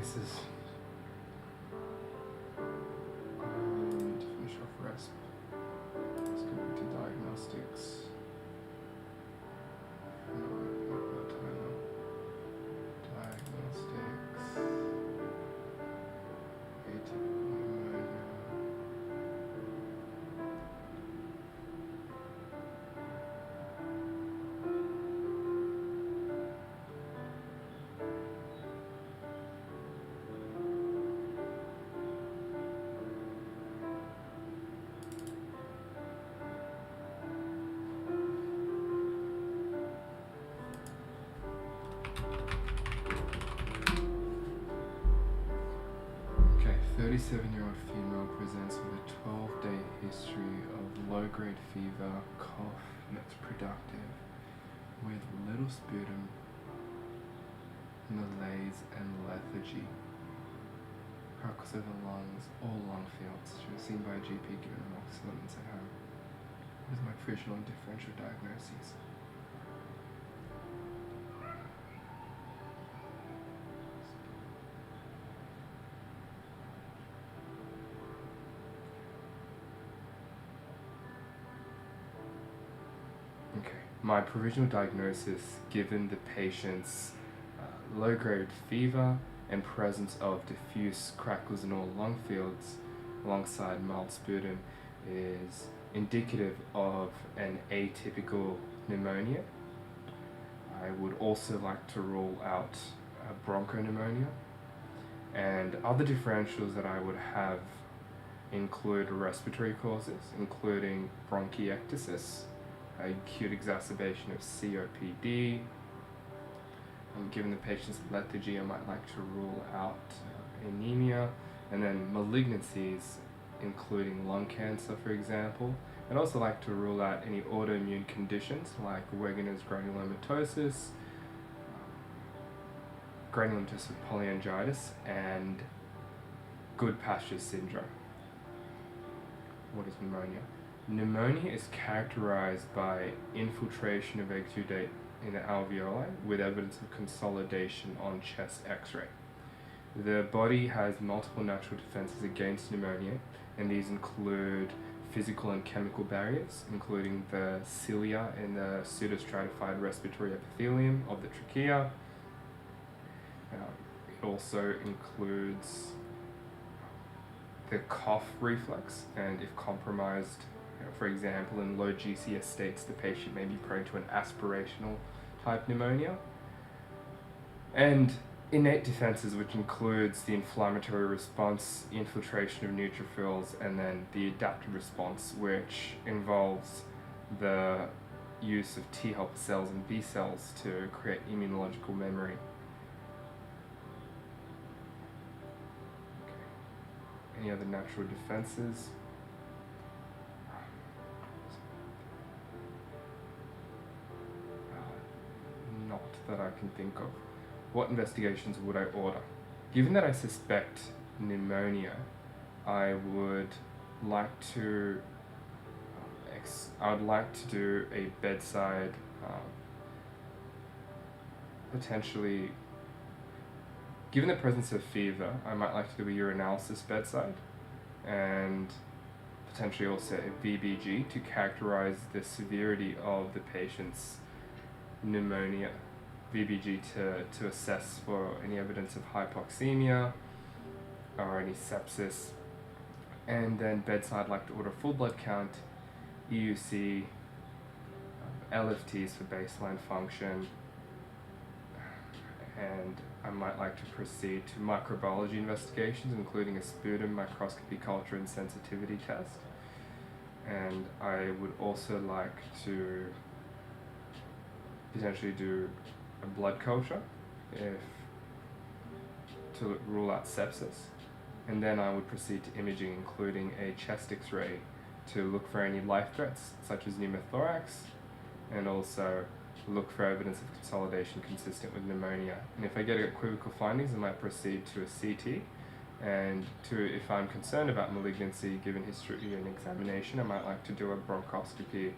cases. I need to finish off resp. Let's go to diagnostics. No, not that timer. Diagnostics. Atypical pneumonia. Okay, 37-year-old female presents with a 12-day history of low-grade fever, cough that's productive, with little sputum, malaise and lethargy. Crux of the lungs or lung fields. She was seen by a GP given amoxicillin at home. What is my provisional and differential diagnoses? Okay, my provisional diagnosis, given the patient's low-grade fever and presence of diffuse crackles in all lung fields alongside mild sputum, is indicative of an atypical pneumonia. I would also like to rule out bronchopneumonia, and other differentials that I would have include respiratory causes, including bronchiectasis, acute exacerbation of COPD. Given the patient's lethargy, I might like to rule out anemia, and then malignancies, including lung cancer, for example. I'd also like to rule out any autoimmune conditions like Wegener's granulomatosis, granulomatosis with polyangiitis, and Goodpasture's syndrome. What is pneumonia? Pneumonia is characterized by infiltration of exudate in the alveoli with evidence of consolidation on chest x-ray. The body has multiple natural defenses against pneumonia, and these include physical and chemical barriers, including the cilia and the pseudostratified respiratory epithelium of the trachea. It also includes the cough reflex, and if compromised, for example, in low GCS states, the patient may be prone to an aspirational type pneumonia. And innate defenses, which includes the inflammatory response, infiltration of neutrophils, and then the adaptive response, which involves the use of T helper cells and B cells to create immunological memory. Okay. Any other natural defenses? Not that I can think of. What investigations would I order? Given that I suspect pneumonia, I would like to do a bedside, potentially, given the presence of fever, I might like to do a urinalysis bedside, and potentially also a VBG to characterize the severity of the patient's pneumonia. VBG to assess for any evidence of hypoxemia or any sepsis. And then bedside, I'd like to order full blood count, EUC, LFTs for baseline function, and I might like to proceed to microbiology investigations, including a sputum microscopy culture and sensitivity test. And I would also like to potentially do a blood culture to rule out sepsis, and then I would proceed to imaging, including a chest x-ray to look for any life threats such as pneumothorax, and also look for evidence of consolidation consistent with pneumonia. And if I get equivocal findings, I might proceed to a CT, and if I'm concerned about malignancy given history and examination, I might like to do a bronchoscopy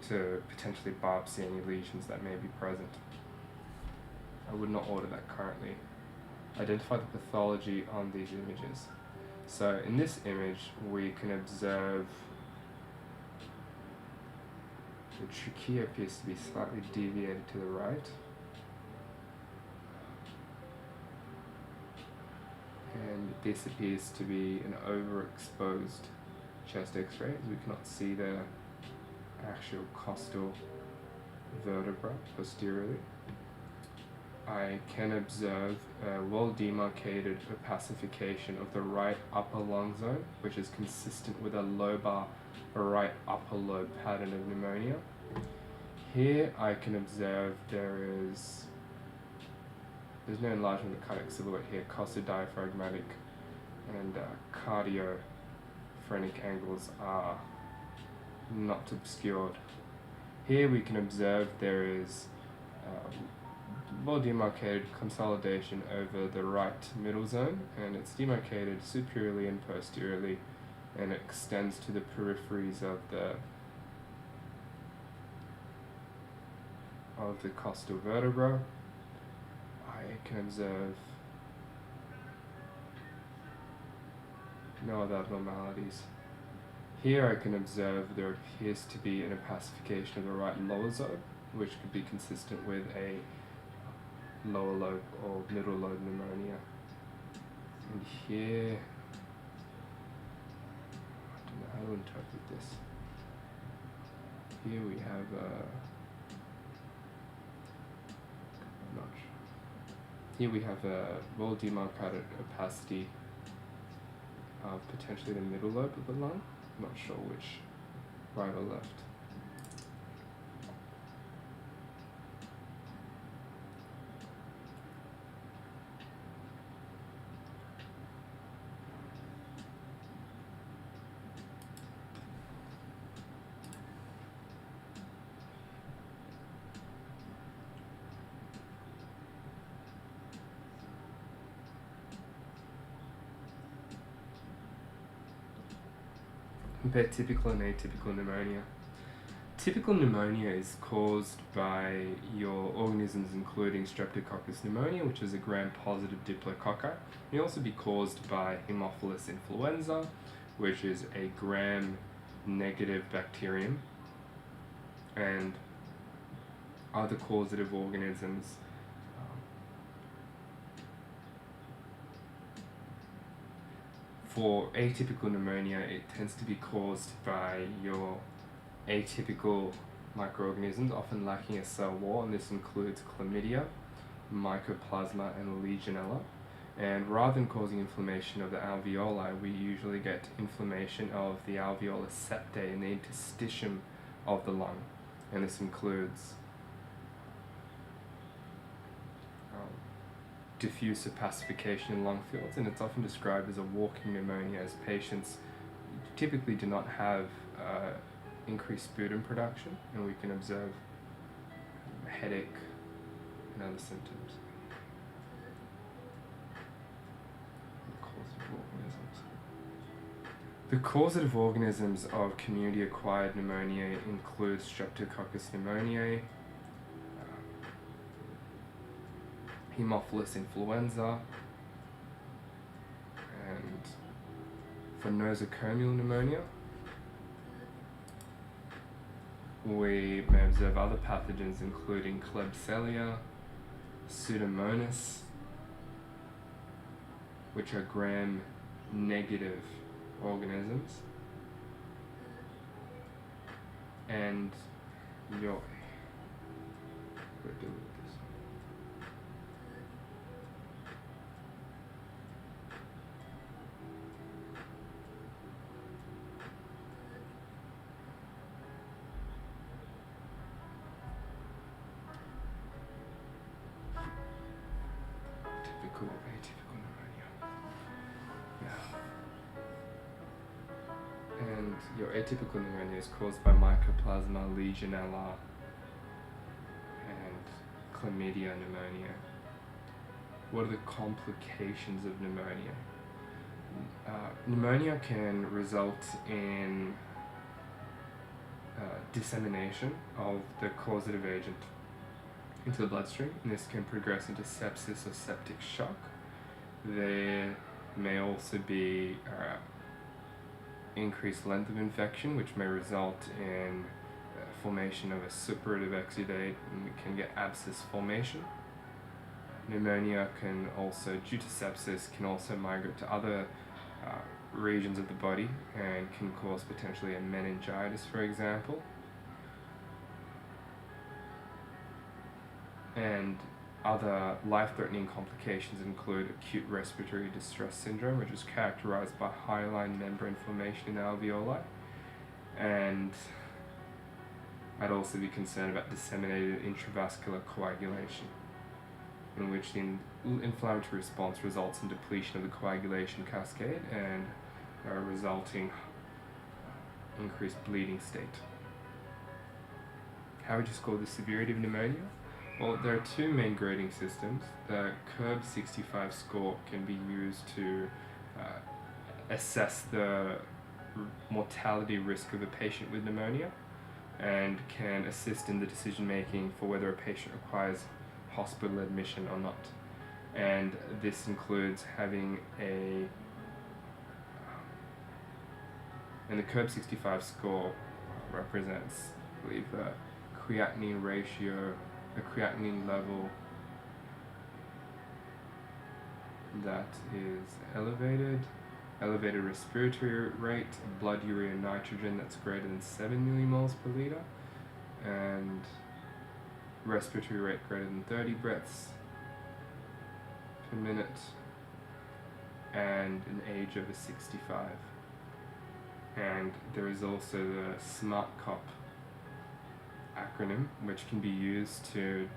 to potentially biopsy any lesions that may be present. I would not order that currently. identify the pathology on these images. So in this image, we can observe the trachea appears to be slightly deviated to the right. And this appears to be an overexposed chest x-ray, as we cannot see the actual costal vertebra posteriorly. I can observe a well demarcated opacification of the right upper lung zone, which is consistent with a lobar right upper lobe pattern of pneumonia. Here I can observe there's no enlargement of the cardiac silhouette here. Costodiaphragmatic and cardiophrenic angles are not obscured. Here we can observe there is well demarcated consolidation over the right middle zone, and it's demarcated superiorly and posteriorly, and it extends to the peripheries of the costal vertebra. I can observe no other abnormalities. Here I can observe there appears to be an opacification of the right lower lobe, which could be consistent with a lower lobe or middle lobe pneumonia. And here, I don't know how to interpret this. Here we have here we have a well demarcated opacity of potentially the middle lobe of the lung. I'm not sure which, right or left. Compare typical and atypical pneumonia. Typical pneumonia is caused by your organisms including Streptococcus pneumonia, which is a gram-positive diplococci. It may also be caused by Haemophilus influenza, which is a gram-negative bacterium, and other causative organisms. For atypical pneumonia, it tends to be caused by your atypical microorganisms, often lacking a cell wall, and this includes chlamydia, mycoplasma, and legionella. And rather than causing inflammation of the alveoli, we usually get inflammation of the alveolar septae in the interstitium of the lung, and this includes diffuse opacification in lung fields, and it's often described as a walking pneumonia, as patients typically do not have increased sputum production, and we can observe headache and other symptoms. The causative organisms of community-acquired pneumonia include Streptococcus pneumoniae, Haemophilus influenza, and for nosocomial pneumonia, we may observe other pathogens including Klebsiella, Pseudomonas, which are gram-negative organisms, and your atypical pneumonia. Yeah. And your atypical pneumonia is caused by Mycoplasma, Legionella, and Chlamydia pneumonia. What are the complications of pneumonia? Pneumonia can result in dissemination of the causative agent into the bloodstream, and this can progress into sepsis or septic shock. There may also be increased length of infection, which may result in formation of a suppurative exudate, and we can get abscess formation. Pneumonia can also, due to sepsis, can also migrate to other regions of the body and can cause potentially a meningitis, for example. And other life-threatening complications include acute respiratory distress syndrome, which is characterized by hyaline membrane formation in the alveoli. And I'd also be concerned about disseminated intravascular coagulation, in which the inflammatory response results in depletion of the coagulation cascade and resulting increased bleeding state. How would you score the severity of pneumonia? Well, there are two main grading systems. The CURB-65 score can be used to assess the mortality risk of a patient with pneumonia and can assist in the decision making for whether a patient requires hospital admission or not. And this includes having and the CURB-65 score represents, I believe, the creatinine ratio, the creatinine level that is elevated respiratory rate, blood urea nitrogen that's greater than 7 millimoles per liter, and respiratory rate greater than 30 breaths per minute, and an age over 65. And there is also the SMART-COP acronym, which can be used to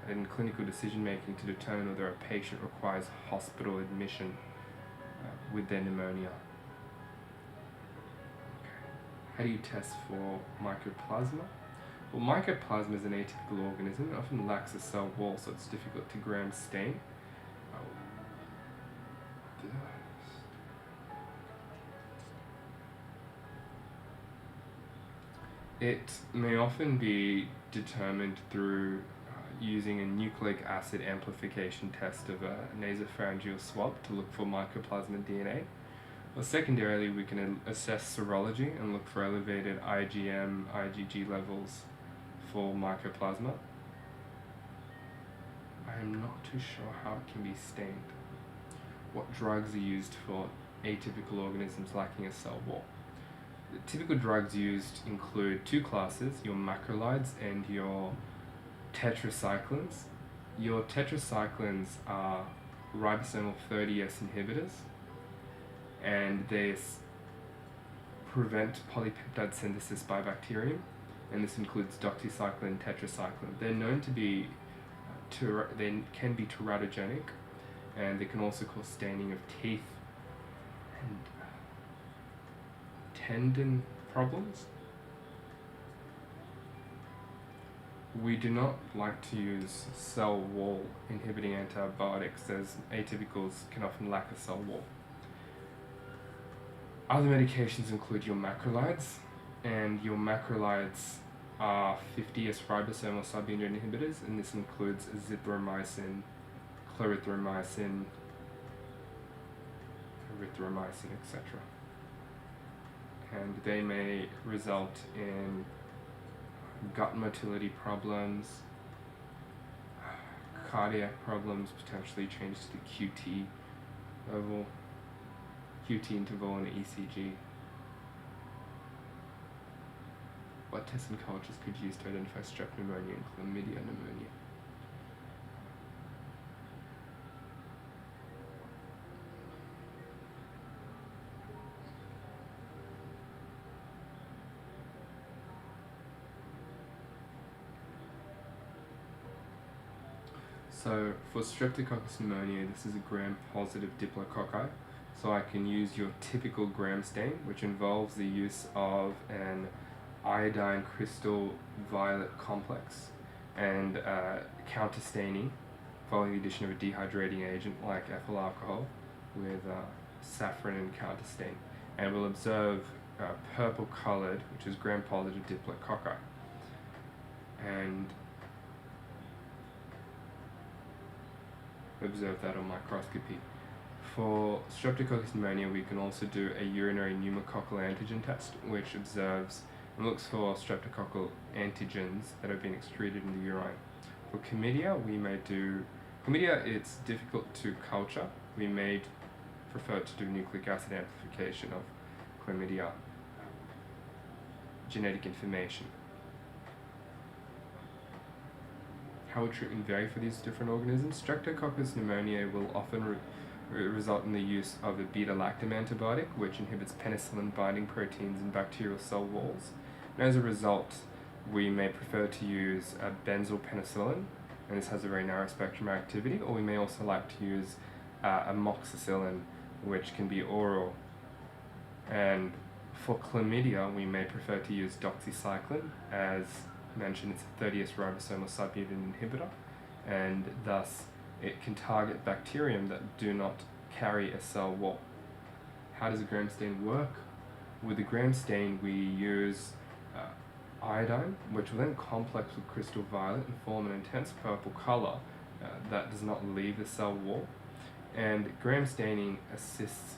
in clinical decision making to determine whether a patient requires hospital admission with their pneumonia. How do you test for mycoplasma? Well, mycoplasma is an atypical organism. It often lacks a cell wall, so it's difficult to gram stain. It may often be determined through using a nucleic acid amplification test of a nasopharyngeal swab to look for mycoplasma DNA. Or secondarily, we can assess serology and look for elevated IgM, IgG levels for mycoplasma. I am not too sure how it can be stained. What drugs are used for atypical organisms lacking a cell wall? The typical drugs used include two classes, your macrolides and your tetracyclines. Your tetracyclines are ribosomal 30S inhibitors, and they prevent polypeptide synthesis by bacterium, and this includes doxycycline and tetracycline. They're known to be, they can be teratogenic, and they can also cause staining of teeth and tendon problems. We do not like to use cell wall inhibiting antibiotics, as atypicals can often lack a cell wall. Other medications include your macrolides, and your macrolides are 50S ribosomal subunit inhibitors, and this includes azithromycin, clarithromycin, erythromycin, etc. And they may result in gut motility problems, cardiac problems, potentially changes to the QT level, QT interval, and ECG. What tests and cultures could you use to identify strep pneumonia and chlamydia pneumonia? So for Streptococcus pneumoniae, this is a gram-positive diplococci. So I can use your typical gram stain, which involves the use of an iodine crystal violet complex and counterstaining following the addition of a dehydrating agent like ethyl alcohol with saffron and counterstain. And we'll observe purple colored, which is gram-positive diplococci. And observe that on microscopy. For Streptococcus pneumonia, we can also do a urinary pneumococcal antigen test, which observes and looks for streptococcal antigens that have been excreted in the urine. For chlamydia, it's difficult to culture. We may prefer to do nucleic acid amplification of chlamydia genetic information. How would treatment vary for these different organisms? Streptococcus pneumonia will often result in the use of a beta-lactam antibiotic, which inhibits penicillin binding proteins in bacterial cell walls. And as a result, we may prefer to use a benzyl penicillin, and this has a very narrow spectrum activity, or we may also like to use amoxicillin, which can be oral. And for chlamydia, we may prefer to use doxycycline. As mentioned, it's a 30S ribosomal subunit inhibitor, and thus it can target bacterium that do not carry a cell wall. How does a gram stain work? With a gram stain, we use iodine, which will then complex with crystal violet and form an intense purple color that does not leave the cell wall. And gram staining assists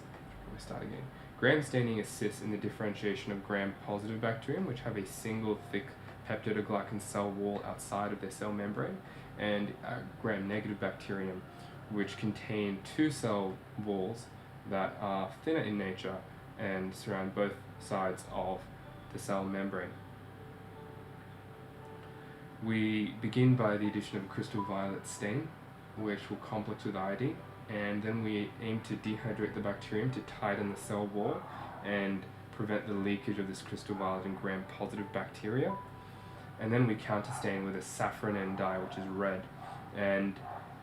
in the differentiation of gram-positive bacterium, which have a single thick peptidoglycan cell wall outside of their cell membrane, and gram-negative bacterium, which contain two cell walls that are thinner in nature and surround both sides of the cell membrane. We begin by the addition of a crystal violet stain, which will complex with iodine, and then we aim to dehydrate the bacterium to tighten the cell wall and prevent the leakage of this crystal violet and gram-positive bacteria. And then we counterstain with a saffron N dye, which is red. And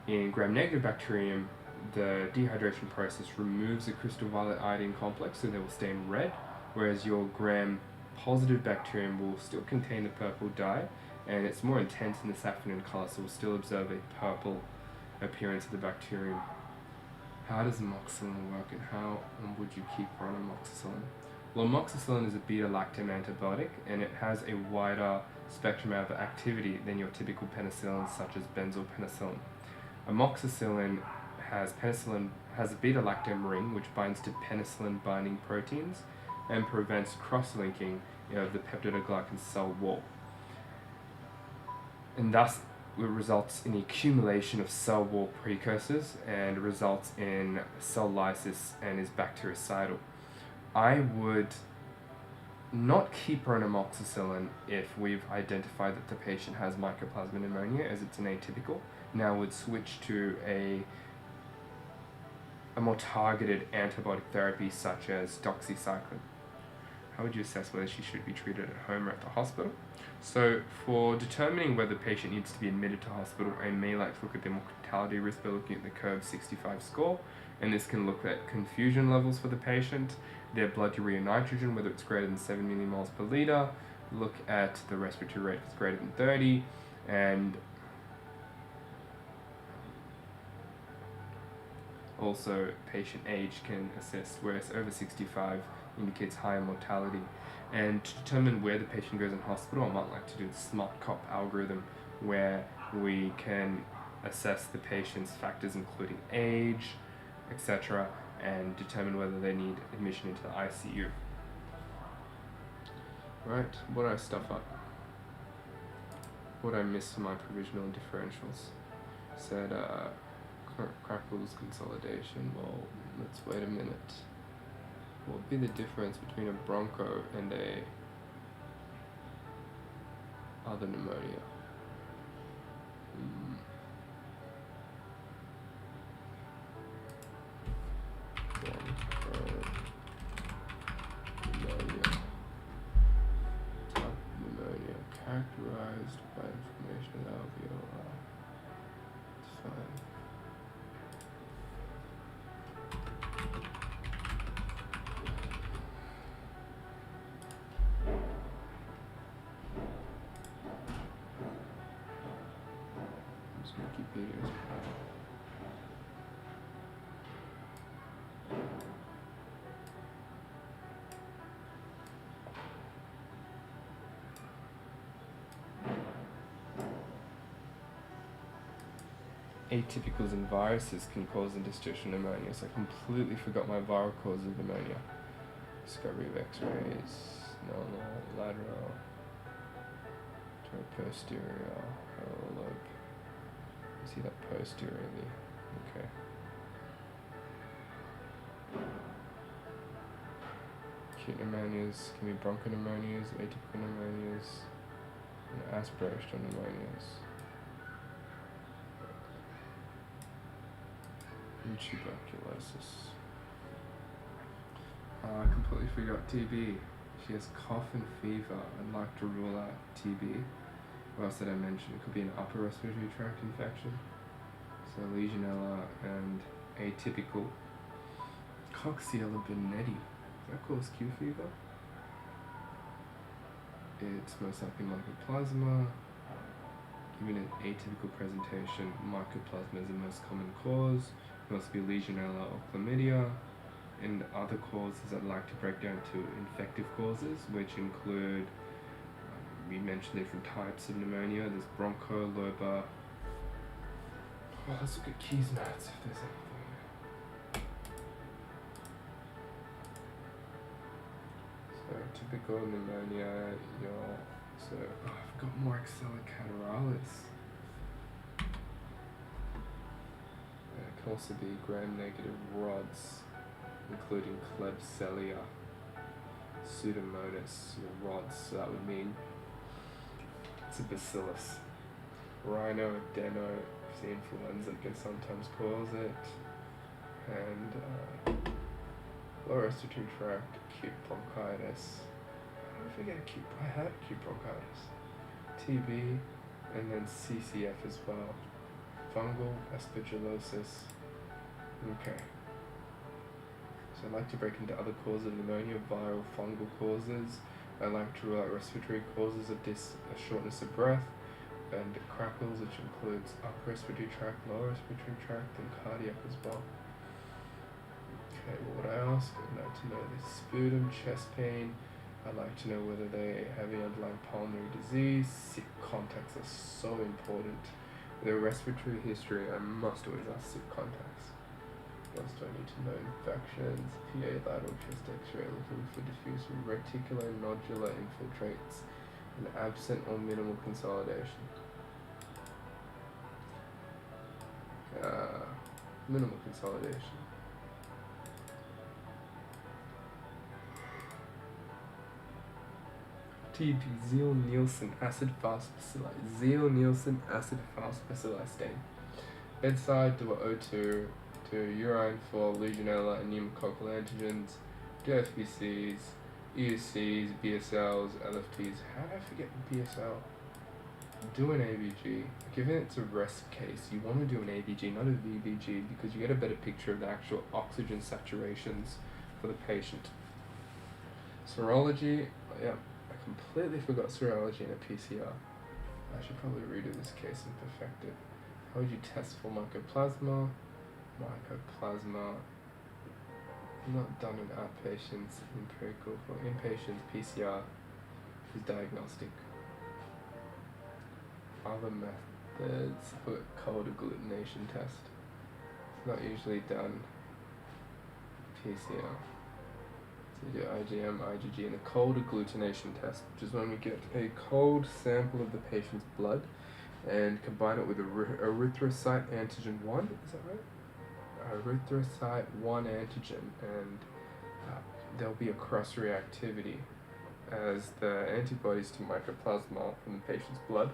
in gram-negative bacterium, the dehydration process removes the crystal violet iodine complex, so they will stain red, whereas your gram-positive bacterium will still contain the purple dye, and it's more intense in the saffron N color, so we'll still observe a purple appearance of the bacterium. How does amoxicillin work, and how would you keep on amoxicillin? Well, amoxicillin is a beta-lactam antibiotic, and it has a wider spectrum of activity than your typical penicillins, such as benzyl penicillin. Amoxicillin has a beta-lactam ring, which binds to penicillin binding proteins and prevents cross-linking of the peptidoglycan cell wall. And thus, it results in the accumulation of cell wall precursors and results in cell lysis and is bactericidal. I would not keep her on amoxicillin if we've identified that the patient has Mycoplasma pneumonia, as it's an atypical. Now would switch to a more targeted antibiotic therapy such as doxycycline. How would you assess whether she should be treated at home or at the hospital? So for determining whether the patient needs to be admitted to hospital, I may like to look at their mortality risk by looking at the CURB 65 score, and this can look at confusion levels for the patient, their blood urea nitrogen, whether it's greater than 7 millimoles per liter, look at the respiratory rate if it's greater than 30, and also patient age can assess, whereas over 65 indicates higher mortality. And to determine where the patient goes in hospital, I might like to do the SMART COP algorithm, where we can assess the patient's factors including age, etc., and determine whether they need admission into the ICU. Right, what did I stuff up? What did I miss for my provisional and differentials? Said Crackles consolidation. Well, let's wait a minute. What would be the difference between a broncho and a other pneumonia? Broncho pneumonia. Type of pneumonia characterized by inflammation of the alveoli. It's fine. Wikipedia's atypicals and viruses can cause interstitial pneumonia. So I completely forgot my viral cause of pneumonia. Discovery of X-rays, normal, lateral, to posterior, parallel lobe. See that posteriorly. Okay. Acute pneumonias can be bronchopneumonias, atypical pneumonias, and aspirational pneumonias. And tuberculosis. I completely forgot TB. She has cough and fever. I'd like to rule out TB. What else did I mention? It could be an upper respiratory tract infection. So Legionella and atypical. Coxiella burnetii. Does that cause Q fever? It's most likely mycoplasma. Given an atypical presentation, mycoplasma is the most common cause. It must be Legionella or chlamydia. And other causes I'd like to break down to infective causes, which include, we mentioned different types of pneumonia. There's broncho, lobar. Oh, let's look at Keys notes if there's anything. So typical pneumonia, I've got Moraxella catarrhalis. It can also be gram-negative rods, including Klebsiella, Pseudomonas rods, so that would mean it's a bacillus. Rhinoadeno, the influenza can sometimes cause it, and lower respiratory tract, acute bronchitis. How did I forget I had acute bronchitis. TB, and then CCF as well. Fungal aspergillosis. Okay. So I'd like to break into other causes of pneumonia, viral, fungal causes. I like to rule out respiratory causes of shortness of breath and crackles, which includes upper respiratory tract, lower respiratory tract, and cardiac as well. Okay, what would I ask? I'd like to know the sputum, chest pain. I'd like to know whether they have any underlying pulmonary disease. Sick contacts are so important. With a respiratory history, I must always ask sick contacts. What else do I need to know? Infections, PA lateral chest x-ray, looking for diffuse reticular nodular infiltrates, and absent or minimal consolidation. Minimal consolidation. TB, Zeal-Nielsen acid-fast bacilli. Zeal-Nielsen acid-fast bacilli stain. Bedside, do a O2, to urine for Legionella and pneumococcal antigens, do FBCs, ESCs, BSLs, LFTs. How did I forget BSL? Do an ABG. Given it's a rest case, you want to do an ABG, not a VBG, because you get a better picture of the actual oxygen saturations for the patient. Serology, yeah, I completely forgot serology in a PCR. I should probably redo this case and perfect it. How would you test for mycoplasma? Mycoplasma, not done in outpatients, empirical. For inpatients, PCR is diagnostic. Other methods for cold agglutination test. It's not usually done PCR. So you do IgM, IgG, and a cold agglutination test, which is when we get a cold sample of the patient's blood and combine it with erythrocyte antigen 1, is that right? Erythrocyte 1 antigen, and there'll be a cross-reactivity as the antibodies to mycoplasma from the patient's blood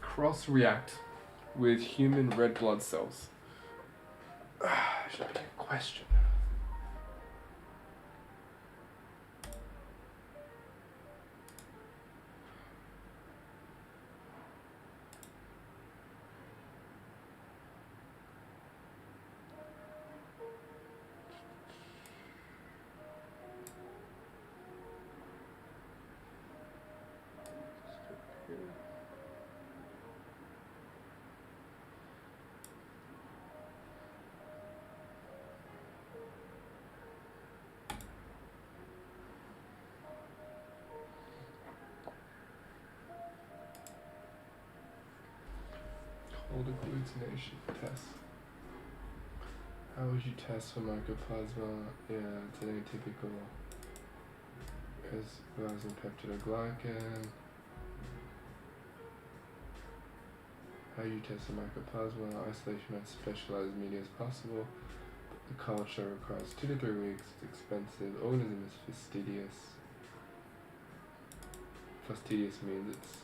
cross-react with human red blood cells. Should be a question. cold agglutination test. How would you test for mycoplasma? Yeah, it's an atypical rising peptidoglycan. How you test for mycoplasma? Isolation as specialized media as possible. The culture requires 2 to 3 weeks. It's expensive. Organism is fastidious. Fastidious means it's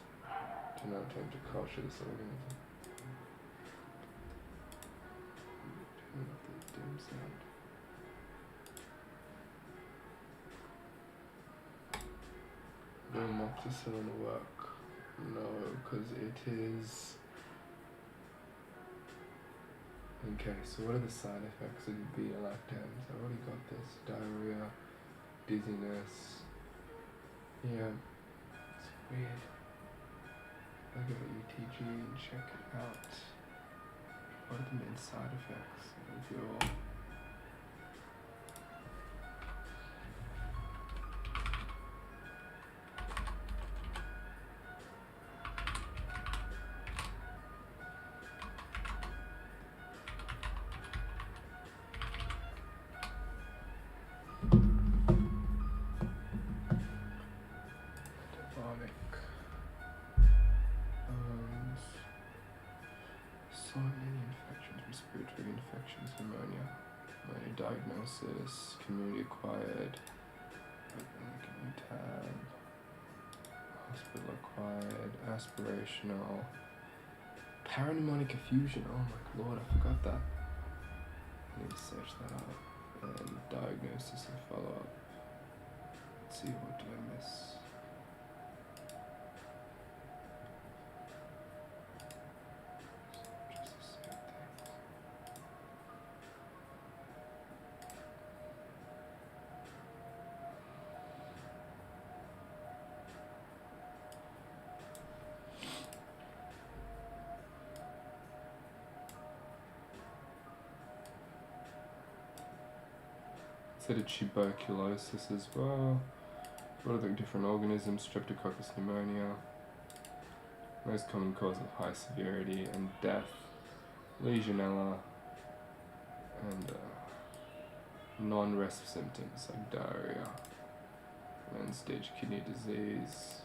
do not attempt to culture this organism. Will amoxicillin work? No, because it is. Okay, so what are the side effects of the beta-lactams? I already got this. Diarrhea, dizziness. Yeah, it's weird. I'll go to ETG and check it out. What are the main side effects of your so many infections, respiratory infections, pneumonia, diagnosis, community acquired, tab, hospital acquired, aspirational, parapneumonic effusion. Oh my lord, I forgot that. I need to search that up. And diagnosis and follow up. Let's see, what did I miss? Just the same thing. Instead of tuberculosis as well. What are the different organisms? Streptococcus pneumonia. Most common cause of high severity and death. Legionella. And non-resp symptoms like diarrhea. End-stage kidney disease.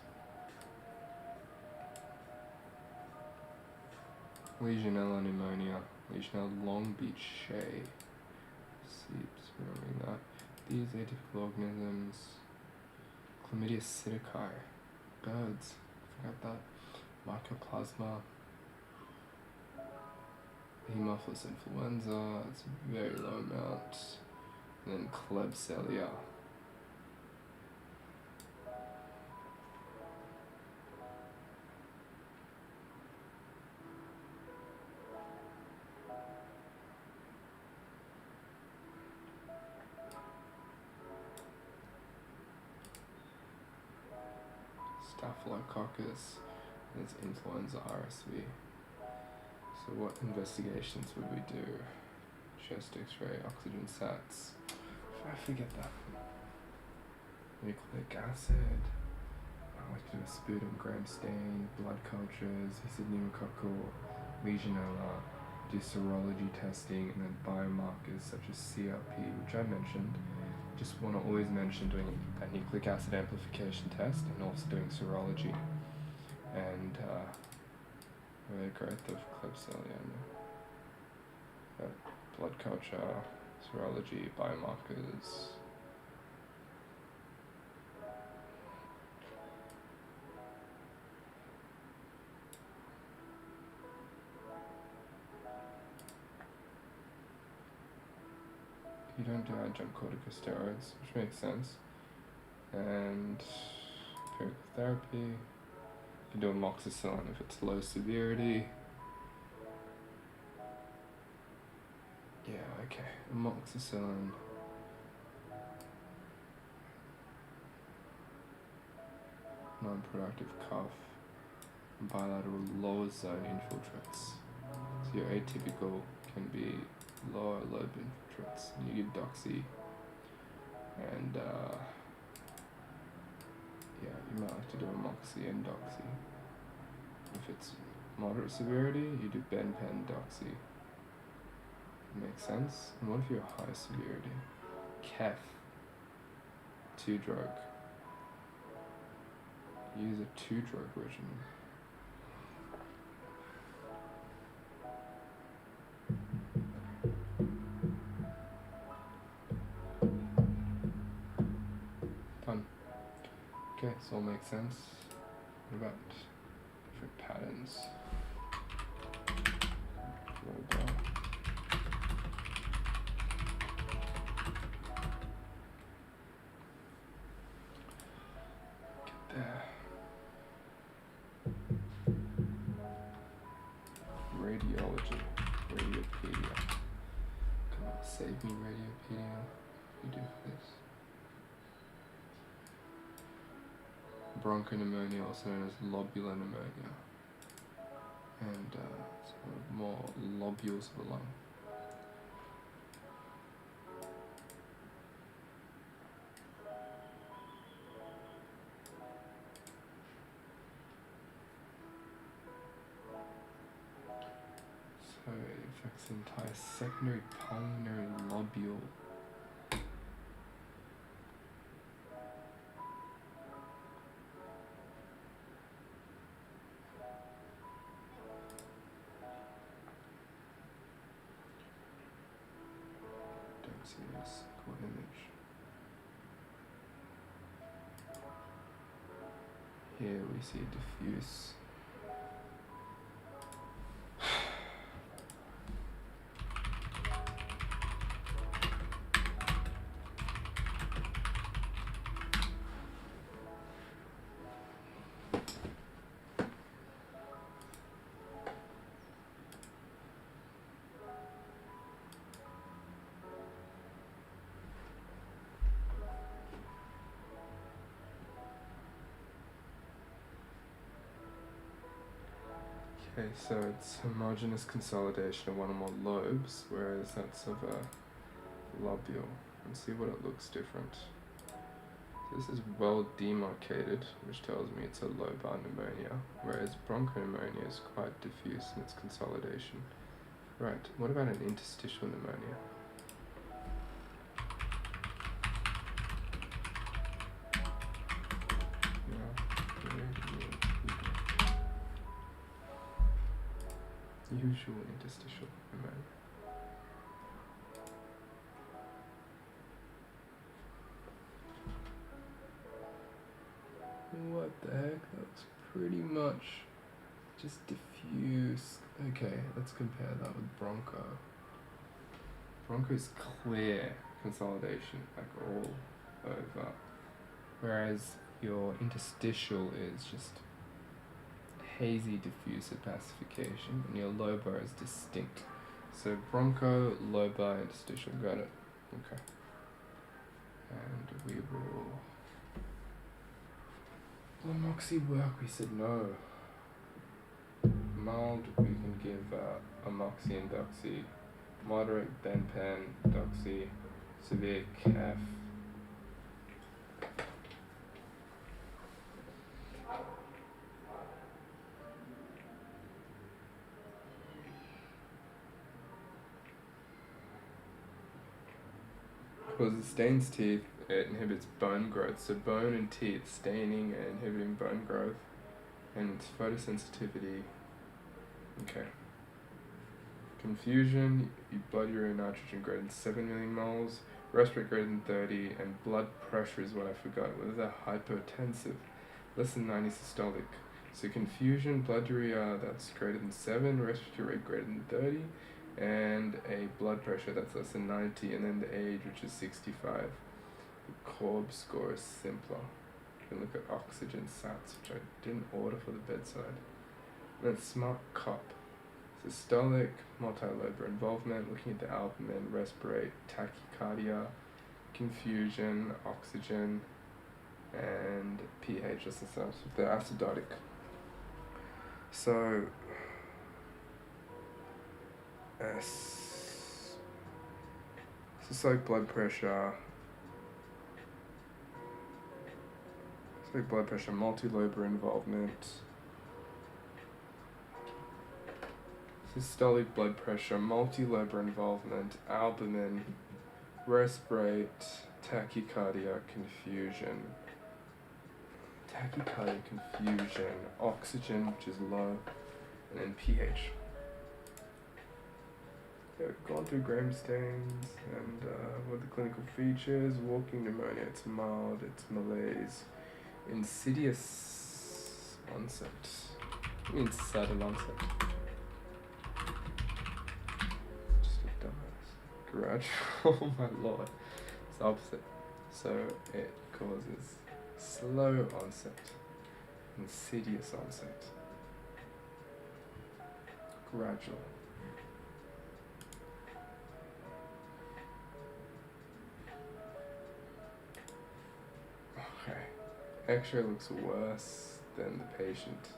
Legionella pneumonia. Legionella Long Beach Shea. Seeps, remembering that. These atypical organisms. Chlamydia psittaci. Birds. Forgot that. Mycoplasma. Haemophilus influenza. It's a very low amount. And then Klebsiella. Staphylococcus, and it's influenza RSV. So what investigations would we do? Chest x-ray, oxygen sats. I forget that. Nucleic acid. I like to do a sputum gram stain, blood cultures, is it pneumococcal, Legionella, do serology testing, and then biomarkers such as CRP, which I mentioned. Just want to always mention doing a nucleic acid amplification test and also doing serology and growth of Klebsiella, blood culture, serology, biomarkers. You don't do adjunct corticosteroids, which makes sense. And empirical therapy. You do amoxicillin if it's low severity. Yeah, okay. Amoxicillin. Non-productive cough. Bilateral lower zone infiltrates. So your atypical can be lower lobe infiltrates. And you give doxy. And yeah, you might have to do amoxy and doxy if it's moderate severity, you do benpen, doxy. Makes sense. And what if you're high severity? Kef, 2-drug. Use a 2-drug regimen. Done. Okay, so all makes sense. What about different patterns? Roll down. Get there. Radiology. Radiopedia. Come on, save me, Radiopedia. You do this. Bronchopneumonia, also known as lobular pneumonia, and sort of more lobules of the lung. So it affects the entire secondary pulmonary lobule. Don't see this cool image. Here we see diffuse. Okay, so it's homogeneous consolidation of one or more lobes, whereas that's of a lobule. And see what it looks different. So this is well demarcated, which tells me it's a lobar pneumonia, whereas bronchopneumonia is quite diffuse in its consolidation. Right, what about an interstitial pneumonia? Usual interstitial pneumonia. What the heck? That's pretty much just diffuse. Okay, let's compare that with broncho. Broncho is clear consolidation, like all over, whereas your interstitial is just hazy diffuse opacification, and your lobar is distinct. So broncho, lobar, interstitial, got it. Okay. And we will. Will moxie work? We said no. Mild, we can give amoxi and doxy. Moderate, benpen, doxy. Severe, kef. Because it stains teeth, it inhibits bone growth. So bone and teeth staining and inhibiting bone growth. And its photosensitivity. Okay. Confusion, blood urea nitrogen greater than 7 millimoles, respirate greater than 30, and blood pressure is what I forgot. What is that? Hypotensive. Less than 90 systolic. So confusion, blood urea that's greater than 7, respiratory rate greater than 30, and a blood pressure that's less than 90, and then the age, which is 65. The Korb score is simpler. You can look at oxygen sats, which I didn't order for the bedside. And then smart cop. Systolic, multilobar involvement, looking at the albumin, respirate, tachycardia, confusion, oxygen, and pH as themselves if they're acidotic. So systolic blood pressure, multilobar involvement, systolic blood pressure, multilobar involvement, albumin, respirate, tachycardia, confusion. Tachycardia, confusion, oxygen, which is low, and then pH. Okay, we've gone through Graham stains and what are the clinical features. Walking pneumonia, it's mild, it's malaise. Insidious onset. What means sudden onset? Just a dumbass. Gradual, oh my lord. It's the opposite. So it causes slow onset, insidious onset, gradual. Okay. X-ray looks worse than the patient.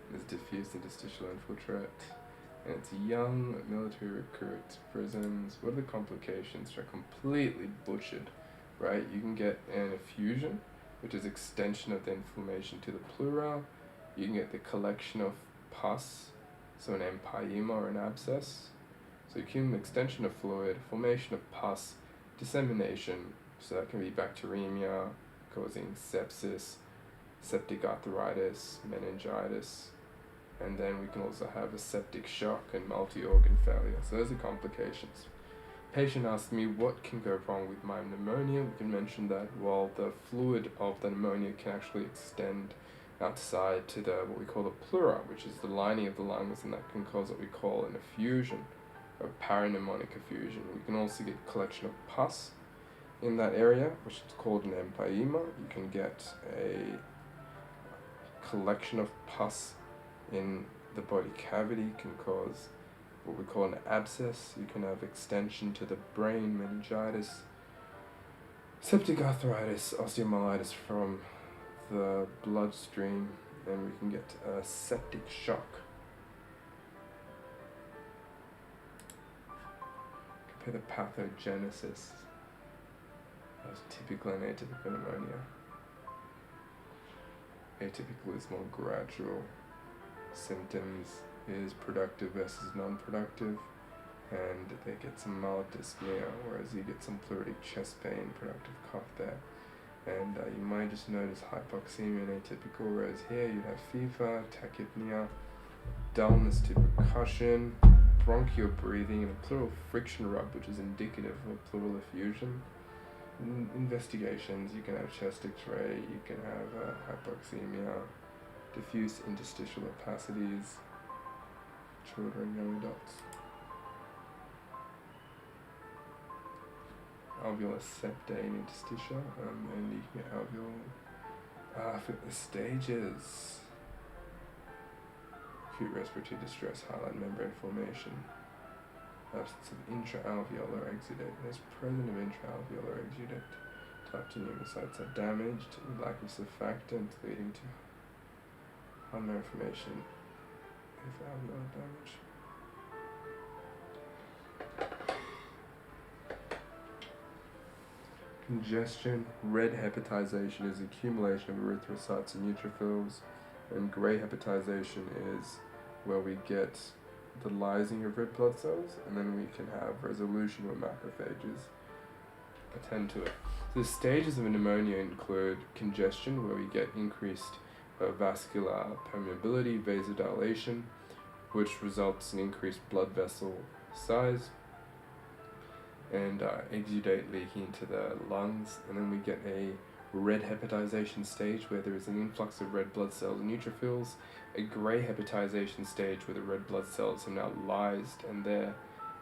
There's diffuse interstitial infiltrate, and it's young military recruit prisons. What are the complications? Which are completely butchered, right? You can get an effusion, which is extension of the inflammation to the pleura. You can get the collection of pus, so an empyema or an abscess. So you can extension of fluid, formation of pus, dissemination, so that can be bacteremia causing sepsis, septic arthritis, meningitis, and then we can also have a septic shock and multi-organ failure. So those are complications. Patient asked me what can go wrong with my pneumonia. We can mention that while the fluid of the pneumonia can actually extend outside to the what we call the pleura, which is the lining of the lungs, and that can cause what we call an effusion, or parapneumonic effusion. We can also get collection of pus in that area, which is called an empyema. You can get a collection of pus in the body cavity, can cause what we call an abscess. You can have extension to the brain, meningitis, septic arthritis, osteomyelitis from the bloodstream, and we can get a septic shock. Compare the pathogenesis of typical and atypical pneumonia. Atypical is more gradual. Symptoms is productive versus non-productive, and they get some mild dyspnea, whereas you get some pleuritic chest pain, productive cough there. And you might just notice hypoxemia in atypical, whereas here you have fever, tachypnea, dullness to percussion, bronchial breathing, and a pleural friction rub, which is indicative of pleural effusion. Investigations, you can have chest x-ray, you can have hypoxemia, diffuse interstitial opacities, children, young adults. Alveolar septate and interstitial, and you can get alveolar. For the stages, acute respiratory distress, highlight membrane formation, absence of intraalveolar exudate. There's presence of intraalveolar exudate. Type 2 pneumocytes are damaged, lack of surfactant leading to pulmonary inflammation if alveolar damage. Congestion, red hepatization is accumulation of erythrocytes and neutrophils, and grey hepatization is where we get the lysing of red blood cells, and then we can have resolution where macrophages attend to it. The stages of pneumonia include congestion, where we get increased vascular permeability, vasodilation, which results in increased blood vessel size, and exudate leaking into the lungs. And then we get a red hepatization stage, where there is an influx of red blood cells and neutrophils, a grey hepatization stage where the red blood cells have now lysed and they're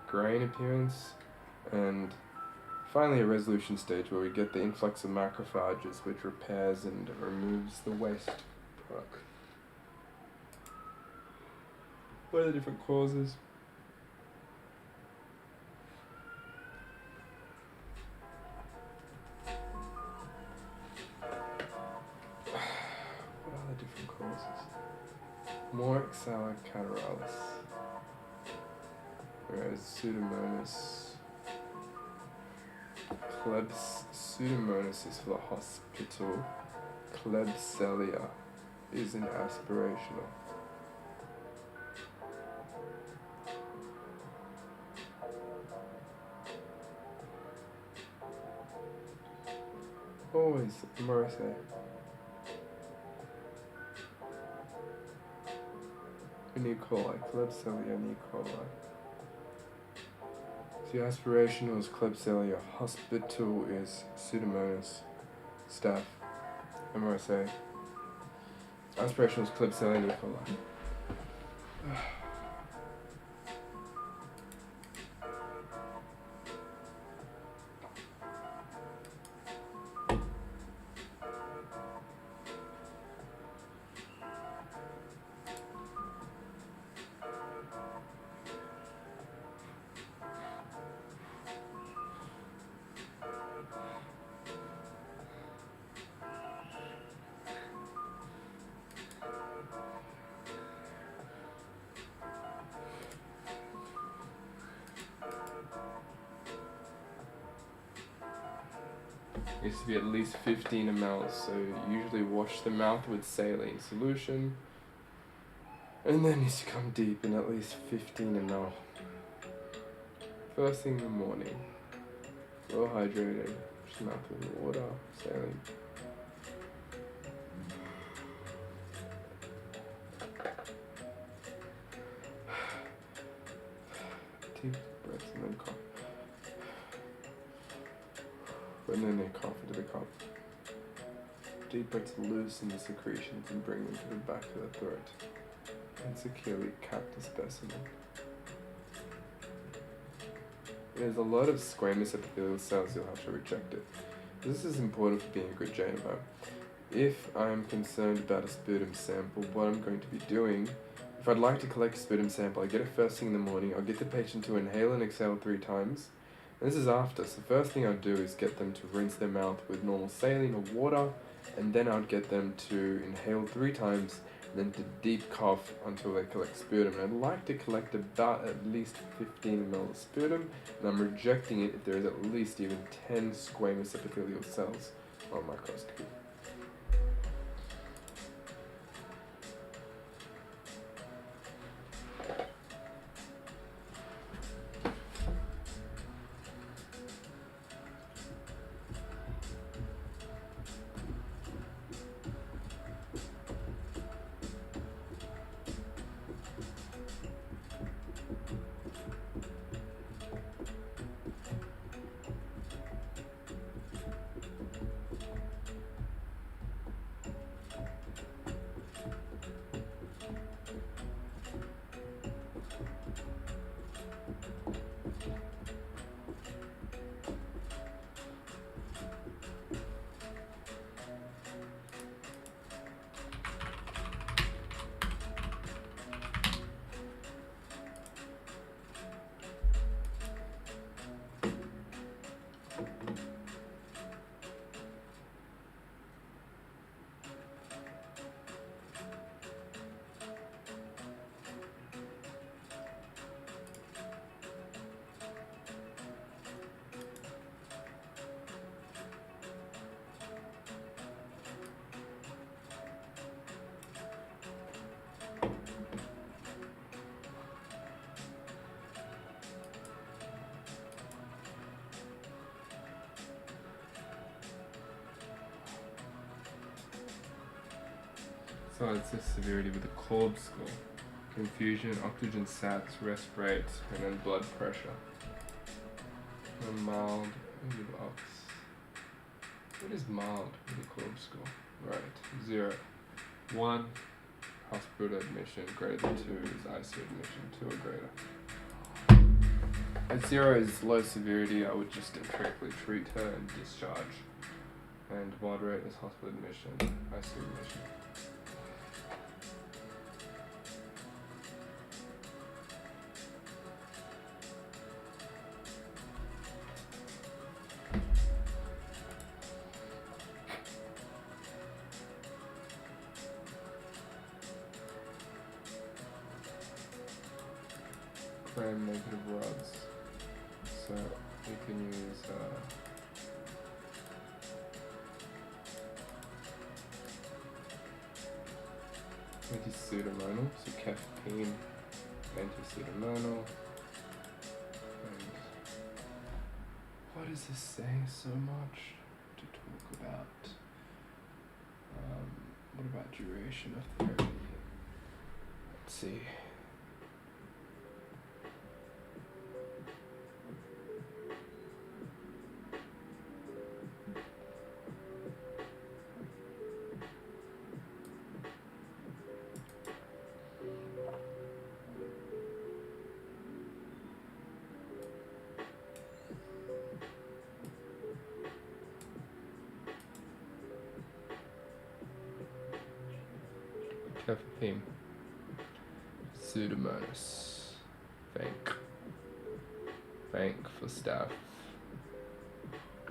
grey in appearance, and finally a resolution stage where we get the influx of macrophages, which repairs and removes the waste product. What are the different causes? Moraxella catarrhalis, whereas Pseudomonas, Pseudomonas is for the hospital, Klebsiella is an aspirational. always MRSA. And E. coli, Klebsiella and E. coli. The aspiration was Klebsiella, hospital is Pseudomonas, staph, MRSA. Aspiration was Klebsiella and E. coli. Needs to be at least 15 ml, so usually wash the mouth with saline solution, and then needs to come deep in at least 15 ml. First thing in the morning, well hydrated, wash the mouth with water, saline. Deep breaths and then cough. And then they cough into the cup. Deep breaths loosen the secretions and bring them to the back of the throat. And securely cap the specimen. There's a lot of squamous epithelial cells, you'll have to reject it. This is important for being a good JMO. If I'm concerned about a sputum sample, what I'm going to be doing, if I'd like to collect a sputum sample, I get it first thing in the morning, I'll get the patient to inhale and exhale 3 times. And this is after, so first thing I'd do is get them to rinse their mouth with normal saline or water, and then I'd get them to inhale 3 times, and then to deep cough until they collect sputum. And I'd like to collect about at least 15 ml of sputum, and I'm rejecting it if there is at least even 10 squamous epithelial cells on microscopy. So it's the severity with the Kolb score. Confusion, oxygen sats, rest rate, and then blood pressure. And mild, ox. What is mild with the Kolb score? Right, 0. 1, hospital admission, greater than 2 is ICU admission, 2 or greater. At 0 is low severity, I would just empirically treat her and discharge. And moderate is hospital admission, ICU admission. Gram-negative rods, so we can use anti-pseudomonal, so caffeine, anti-pseudomonal, and what is this saying so much? To talk what about duration of therapy? Let's see. Cefepime, Pseudomonas, Fank for staff.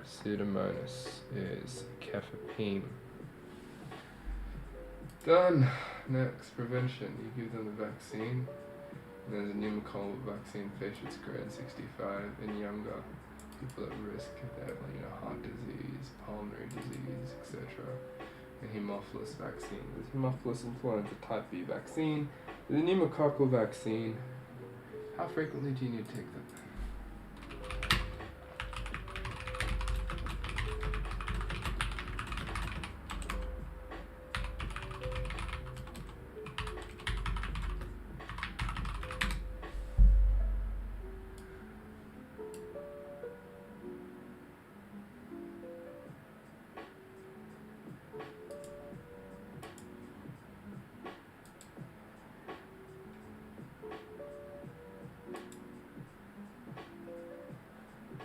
Pseudomonas is Cefepime. Done. Next, prevention. You give them the vaccine. There's a pneumococcal vaccine for patients greater than 65 and younger, people at risk if they have heart disease, pulmonary disease, etc. And Haemophilus vaccine. There's Haemophilus influenza type B vaccine. There's a pneumococcal vaccine. How frequently do you need to take them?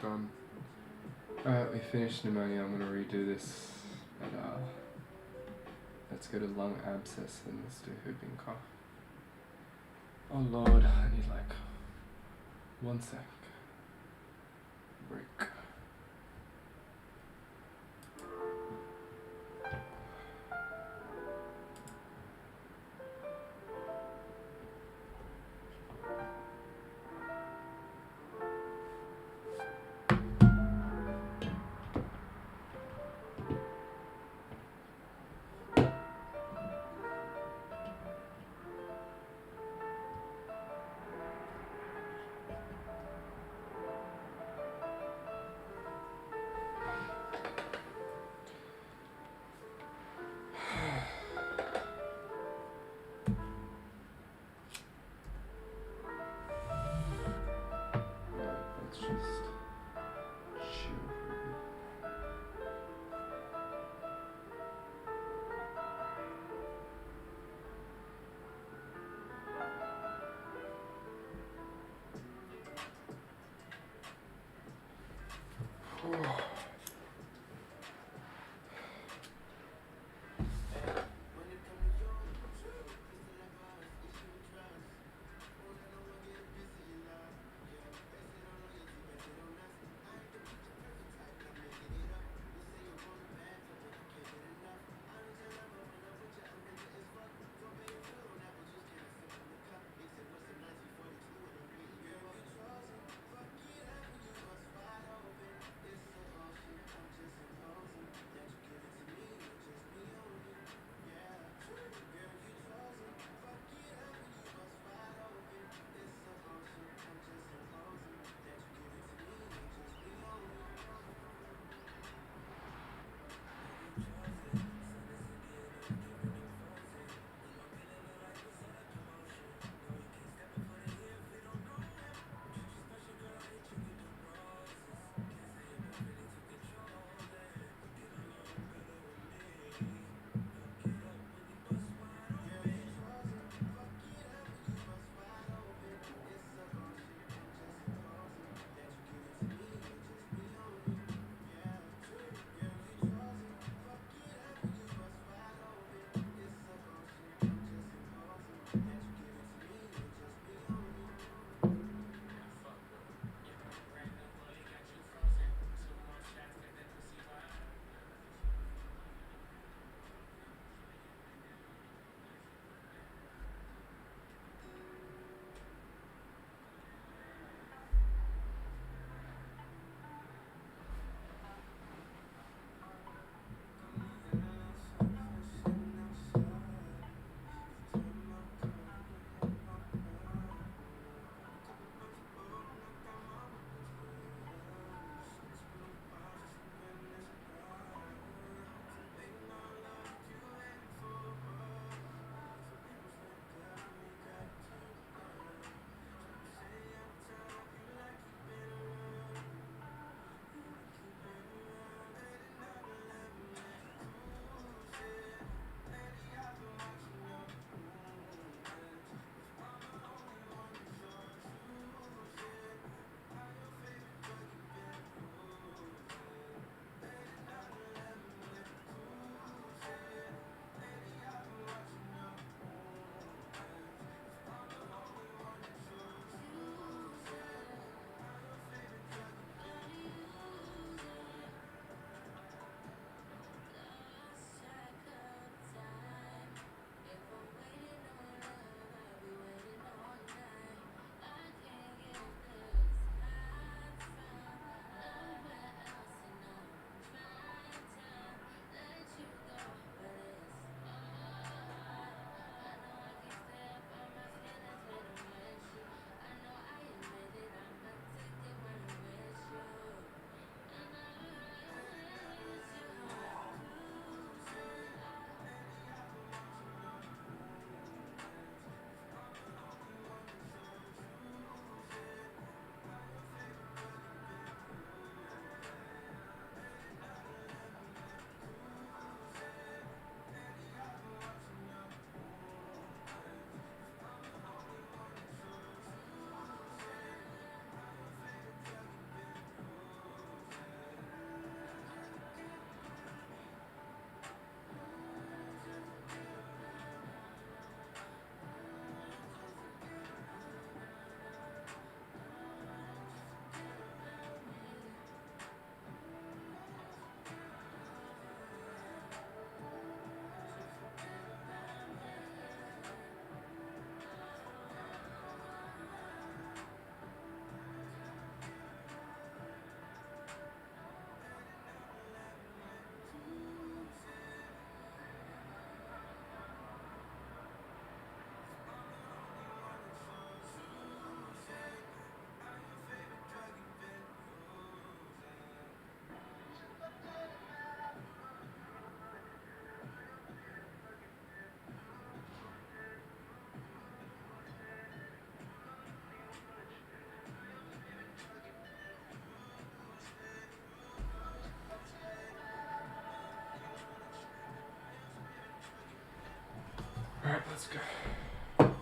Done. Alright, we finished pneumonia. I'm gonna redo this. But let's go to lung abscess and let's do whooping cough. Oh lord, I need like 1 sec. Break. Let's just chill for a bit. Let's go. Let's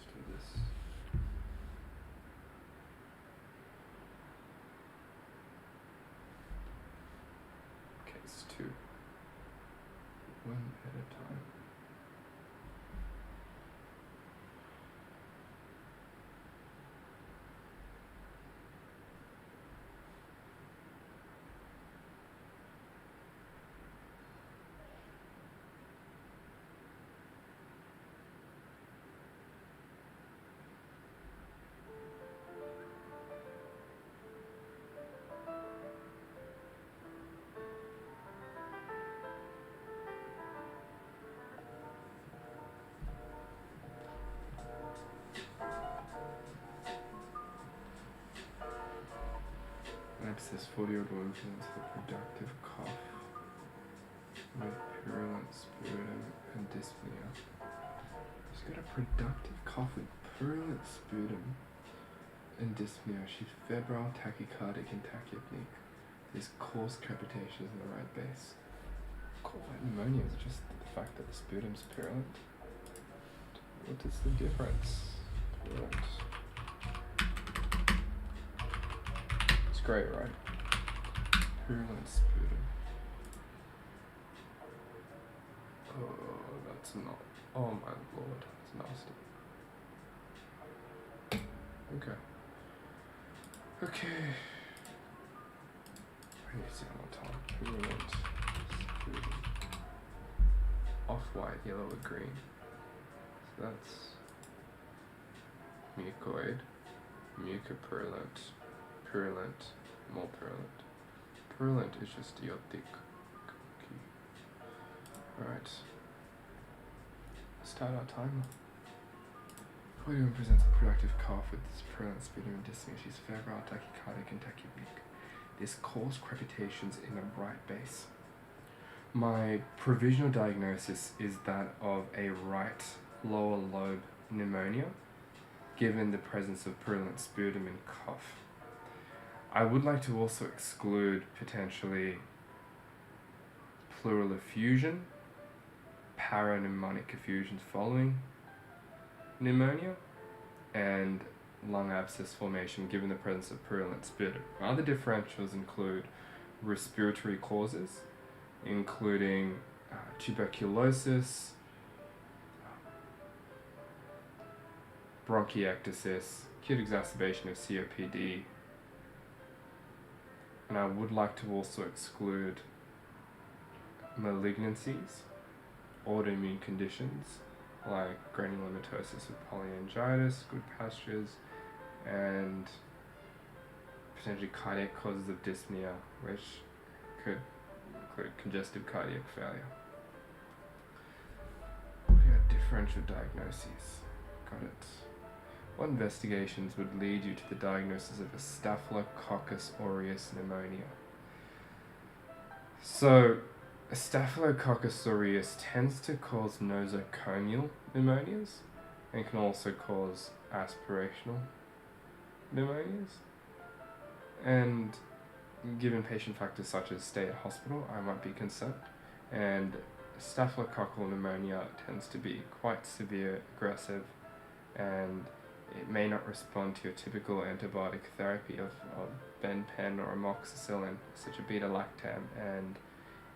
do this. Case 2. One at a time. Abscess 40-year-old woman presents with productive cough with purulent sputum and dyspnea. She's got a productive cough with purulent sputum and dyspnea. She's febrile, tachycardic, and tachypneic. There's coarse crepitations in the right base. Called white pneumonia is just the fact that the sputum's purulent. What is the difference? Purulent. Great, right? Purulent sputum. Oh, that's not. Oh my lord, that's nasty. Okay. Okay. I need to see one more time. Purulent sputum. Off-white, yellow, or green. So that's mucoid, mucopurulent. Purulent, more purulent. Purulent is just your thick cookie. Alright. Start our timer. Before anyone presents a productive cough with this purulent sputum and dyspnea, she's febrile, tachycardic, and tachypneic. There's coarse crepitations in the right base. My provisional diagnosis is that of a right lower lobe pneumonia, given the presence of purulent sputum and cough. I would like to also exclude potentially pleural effusion, parapneumonic effusions following pneumonia, and lung abscess formation given the presence of purulent sputum. Other differentials include respiratory causes, including tuberculosis, bronchiectasis, acute exacerbation of COPD, and I would like to also exclude malignancies, autoimmune conditions like granulomatosis with polyangiitis, Goodpasture's, and potentially cardiac causes of dyspnea, which could include congestive cardiac failure. What are your differential diagnoses? Got it. What investigations would lead you to the diagnosis of a Staphylococcus aureus pneumonia? So, Staphylococcus aureus tends to cause nosocomial pneumonias and can also cause aspirational pneumonias. And given patient factors such as stay at hospital, I might be concerned. And staphylococcal pneumonia tends to be quite severe, aggressive, and it may not respond to your typical antibiotic therapy of benpen or amoxicillin, such as beta-lactam, and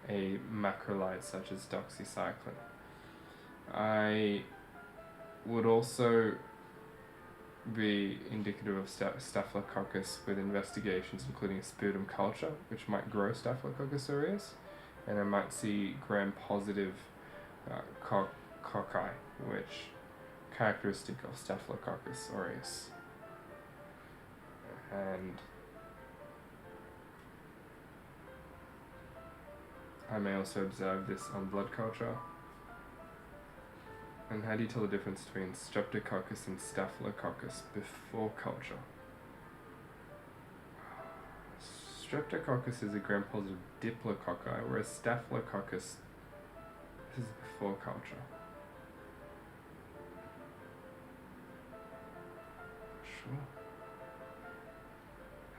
a macrolide such as doxycycline. I would also be indicative of Staphylococcus with investigations including a sputum culture, which might grow Staphylococcus aureus, and I might see gram-positive cocci, which characteristic of Staphylococcus aureus. And I may also observe this on blood culture. And how do you tell the difference between Streptococcus and Staphylococcus before culture? Streptococcus is a gram-positive diplococci, whereas Staphylococcus is before culture. sure.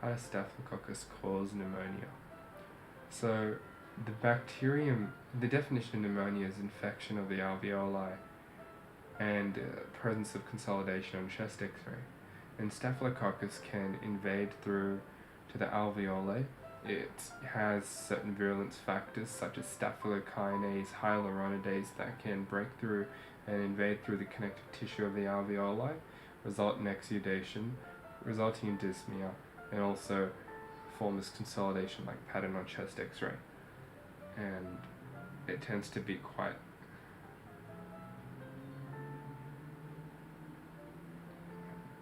How does Staphylococcus cause pneumonia? So, the definition of pneumonia is infection of the alveoli and presence of consolidation on chest x-ray. And Staphylococcus can invade through to the alveoli. It has certain virulence factors such as staphylokinase, hyaluronidase that can break through and invade through the connective tissue of the alveoli, result in exudation, resulting in dyspnea, and also form this consolidation like pattern on chest x-ray. And it tends to be quite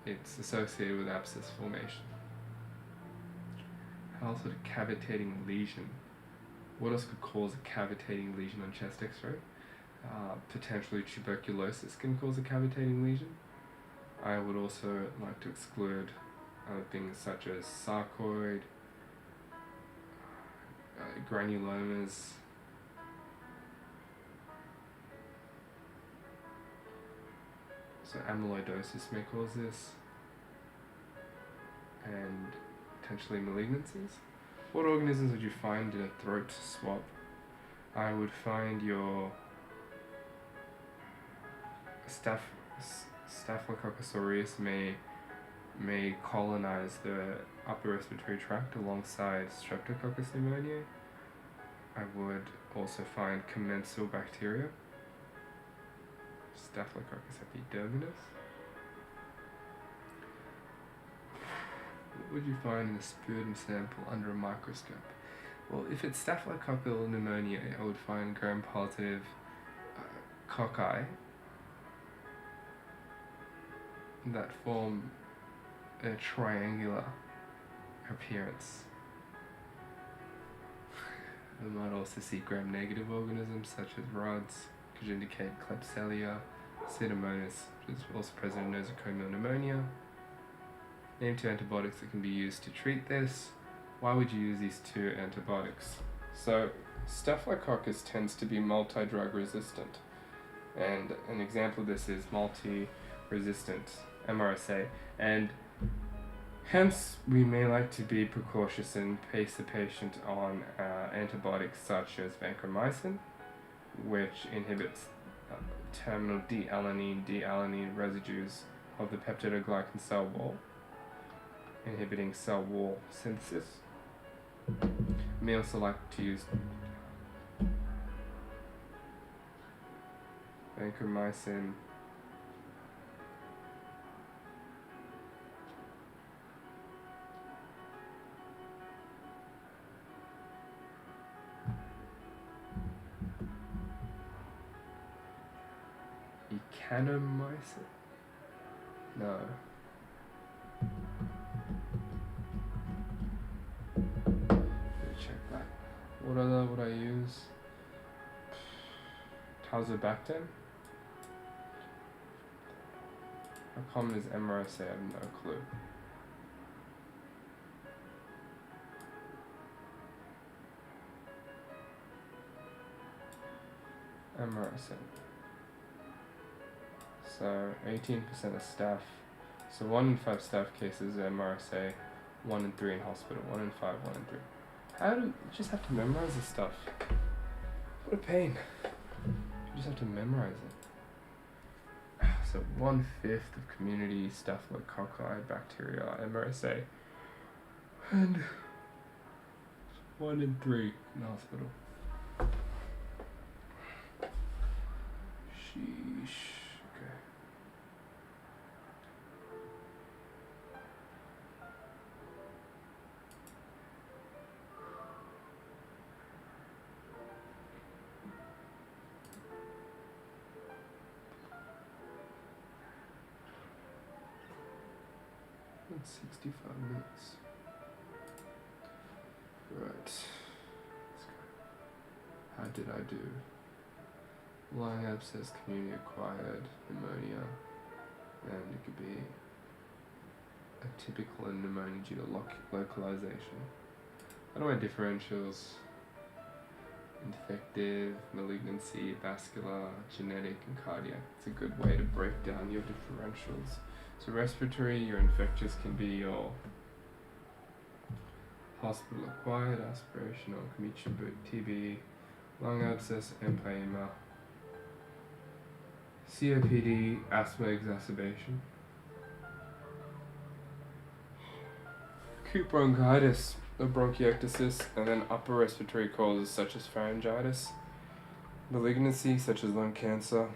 it's associated with abscess formation. How else would a cavitating lesion? What else could cause a cavitating lesion on chest x-ray? Potentially tuberculosis can cause a cavitating lesion. I would also like to exclude other things such as sarcoid, granulomas, so amyloidosis may cause this, and potentially malignancies. What organisms would you find in a throat swab? I would find your Staphylococcus aureus may colonize the upper respiratory tract alongside Streptococcus pneumoniae. I would also find commensal bacteria, Staphylococcus epidermidis. What would you find in a sputum sample under a microscope? Well, if it's staphylococcal pneumonia, I would find gram-positive cocci that form a triangular appearance. We might also see gram-negative organisms such as rods, which indicate Klebsiella, Pseudomonas, which is also present in nosocomial pneumonia. Name 2 antibiotics that can be used to treat this. Why would you use these 2 antibiotics? So, Staphylococcus tends to be multi-drug resistant, and an example of this is multi-resistant MRSA, and hence we may like to be precautious and place the patient on antibiotics such as vancomycin, which inhibits terminal D-alanine residues of the peptidoglycan cell wall, inhibiting cell wall synthesis. You may also like to use vancomycin ecanomycin? No. Let me check that. What other would I use? Tazobactam? How common is MRSA? I have no clue. MRSA. So 18% of staph. So 1 in 5 staph cases MRSA, 1 in 3 in hospital, 1 in 5, 1 in 3. How do you just have to memorize this stuff? What a pain. You just have to memorize it. So 1/5 of community staphylococci bacteria MRSA, and 1 in 3 in hospital. Sheesh. Okay. That's 65 minutes. Right. Let's go. How did I do? Lung abscess, community acquired pneumonia, and it could be a typical pneumonia due to localization. What are my differentials? Infective, malignancy, vascular, genetic, and cardiac. It's a good way to break down your differentials. So respiratory, your infectious can be your hospital-acquired aspiration or Comitia TB, lung abscess, empyema, COPD, asthma exacerbation, acute bronchitis or bronchiectasis, and then upper respiratory causes such as pharyngitis, malignancy such as lung cancer.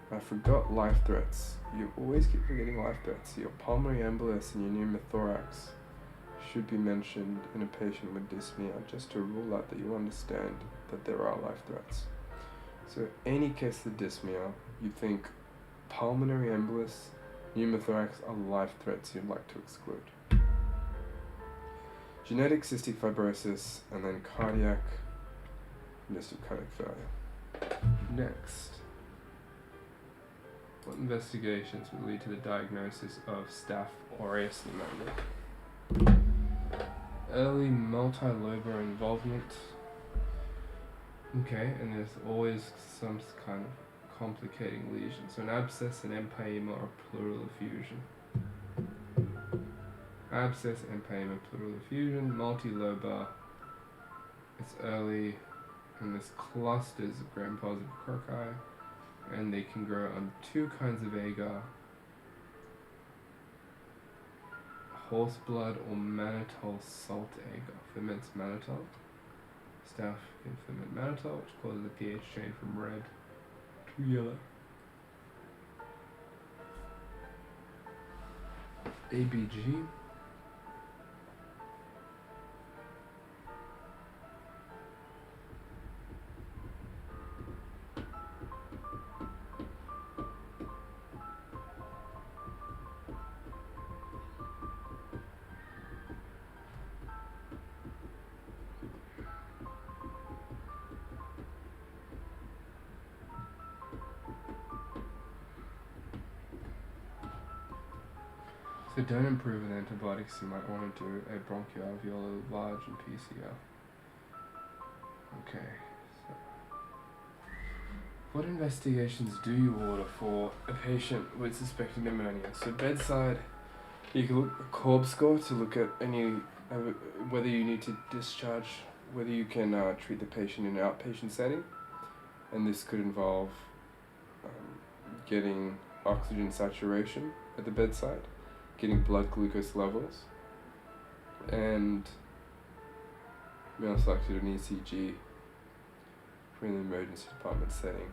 I forgot life threats. You always keep forgetting life threats. Your pulmonary embolus and your pneumothorax should be mentioned in a patient with dyspnea, just to rule out that you understand that there are life threats. So any case of dyspnea, you think pulmonary embolus, pneumothorax are life threats you'd like to exclude. Genetic cystic fibrosis, and then cardiac congestive cardiac failure. Next, what investigations would lead to the diagnosis of Staph aureus pneumonia? Early multilobar involvement. Okay, and there's always some kind of complicating lesion. So an abscess, an empyema, or pleural effusion. Abscess, empyema, pleural effusion, multilobar. It's early, and there's clusters of gram-positive cocci, and they can grow on two kinds of agar: horse blood or mannitol salt agar. Ferments mannitol. Staph can ferment mannitol, which causes the pH change from red to yellow. ABG. So don't improve with antibiotics, you might want to do a bronchoalveolar lavage and PCR. Okay, so what investigations do you order for a patient with suspected pneumonia? So bedside, you can look at Korb score to look at any whether you need to discharge, whether you can treat the patient in an outpatient setting, and this could involve getting oxygen saturation at the bedside, getting blood glucose levels, and we also like to do an ECG for an emergency department setting.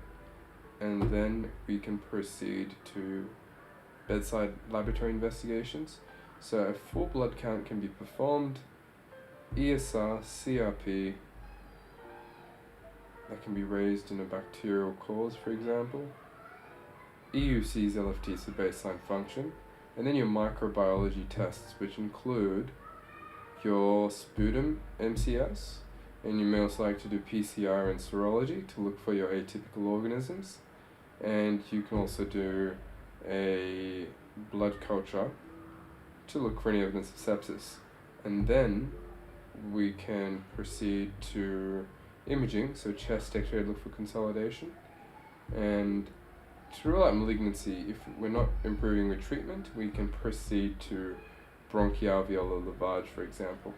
And then we can proceed to bedside laboratory investigations. So a full blood count can be performed, ESR, CRP, that can be raised in a bacterial cause, for example, EUCs, LFTs for baseline function, and then your microbiology tests, which include your sputum MCS, and you may also like to do PCR and serology to look for your atypical organisms, and you can also do a blood culture to look for any evidence of sepsis. And then we can proceed to imaging, so chest X-ray, look for consolidation, and to rule out malignancy, if we're not improving with treatment, we can proceed to bronchoalveolar lavage, for example.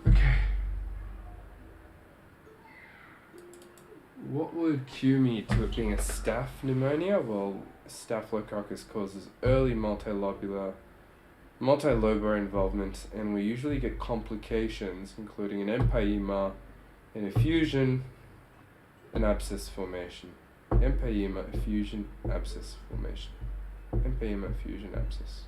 Okay. What would cue me to it being a staph pneumonia? Well, Staphylococcus causes early multilobar involvement, and we usually get complications including an empyema, an effusion, an abscess formation. Empyema, effusion, abscess formation. Empyema, effusion, abscess.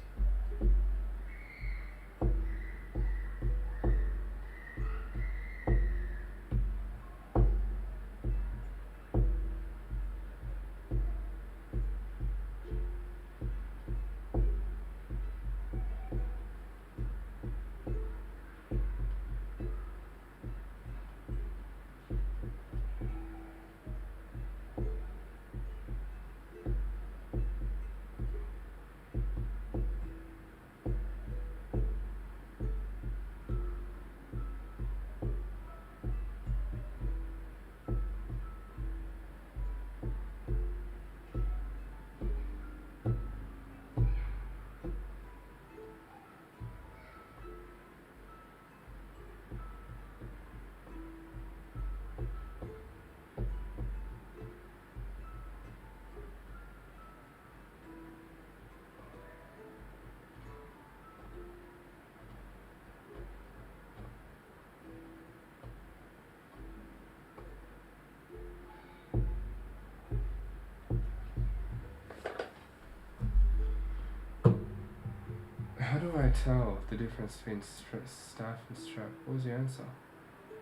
tell the difference between staph and strep? What was the answer?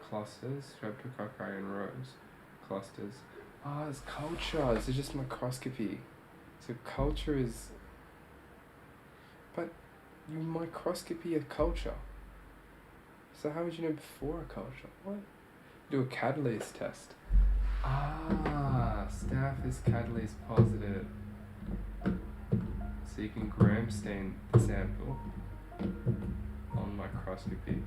Clusters, streptococci and rows. Clusters. Ah, it's culture. This is just microscopy. So culture is... But you microscopy a culture. So how would you know before a culture? What? Do a catalase test. Ah, staph is catalase positive. So you can gram stain the sample on microscopy.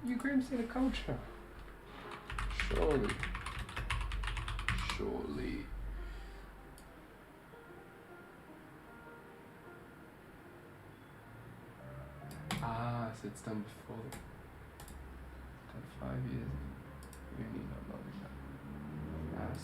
You gram stain a culture. Surely. Ah, so it's done before. Done 5 years. Uni not knowing that. Ass.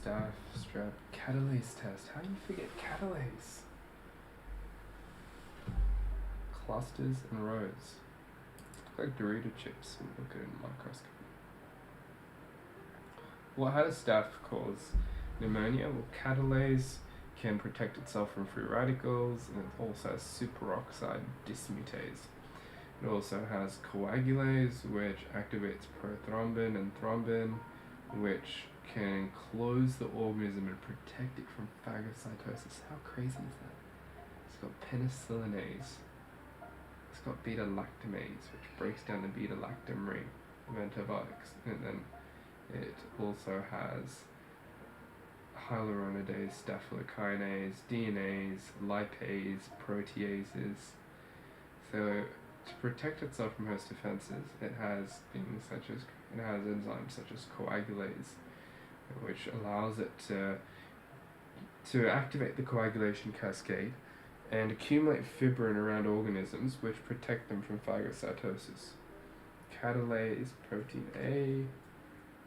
Staph, strep, catalase test. How do you forget catalase? Clusters and rows. Look like Dorito chips when you look at it in a microscope. Well, how does staph cause pneumonia? Well, catalase can protect itself from free radicals, and it also has superoxide dismutase. It also has coagulase, which activates prothrombin and thrombin, which can close the organism and protect it from phagocytosis. How crazy is that? It's got penicillinase. It's got beta-lactamase, which breaks down the beta-lactam ring of antibiotics. And then it also has hyaluronidase, staphylokinase, DNase, lipase, proteases. So to protect itself from host defenses, it has things such as, it has enzymes such as coagulase, which allows it to activate the coagulation cascade and accumulate fibrin around organisms, which protect them from phagocytosis. Catalase, protein A,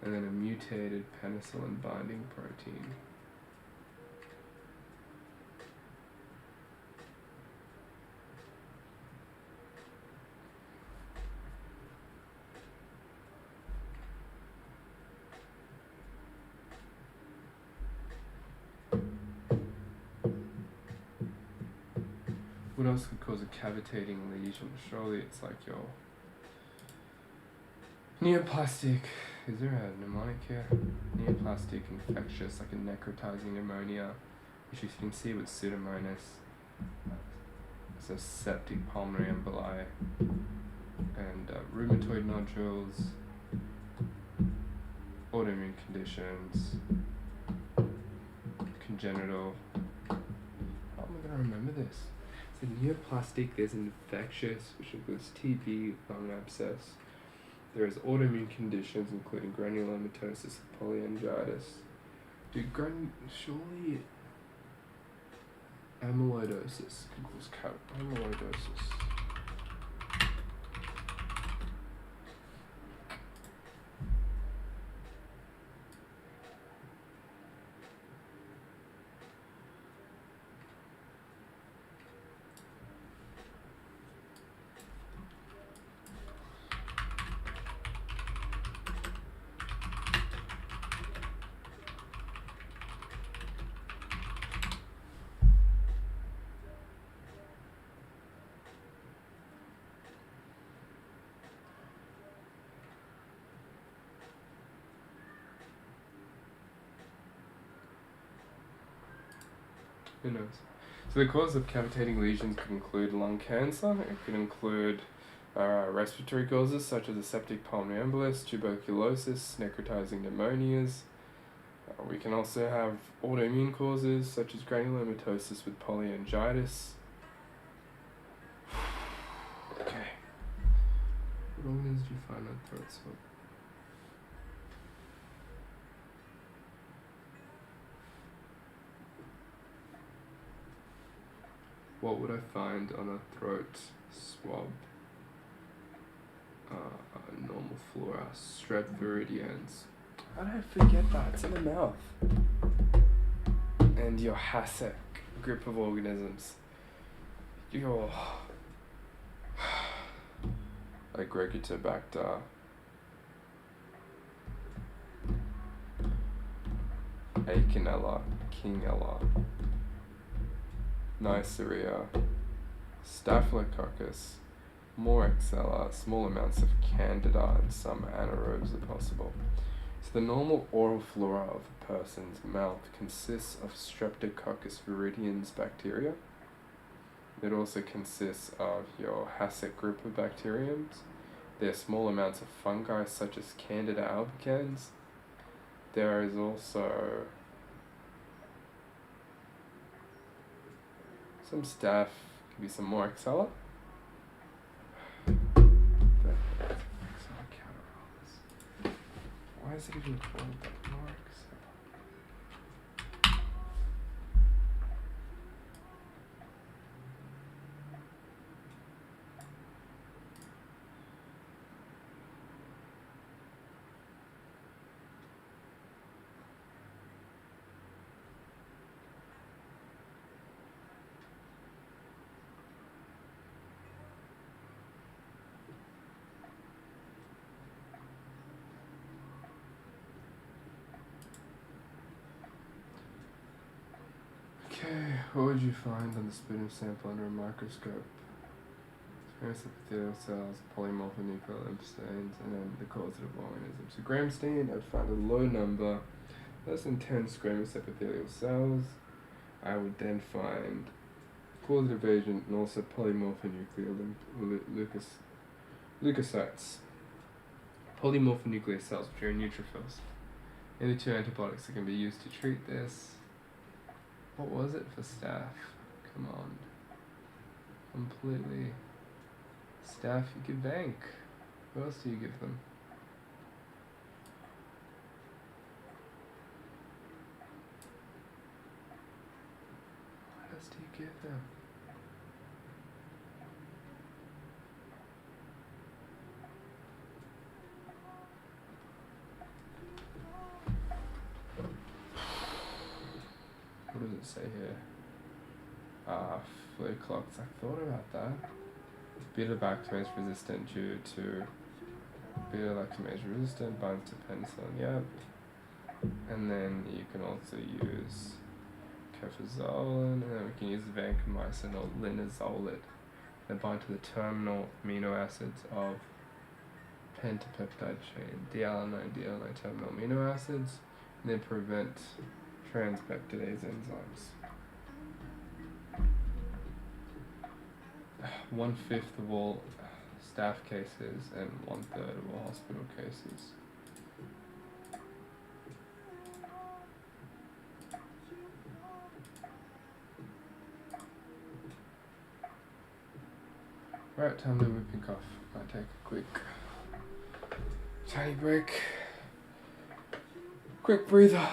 and then a mutated penicillin binding protein. What else could cause a cavitating lesion? Surely it's like your neoplastic. Is there a mnemonic here? Neoplastic infectious, like a necrotizing pneumonia, which you can see with Pseudomonas. It's a septic pulmonary emboli and rheumatoid nodules, autoimmune conditions, congenital. How am I going to remember this? So neoplastic, there's infectious, which includes TB, lung abscess. There is autoimmune conditions, including granulomatosis, polyangiitis. Dude, surely amyloidosis can cause amyloidosis. Who knows? So the cause of cavitating lesions could include lung cancer. It could include respiratory causes such as a septic pulmonary embolus, tuberculosis, necrotizing pneumonias. We can also have autoimmune causes such as granulomatosis with polyangiitis. Okay. What organs do you find on throat swab? What would I find on a throat swab? normal flora, strep viridians. How did I forget that? It's in the mouth. And your HASSEC group of organisms. Your Agregitobacter, Aikenella, Kingella, Neisseria, Staphylococcus, Moraxella, small amounts of Candida, and some anaerobes are possible. So the normal oral flora of a person's mouth consists of Streptococcus viridans bacteria. It also consists of your HASSEC group of bacteriums. There are small amounts of fungi such as Candida albicans. There is also some staph, could be some Moraxella. Why is it even called that? Moraxella? Okay, what would you find on the sputum sample under a microscope? Squamous epithelial cells, polymorphonuclear lymph stains, and then the causative organisms. So gram stain, I'd find a low number, less than 10 squamous epithelial cells. I would then find causative agent and also polymorphonuclear leukocytes. Polymorphonuclear cells, which are neutrophils. Any two antibiotics that can be used to treat this. What was it for staph? Come on. Completely. Staph you give bank. What else do you give them? What else do you give them? What does it say here? Floclox. I thought about that. Beta-lactamase resistant due to beta-lactamase resistant binds to penicillin. Yep. And then you can also use cefazolin, and then we can use vancomycin or linezolid. They bind to the terminal amino acids of pentapeptide chain, dealanine terminal amino acids, and they prevent transpeptidase enzymes. 1/5 of all staph cases and 1/3 of all hospital cases. Right, time to whooping cough. Might take a quick tiny break. Quick breather.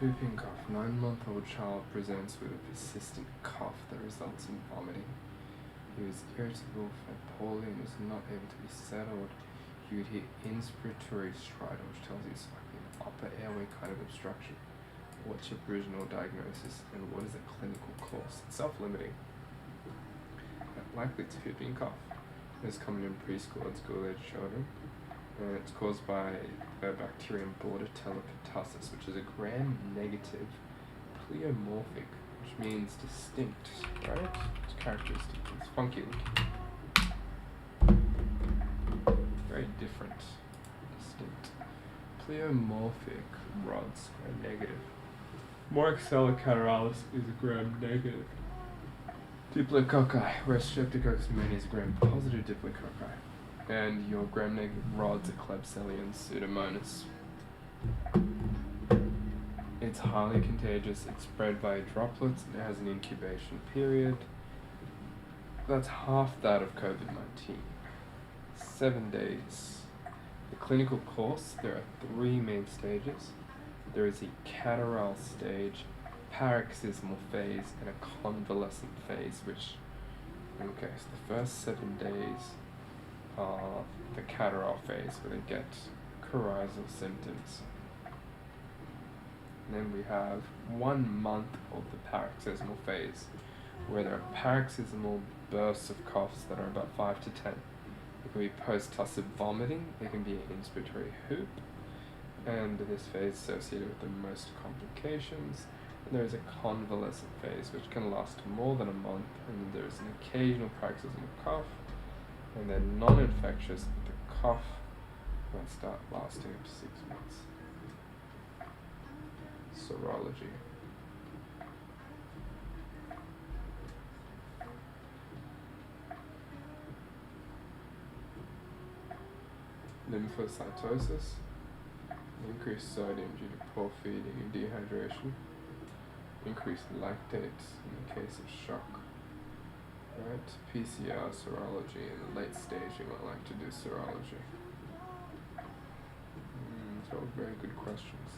Whooping cough. 9-month-old child presents with a persistent cough that results in vomiting. He was irritable, felt poorly, and was not able to be settled. He would hear inspiratory stridor, which tells you it's likely an upper airway kind of obstruction. What's your provisional diagnosis, and what is the clinical course? It's self-limiting. Likely it's whooping cough. It's common in preschool and school-age children. And it's caused by the bacterium Bordetella pertussis, which is a gram-negative pleomorphic, which means distinct, right? It's characteristic. It's funky looking. Very different. Distinct. Pleomorphic rods, gram-negative. Moraxella catarrhalis is gram-negative. Diplococci, where Streptococcus pneumoniae is gram-positive diplococci. And your gram-negative rods are Klebsiella and Pseudomonas. It's highly contagious. It's spread by droplets and it has an incubation period. That's half that of COVID-19. 7 days. The clinical course, there are 3 main stages. There is a catarrhal stage, paroxysmal phase, and a convalescent phase, which, okay, so the first 7 days are the catarrhal phase, where they get coryzal symptoms. And then we have 1 month of the paroxysmal phase, where there are paroxysmal bursts of coughs that are about 5 to 10. It can be post-tussive vomiting, it can be an inspiratory whoop, and this phase is associated with the most complications. And there is a convalescent phase, which can last more than a month, and then there is an occasional paroxysmal cough, and they're non-infectious, but the cough might start lasting up to 6 months. Serology. Lymphocytosis. Increased sodium due to poor feeding and dehydration. Increased lactates in the case of shock. Right, PCR serology. In the late stage, you might like to do serology. So very good questions.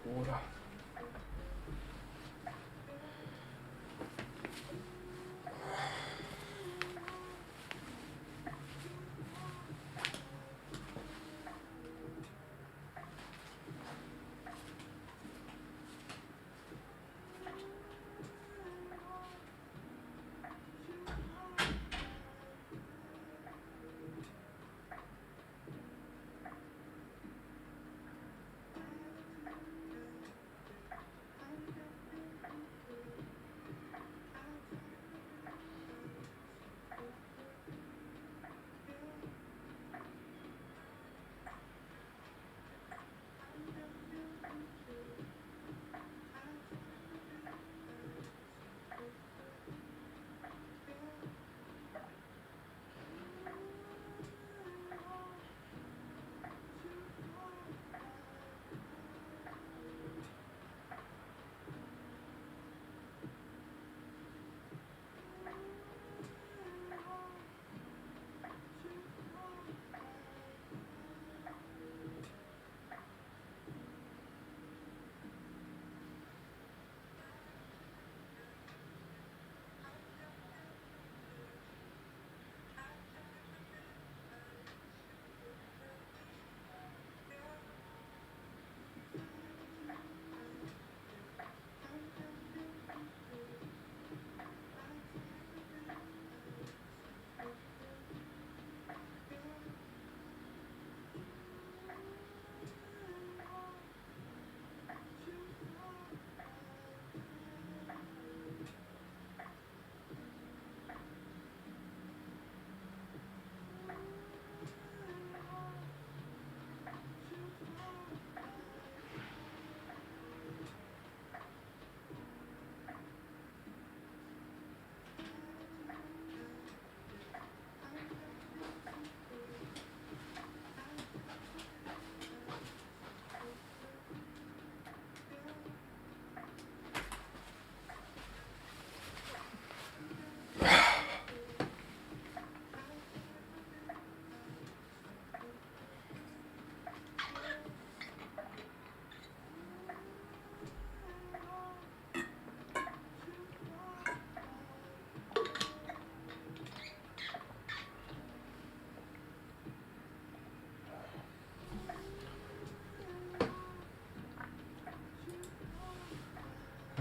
water.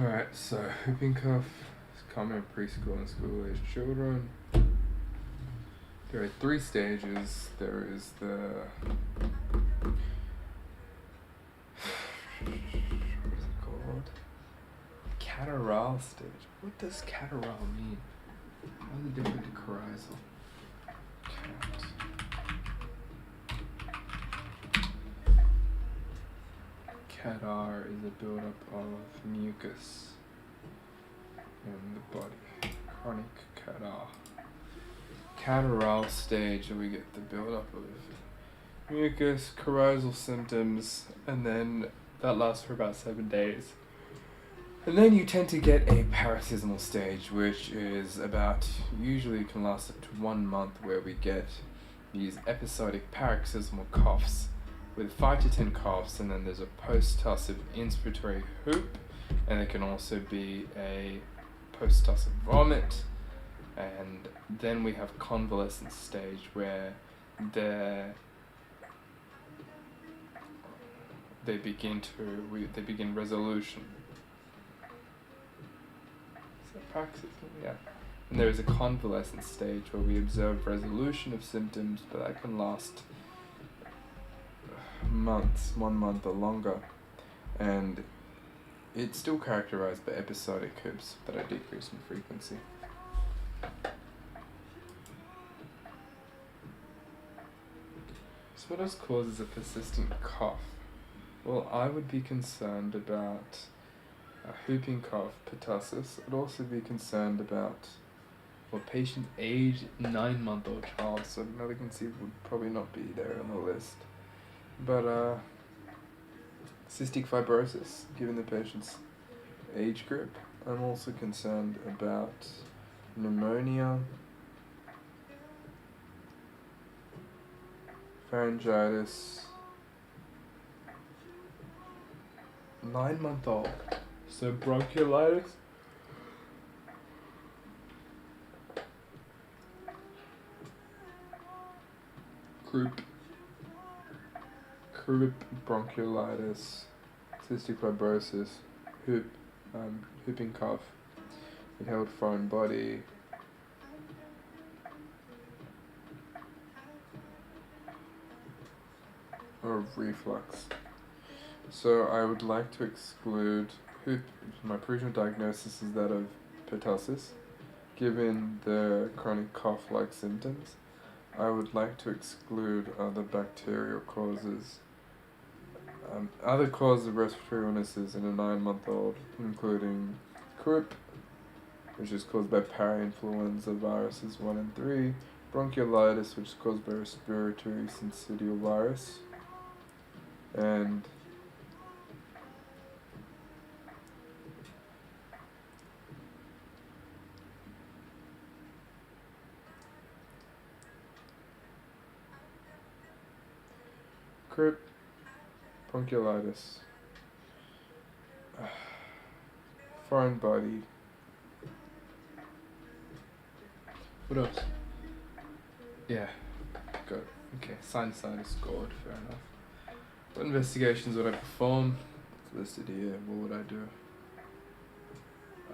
Alright, so whooping cough is common in preschool and school-aged children. There are 3 stages. There is the what is it called? Catarrhal stage. What does catarrhal mean? How is it different to coryzal? Catarrh is a buildup of mucus in the body. Chronic catarrh. Catarrhal stage, we get the buildup of mucus, coryzal symptoms, and then that lasts for about 7 days. And then you tend to get a paroxysmal stage, which is about, usually can last up to 1 month, where we get these episodic paroxysmal coughs with 5 to 10 coughs, and then there's a post-tussive inspiratory whoop, and it can also be a post-tussive vomit. And then we have convalescent stage, where they begin resolution. Is that paroxysmal? Yeah. And there is a convalescent stage where we observe resolution of symptoms, but that can last months, 1 month or longer, and it's still characterized by episodic hoops that are decreased in frequency. So what else causes a persistent cough? Well, I would be concerned about a whooping cough, pertussis. I'd also be concerned about patient age, 9-month-old child, so another conceive would probably not be there on the list. But cystic fibrosis, given the patient's age group. I'm also concerned about pneumonia, pharyngitis, 9-month-old. So bronchiolitis. Croup bronchiolitis, cystic fibrosis, whooping cough, inhaled foreign body, or reflux. So I would like to exclude my provisional diagnosis is that of pertussis. Given the chronic cough-like symptoms, I would like to exclude other bacterial causes. Other causes of respiratory illnesses in a 9-month-old, including croup, which is caused by parainfluenza viruses 1 and 3, bronchiolitis, which is caused by respiratory syncytial virus, and croup, bronchiolitis, foreign body. What else? Yeah, good. Okay, sinusitis scored, fair enough. What investigations would I perform? It's listed here. What would I do?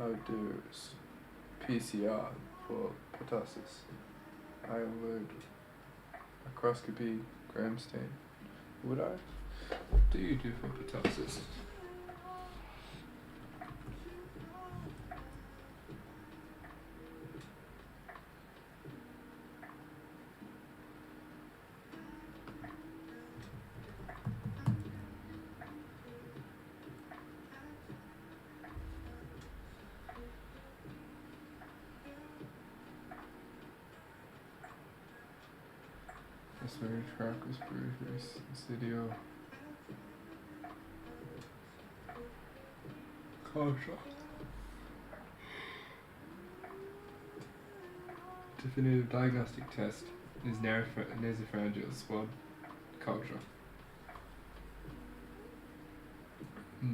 I would do PCR for pertussis. I would microscopy, Gram stain. Would I? What do you do for pertussis? Respiratory tract, respiratory syncytial, culture. Definitive diagnostic test is nasopharyngeal swab culture.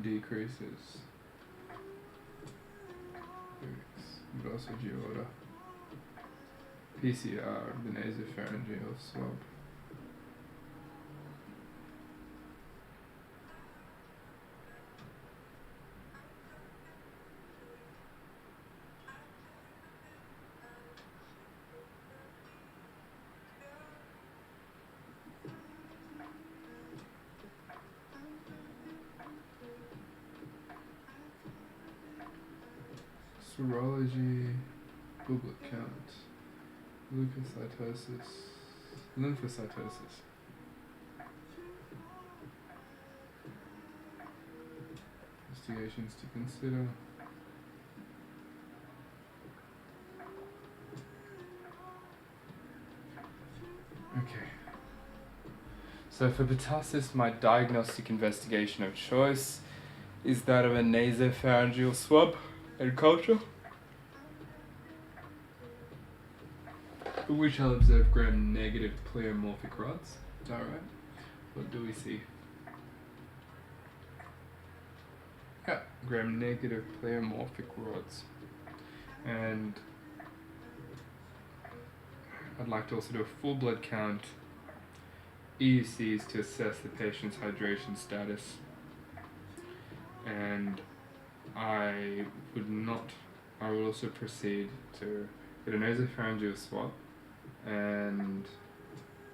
Decreases. But also G-order. PCR, the nasopharyngeal swab. Serology, Goblet count, lymphocytosis. Investigations to consider. Okay. So for pertussis, my diagnostic investigation of choice is that of a nasopharyngeal swab and culture, for which I'll observe gram-negative pleomorphic rods. Is that right? What do we see? Yeah, gram-negative pleomorphic rods. And I'd like to also do a full blood count, EUCs to assess the patient's hydration status. And I would also proceed to get a nasopharyngeal swab and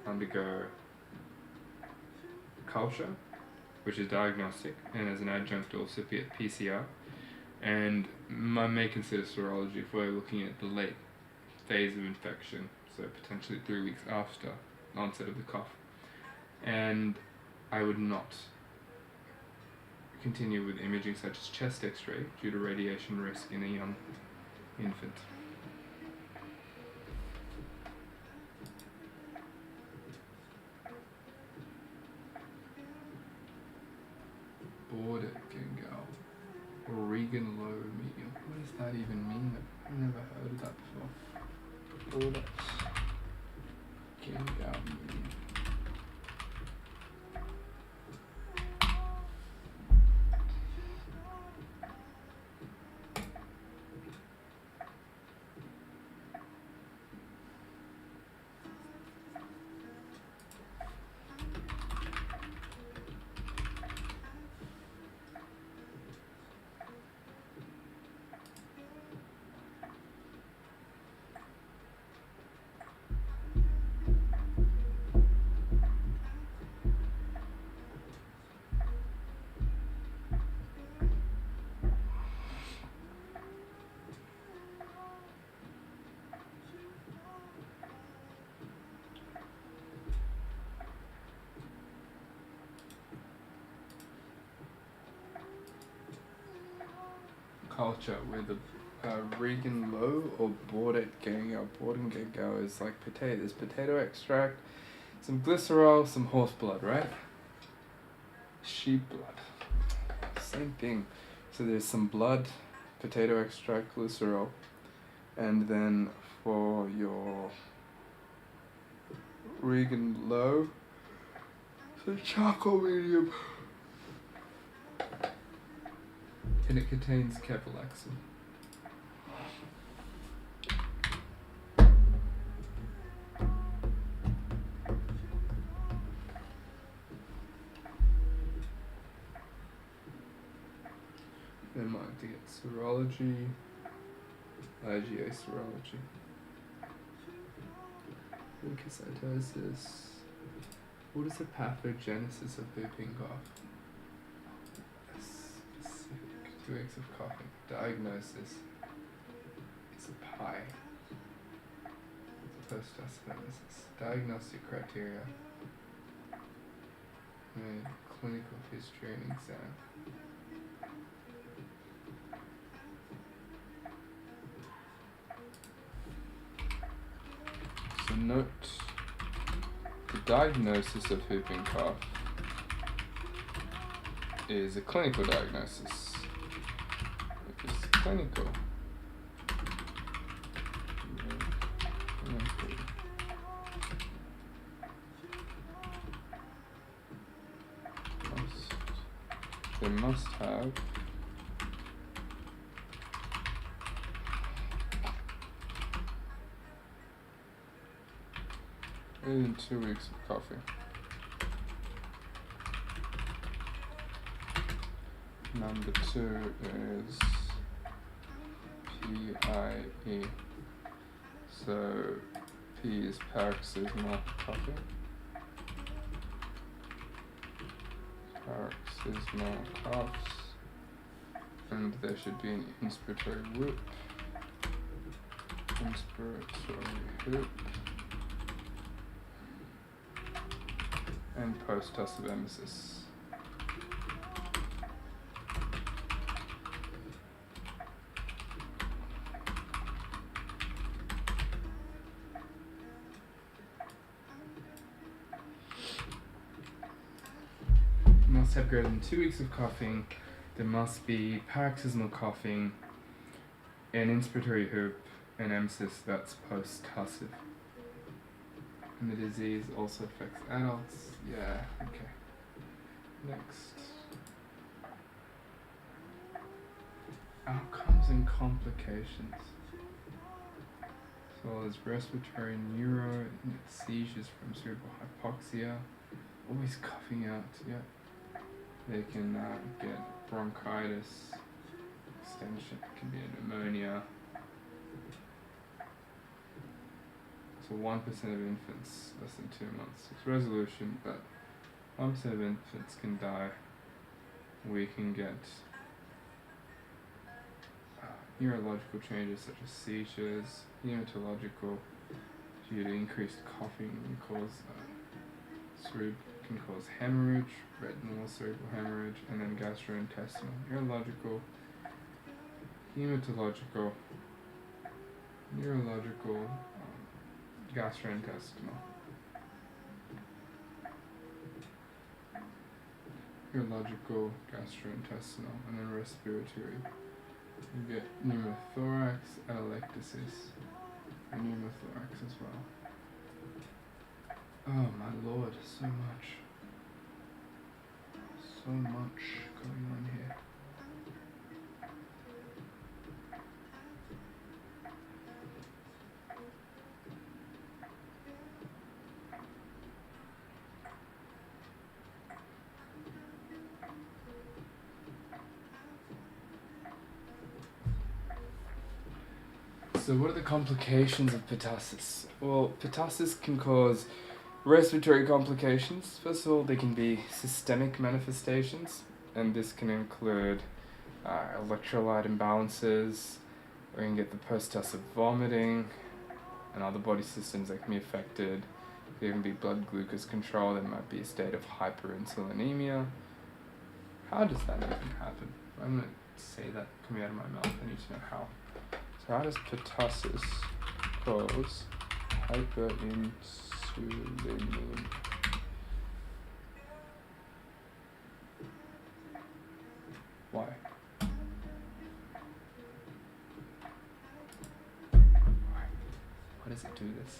undergo culture, which is diagnostic, and as an adjunct also be at PCR. And I may consider serology if we're looking at the late phase of infection, so potentially 3 weeks after onset of the cough. And I would not continue with imaging such as chest x-ray due to radiation risk in a young infant. Border Gengal, Oregon low medium. What does that even mean? I've never heard of that before. Border Gengal medium. culture with a Regan Low or Bordet Gengar. Borden Gengar is like potatoes, potato extract, some glycerol, some horse blood, right? Sheep blood. Same thing. So there's some blood, potato extract, glycerol, and then for your Regan Low, the charcoal medium. And it contains caprolactam. Then I have to get serology, IgA serology, leukocytosis. What is the pathogenesis of whooping cough? Specific 2 weeks of coughing. Diagnosis is a pie. Post-diagnosis. Diagnostic criteria. Clinical history and exam. So note the diagnosis of whooping cough is a clinical diagnosis. It is clinical. They must have in 2 weeks of coffee. Number 2 is PIE. So P is paroxysmal coffee. Paroxysmal coughs. And there should be an inspiratory whoop. Inspiratory whoop. And post-tussive emesis. Must have greater than 2 weeks of coughing. There must be paroxysmal coughing, an inspiratory whoop, and emesis that's post-tussive. And the disease also affects adults. Yeah, okay. Next. Outcomes and complications. So there's respiratory neuro, seizures from cerebral hypoxia, always coughing out, yeah. They can get bronchitis, extension, it can be a pneumonia. So 1% of infants less than 2 months. It's resolution, but 1% of infants can die. We can get neurological changes such as seizures, hematological due to increased coughing can cause hemorrhage, retinal cerebral hemorrhage, and then gastrointestinal. Neurological, hematological, neurological, gastrointestinal. Neurological, gastrointestinal, and then respiratory. You get pneumothorax, atelectasis, and pneumothorax as well. Oh my lord, so much. So much going on here. So what are the complications of pertussis? Well, pertussis can cause respiratory complications. First of all, they can be systemic manifestations, and this can include electrolyte imbalances, or you can get the post-tussive vomiting, and other body systems that can be affected. There can be blood glucose control, there might be a state of hyperinsulinemia. How does that even happen? say that coming out of my mouth. I need to know how. So how does pertussis cause hyperinsulinemia? Why? Why does it do this?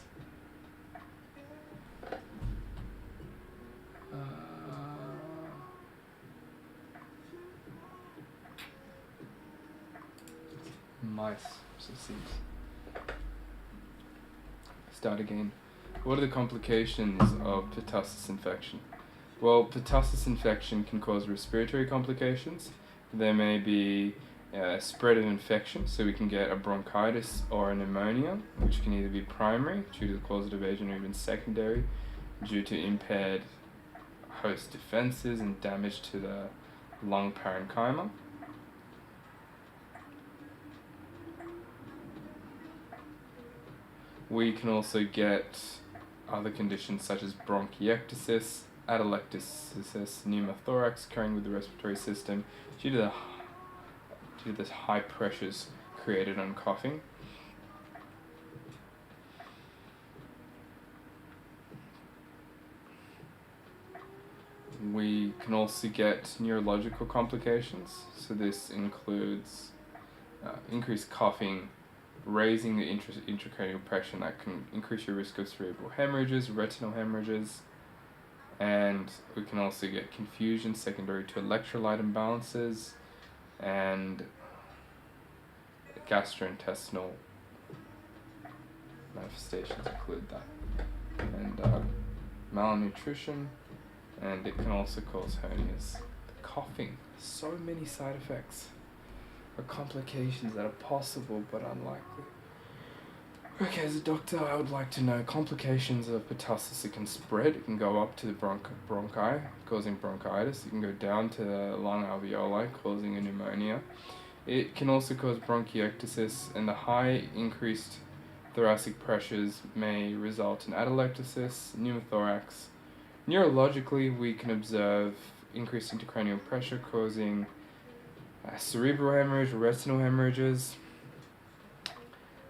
Mice, so it seems. Start again. What are the complications of pertussis infection? Well, pertussis infection can cause respiratory complications. There may be spread of infection, so we can get a bronchitis or a pneumonia, which can either be primary due to the causative agent or even secondary due to impaired host defenses and damage to the lung parenchyma. We can also get other conditions such as bronchiectasis, atelectasis, pneumothorax occurring with the respiratory system due to the high pressures created on coughing. We can also get neurological complications, so this includes increased coughing, raising the intracranial pressure, that can increase your risk of cerebral hemorrhages, retinal hemorrhages, and we can also get confusion secondary to electrolyte imbalances, and gastrointestinal manifestations include that, and malnutrition, and it can also cause hernias. Coughing, so many side effects or complications that are possible but unlikely. Okay, as a doctor, I would like to know complications of pertussis. It can spread, it can go up to the bronchi, causing bronchitis. It can go down to the lung alveoli, causing a pneumonia. It can also cause bronchiectasis, and the high increased thoracic pressures may result in atelectasis, pneumothorax. Neurologically, we can observe increased intracranial pressure causing cerebral hemorrhage, retinal hemorrhages,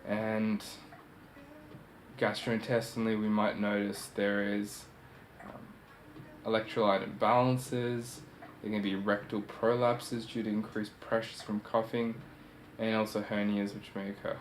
and gastrointestinally we might notice there is electrolyte imbalances. There can be rectal prolapses due to increased pressures from coughing, and also hernias which may occur.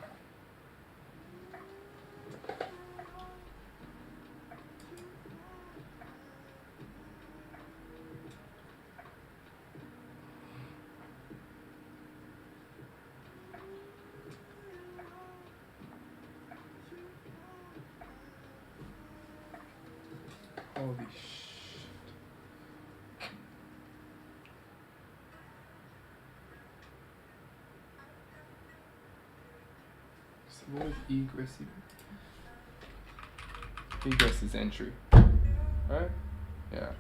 Holy shit. So what is egress even? Egress is entry, right? Yeah.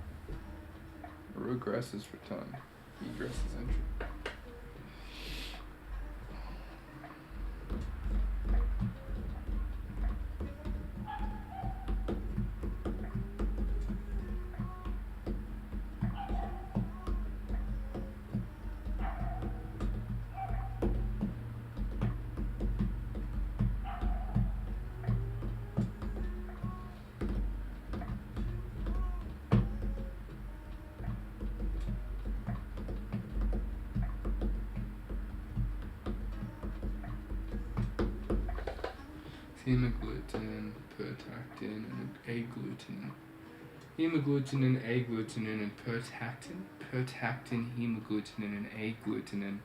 Regress is return. Egress is entry. Hemagglutinin, pertactin, and agglutinin. Hemagglutinin, agglutinin, and pertactin, hemagglutinin, and agglutinin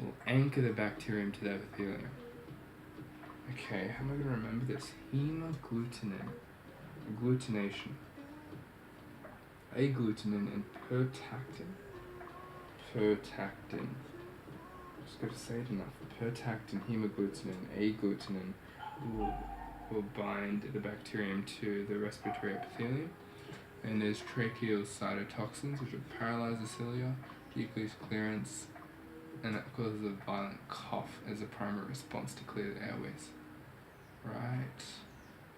will anchor the bacterium to the epithelium. Okay, how am I going to remember this? Hemagglutinin, agglutination, agglutinin, and pertactin. Just got to say it enough. Pertactin, hemagglutinin, agglutinin will bind the bacterium to the respiratory epithelium, and there's tracheal cytotoxins which will paralyze the cilia, decrease clearance, and that causes a violent cough as a primary response to clear the airways. Right.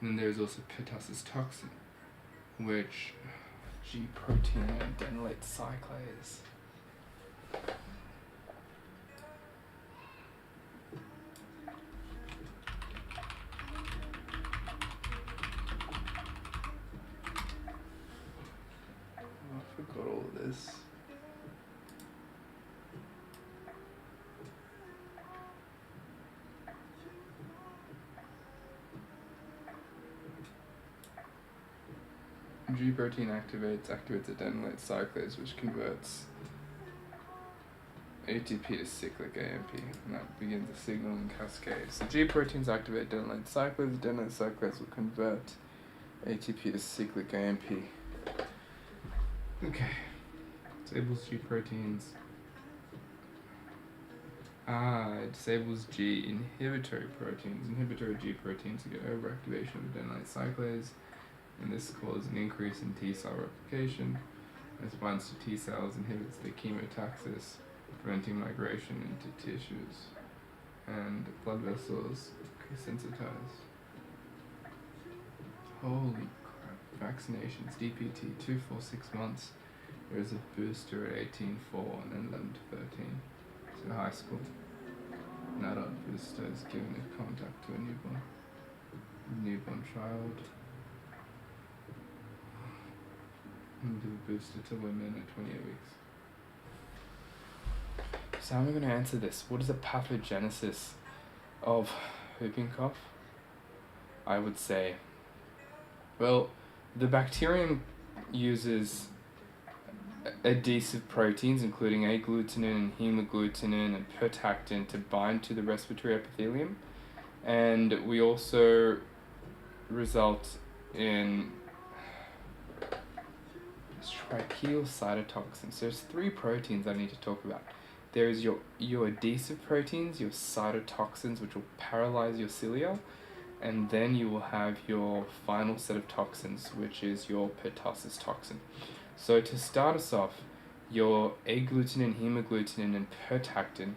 And then there's also pertussis toxin, which G protein adenylate cyclase. G protein activates adenylate cyclase, which converts ATP to cyclic AMP, and that begins a signaling cascade. So G proteins activate adenylate cyclase will convert ATP to cyclic AMP. Okay, disables G proteins. It disables G inhibitory proteins. Inhibitory G proteins get overactivation of adenylate cyclase, and this causes an increase in T cell replication. This binds to T cells, inhibits the chemotaxis, preventing migration into tissues, and blood vessels sensitized. Holy crap. Vaccinations, DPT, 2, 4, 6 months. There is a booster at 18, 4, and then 11 to 13. So high school. An adult booster is given if contact to a newborn child. And do a booster to women at 28 weeks. So how am I going to answer this? What is the pathogenesis of whooping cough? I would say, well, the bacterium uses adhesive proteins, including agglutinin and hemagglutinin and pertactin, to bind to the respiratory epithelium. And we also result in tracheal cytotoxins. So there's 3 proteins I need to talk about. There's your adhesive proteins, your cytotoxins, which will paralyze your cilia, and then you will have your final set of toxins, which is your pertussis toxin. So to start us off, your agglutinin, hemagglutinin, and pertactin.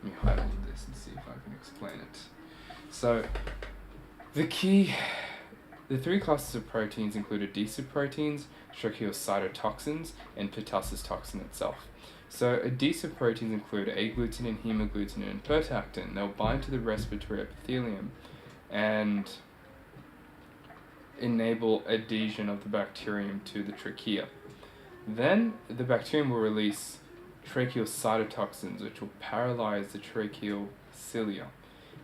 Let me highlight this and see if I can explain it. So the 3 classes of proteins include adhesive proteins, tracheal cytotoxins, and pertussis toxin itself. So adhesive proteins include agglutinin, hemagglutinin, and pertactin. They'll bind to the respiratory epithelium and enable adhesion of the bacterium to the trachea. Then the bacterium will release tracheal cytotoxins, which will paralyze the tracheal cilia.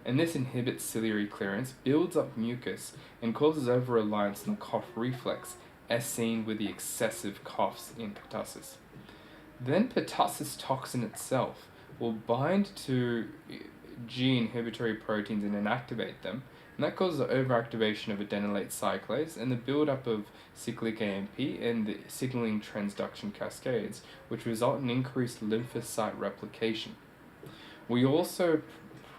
And this inhibits ciliary clearance, builds up mucus, and causes over-reliance on the cough reflex, as seen with the excessive coughs in pertussis. Then pertussis toxin itself will bind to G inhibitory proteins and inactivate them, and that causes the overactivation of adenylate cyclase and the buildup of cyclic AMP and the signaling transduction cascades, which result in increased lymphocyte replication. We also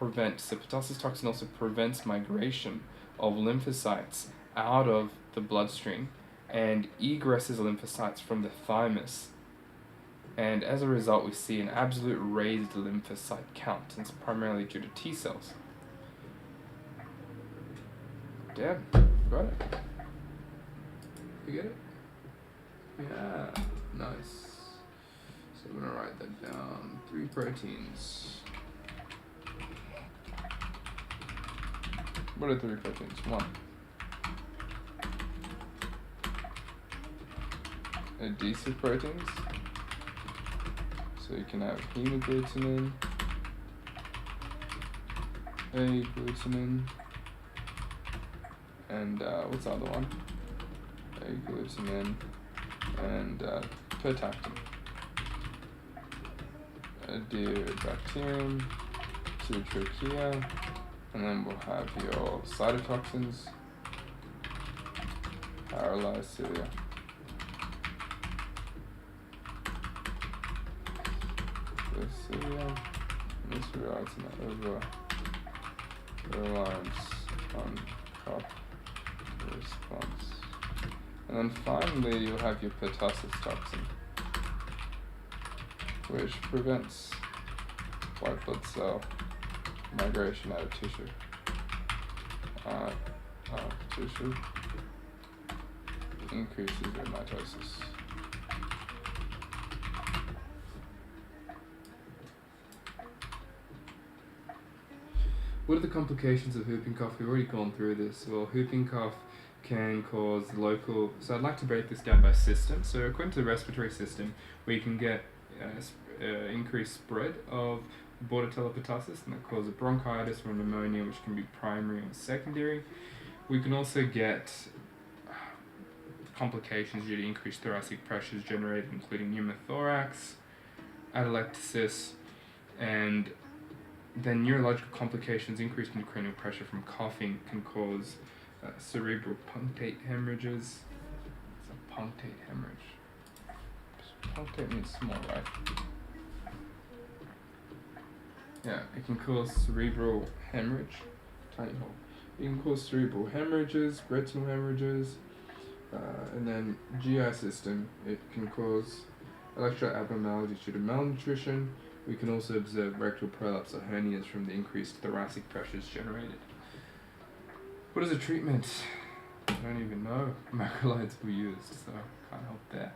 pertussis toxin also prevents migration of lymphocytes out of the bloodstream and egresses lymphocytes from the thymus. And as a result, we see an absolute raised lymphocyte count, and it's primarily due to T cells. Damn, got it. You get it? Yeah, nice. So I'm gonna write that down. 3 proteins. What are 3 proteins? 1. Adhesive proteins. So you can have hemagglutinin, agglutinin, and what's the other one? Agglutinin and pertactin. Adhere bacterium to the trachea, and then we'll have your cytotoxins, paralyzed cilia. Cilia, and this results in over-reliance on cough response. And then finally, you'll have your pertussis toxin, which prevents white blood cell migration out of tissue. Increases your mitosis. What are the complications of whooping cough? We've already gone through this. Well, whooping cough can cause local... So I'd like to break this down by system. So according to the respiratory system, we can get increased spread of Bordetella pertussis, and that causes bronchitis or pneumonia, which can be primary or secondary. We can also get complications due to increased thoracic pressures generated, including pneumothorax, atelectasis, and then neurological complications. Increased intracranial pressure from coughing can cause cerebral punctate hemorrhages. It's a punctate hemorrhage. Punctate means small, right? Yeah, it can cause cerebral hemorrhage. Tiny hole. It can cause cerebral hemorrhages, retinal hemorrhages, and then GI system. It can cause electrolyte abnormalities due to malnutrition. We can also observe rectal prolapse or hernias from the increased thoracic pressures generated. What is the treatment? I don't even know. Macrolides were used, so can't help there.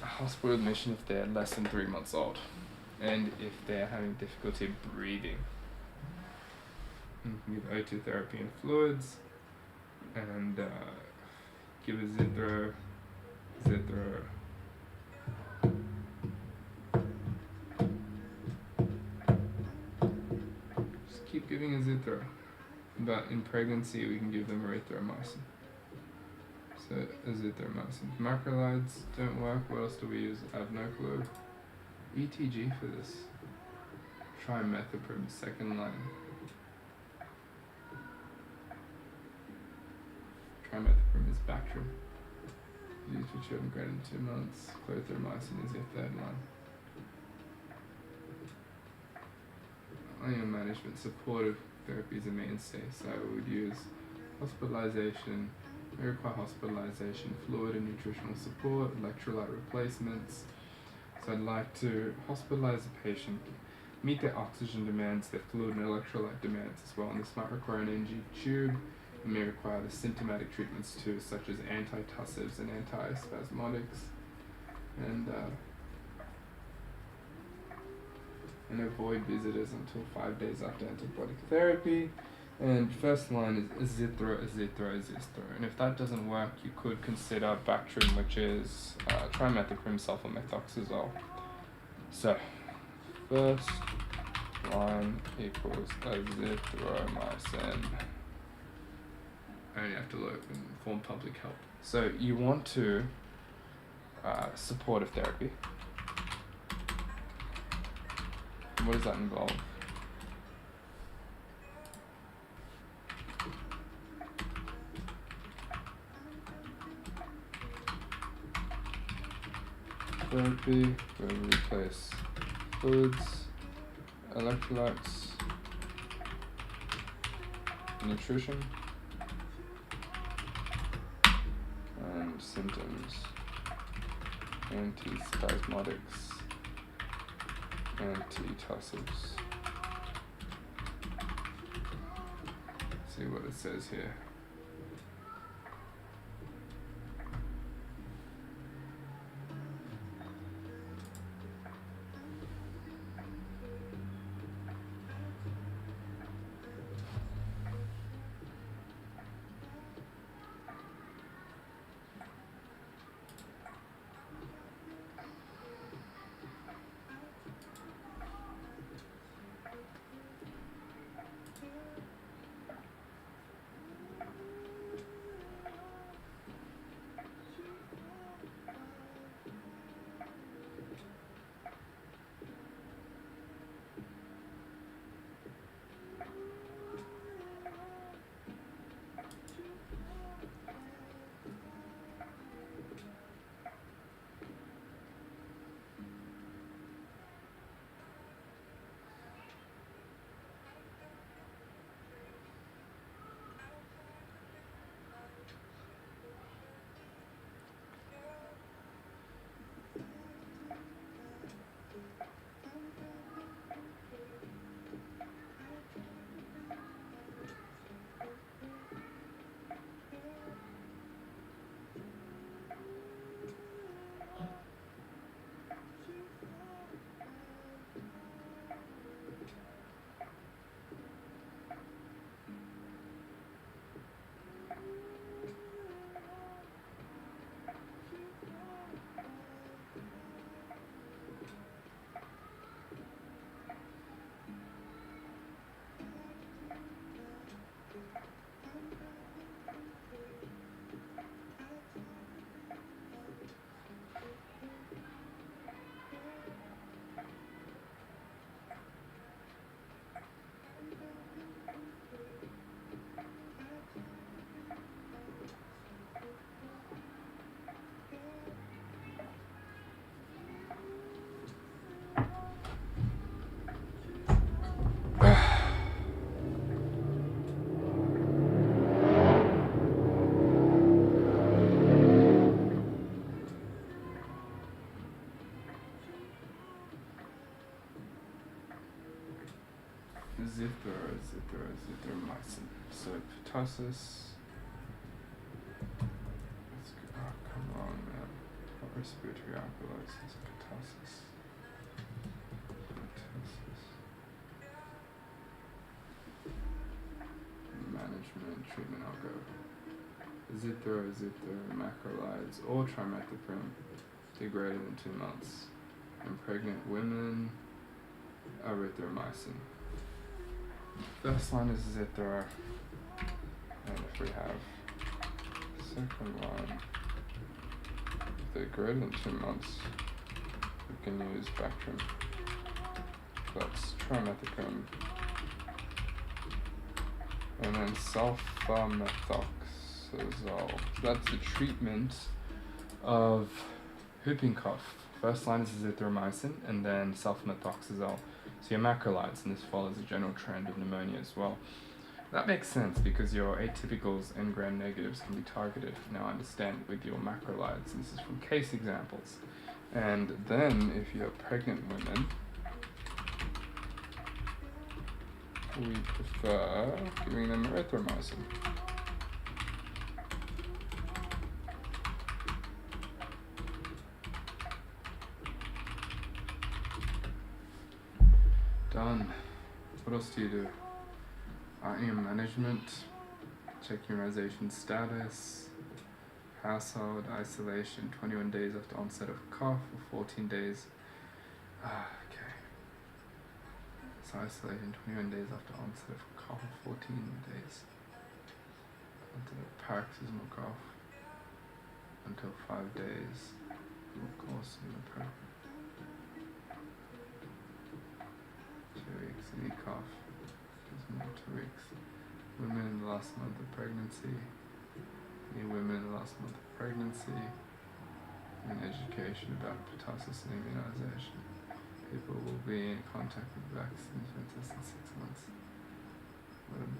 Hospital admission if they're less than 3 months old, and if they're having difficulty breathing. Give O2 therapy and fluids, and give a Zithro. Just keep giving a Zithro. But in pregnancy, we can give them erythromycin. So azithromycin. If macrolides don't work, what else do we use? I have no clue. ETG for this. Trimethoprim, second line. Trimethoprim is Bactrim. Used for children greater than 2 months. Clarithromycin is your third line. Iron management, supportive therapy is a mainstay, so I would use hospitalization. May require hospitalization, fluid and nutritional support, electrolyte replacements. So I'd like to hospitalize a patient, meet their oxygen demands, their fluid and electrolyte demands as well, and this might require an NG tube. It may require the symptomatic treatments too, such as antitussives and antispasmodics, and avoid visitors until 5 days after antibiotic therapy. And first line is Zithro. And if that doesn't work, you could consider Bactrim, which is trimethoprim sulfamethoxazole. So, first line equals azithromycin. I only have to look and inform public health. So you want to supportive therapy. What does that involve? Therapy, we replace fluids, electrolytes, nutrition, and symptoms, antispasmodics, antitussives. See what it says here. Azithromycin. So pertussis. Let's go. Oh, come on, man. Respiratory alkalosis, pertussis. Management, treatment, I'll go. Zithro, macrolides, or trimethoprim, to greater than 2 months. In pregnant women, erythromycin. First line is Zithro, and if we have second line, if they're greater than 2 months, we can use Bactrim. That's trimethoprim. And then sulfamethoxazole. So that's the treatment of whooping cough. First line is azithromycin and then sulfamethoxazole. So your macrolides, and this follows a general trend of pneumonia as well. That makes sense because your atypicals and gram-negatives can be targeted. Now I understand with your macrolides. This is from case examples. And then if you have pregnant women, we prefer giving them erythromycin. Done. What else do you do? Your management, check immunization status, household isolation 21 days after onset of cough or 14 days. Okay. So isolation 21 days after onset of cough or 14 days. Until paroxysmal cough until 5 days. Of course, in the 2 weeks, any cough. More 2 weeks. Women in the last month of pregnancy. Any women in the last month of pregnancy. And education about pertussis and immunization. People will be in contact with vaccines for less than 6 months. What do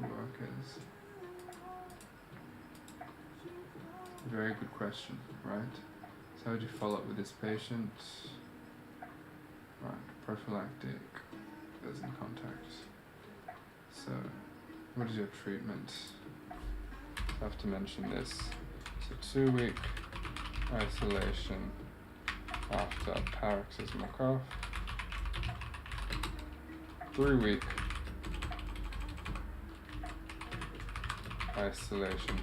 workers? Very good question, right? So how would you follow up with this patient? Right, prophylactic, doesn't contact. So, what is your treatment? I have to mention this. So 2-week isolation after paroxysmal cough. 3-week isolation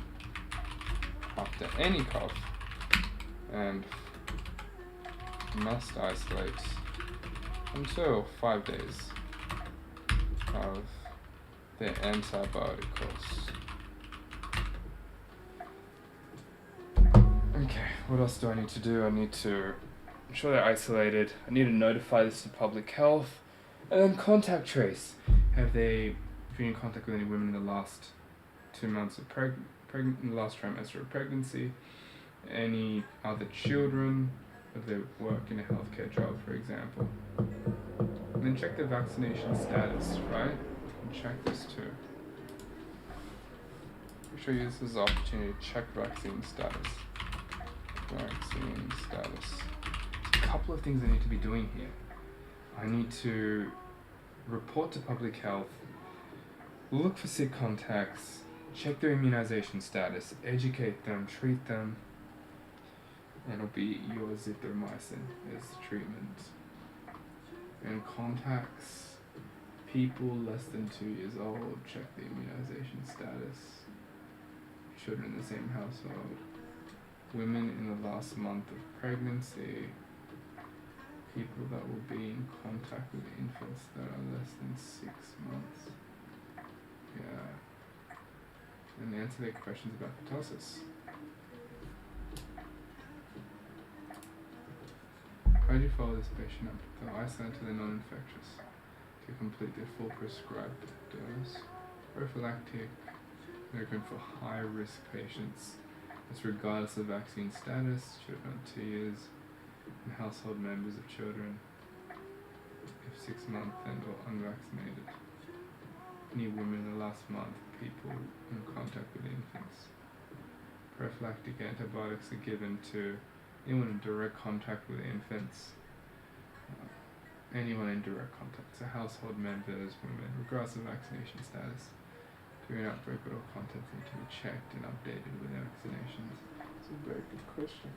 after any cough, and must isolate until 5 days of the antibiotic course. Okay, what else do I need to do? I need to ensure they're isolated. I need to notify this to public health, and then contact trace. Have they been in contact with any women in the last 2 months of in the last trimester of pregnancy? Any other children? If they work in a healthcare job, for example. And then check the vaccination status, right? And check this too. Make sure you use this opportunity to check vaccine status. Vaccine status. There's a couple of things I need to be doing here. I need to report to public health, look for sick contacts, check their immunization status, educate them, treat them, and it'll be your azithromycin as the treatment. And contacts, people less than 2 years old, check the immunization status. Children in the same household. Women in the last month of pregnancy. People that will be in contact with infants that are less than 6 months. Yeah. And answer their questions about pertussis. How do you follow this patient up? They'll isolate until they're non-infectious to complete their full prescribed dose. Prophylactic, they're good for high-risk patients. It's regardless of vaccine status, children under 2 years, and household members of children if 6 months and or unvaccinated. Any women in the last month, people in contact with infants. Prophylactic antibiotics are given to anyone in direct contact with infants. anyone in direct contact, so household members, women, regardless of vaccination status. During outbreak, all contents need to be checked and updated with vaccinations. It's a very good question.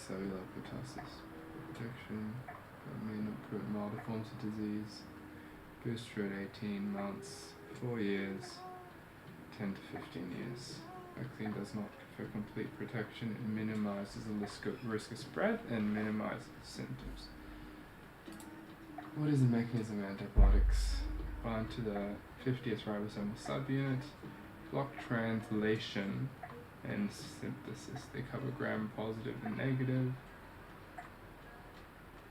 Cellular pertussis. Protection may not prevent milder forms of disease. Booster at 18 months, 4 years, 10 to 15 years. Vaccine does not confer complete protection. It minimizes the risk of spread and minimizes symptoms. What is the mechanism of antibiotics? Bind to the 50th ribosomal subunit, block translation and synthesis. They cover gram-positive and negative.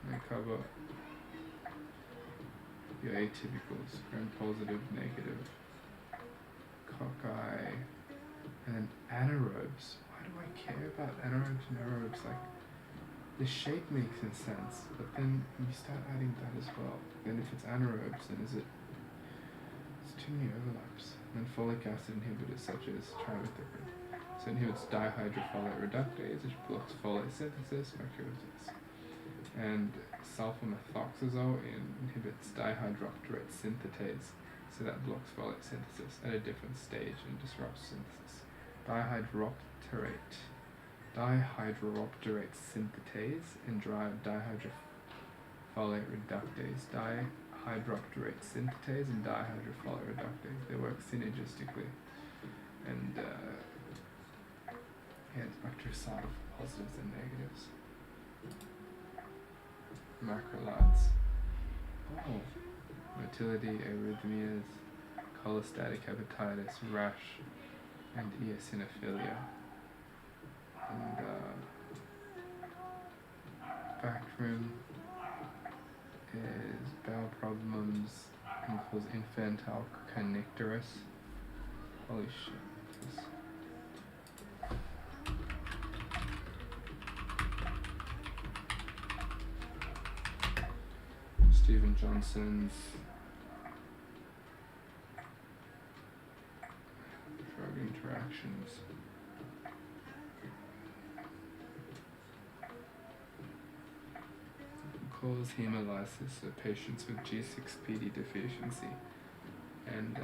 They cover your atypicals, gram-positive, negative, cocci, and then anaerobes. Why do I care about anaerobes and aerobes? Like, the shape makes sense, but then you start adding that as well. Then if it's anaerobes, then it's too many overlaps. And then folic acid inhibitors such as trimethoprim. So it inhibits dihydrofolate reductase, which blocks folate synthesis, mercurocase. And sulfamethoxazole inhibits dihydrooctanoate synthetase, so that blocks folate synthesis at a different stage and disrupts synthesis. Dihydrooctanoate synthetase and dihydrofolate reductase. Dihydrooctanoate synthetase and dihydrofolate reductase, they work synergistically. And it's bactericidal for positives and negatives. Macrolides. Oh. Motility, arrhythmias, cholestatic hepatitis, rash, and eosinophilia. And Bactrim is bowel problems and cause infantile kernicterus. Holy shit. Stephen Johnson's drug interactions. Cause hemolysis of patients with G6PD deficiency. And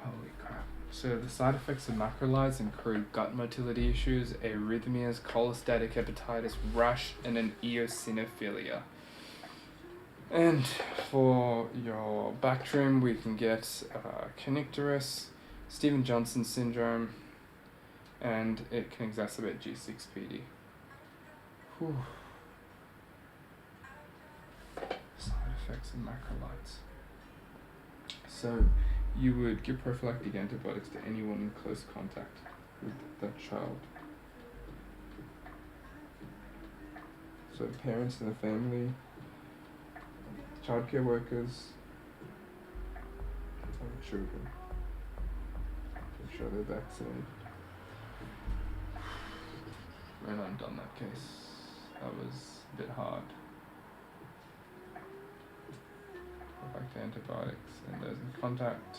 holy crap. So the side effects of macrolides include gut motility issues, arrhythmias, cholestatic hepatitis, rash, and an eosinophilia. And for your Bactrim, we can get kernicterus, Stevens-Johnson syndrome, and it can exacerbate G6PD. Whew. Side effects of macrolides. So you would give prophylactic antibiotics to anyone in close contact with that child. So parents in the family, childcare workers, and children. Make sure they're vaccinated. And I'm done that case. That was a bit hard. Go back to antibiotics and those in contact.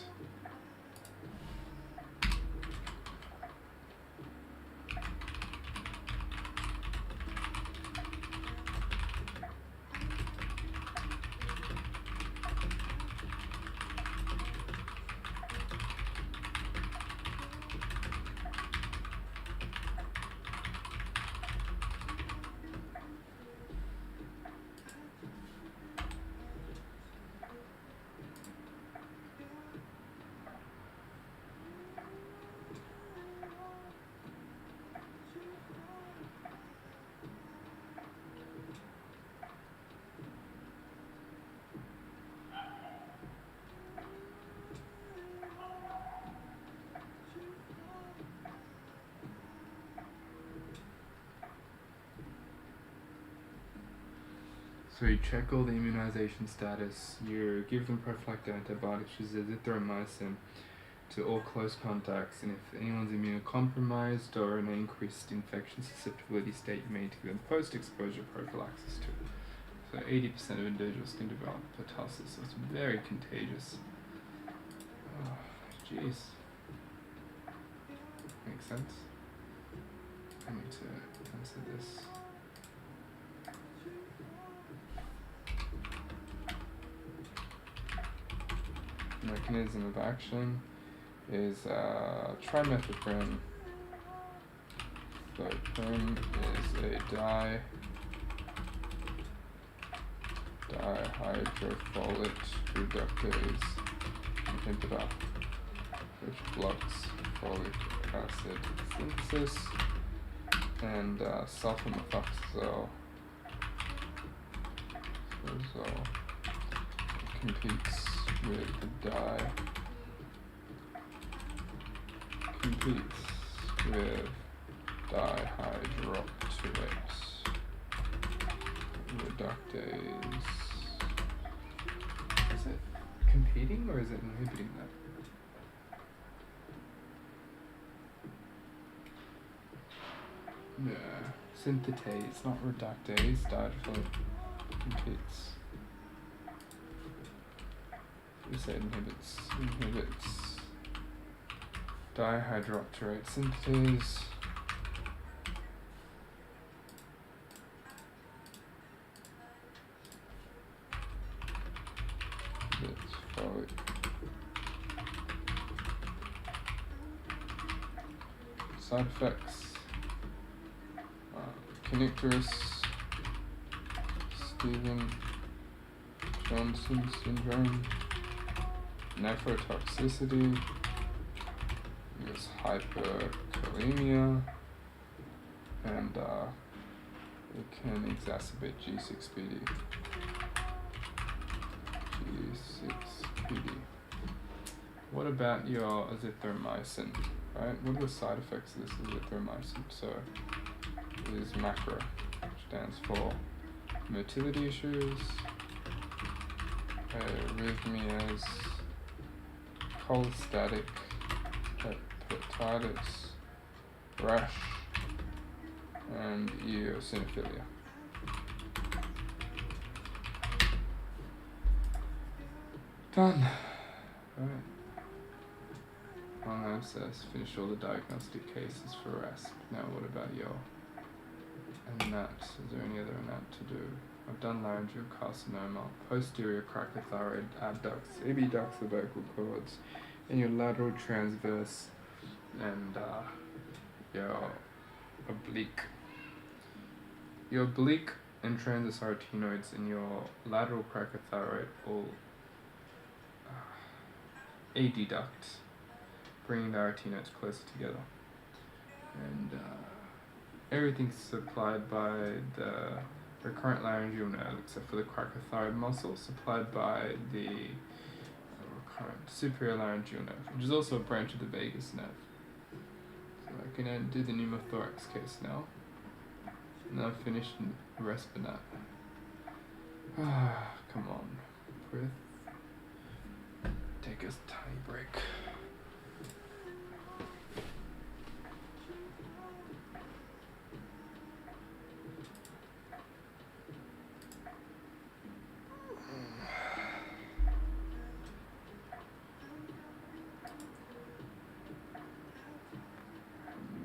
So you check all the immunization status, you give them prophylactic antibiotics, which is azithromycin, to all close contacts, and if anyone's immunocompromised or in an increased infection susceptibility state, you may give them post-exposure prophylaxis too. So 80% of individuals can develop pertussis, so it's very contagious. Oh, jeez. Makes sense. I need to answer this. Mechanism of action is trimethoprim. So prim is a dihydrofolate reductase inhibitor, which blocks folic acid synthesis, and sulfamethoxazole competes with dihydroxyurate reductase. Is it competing or is it inhibiting that? Yeah, synthetase, not reductase. Dihydrofolate competes. We say inhibits dihydroxyurate synthetase. That's folic. Side effects: Kernicterus, Stevens-Johnson syndrome, nephrotoxicity, there's hyperkalemia, and it can exacerbate G6PD. What about your azithromycin, right? What are the side effects of this azithromycin? So it is macro, which stands for motility issues, arrhythmias, cholestatic hepatitis, rash, and eosinophilia. Done. Alright. Long abscess, finished all the diagnostic cases for RASP. Now what about your ANAT? Is there any other ANAT to do? I've done laryngeal carcinoma, posterior cricothyroid abducts, epiducts, the vocal cords, and your lateral transverse and your oblique. Your oblique and transverse arytenoids in your lateral cricothyroid all adduct, bringing the arytenoids closer together. And everything's supplied by the recurrent laryngeal nerve, except for the cricothyroid muscle, supplied by the recurrent superior laryngeal nerve, which is also a branch of the vagus nerve. So I can do the pneumothorax case now. And I've finished Respimat. Come on, breath. Take a tiny break.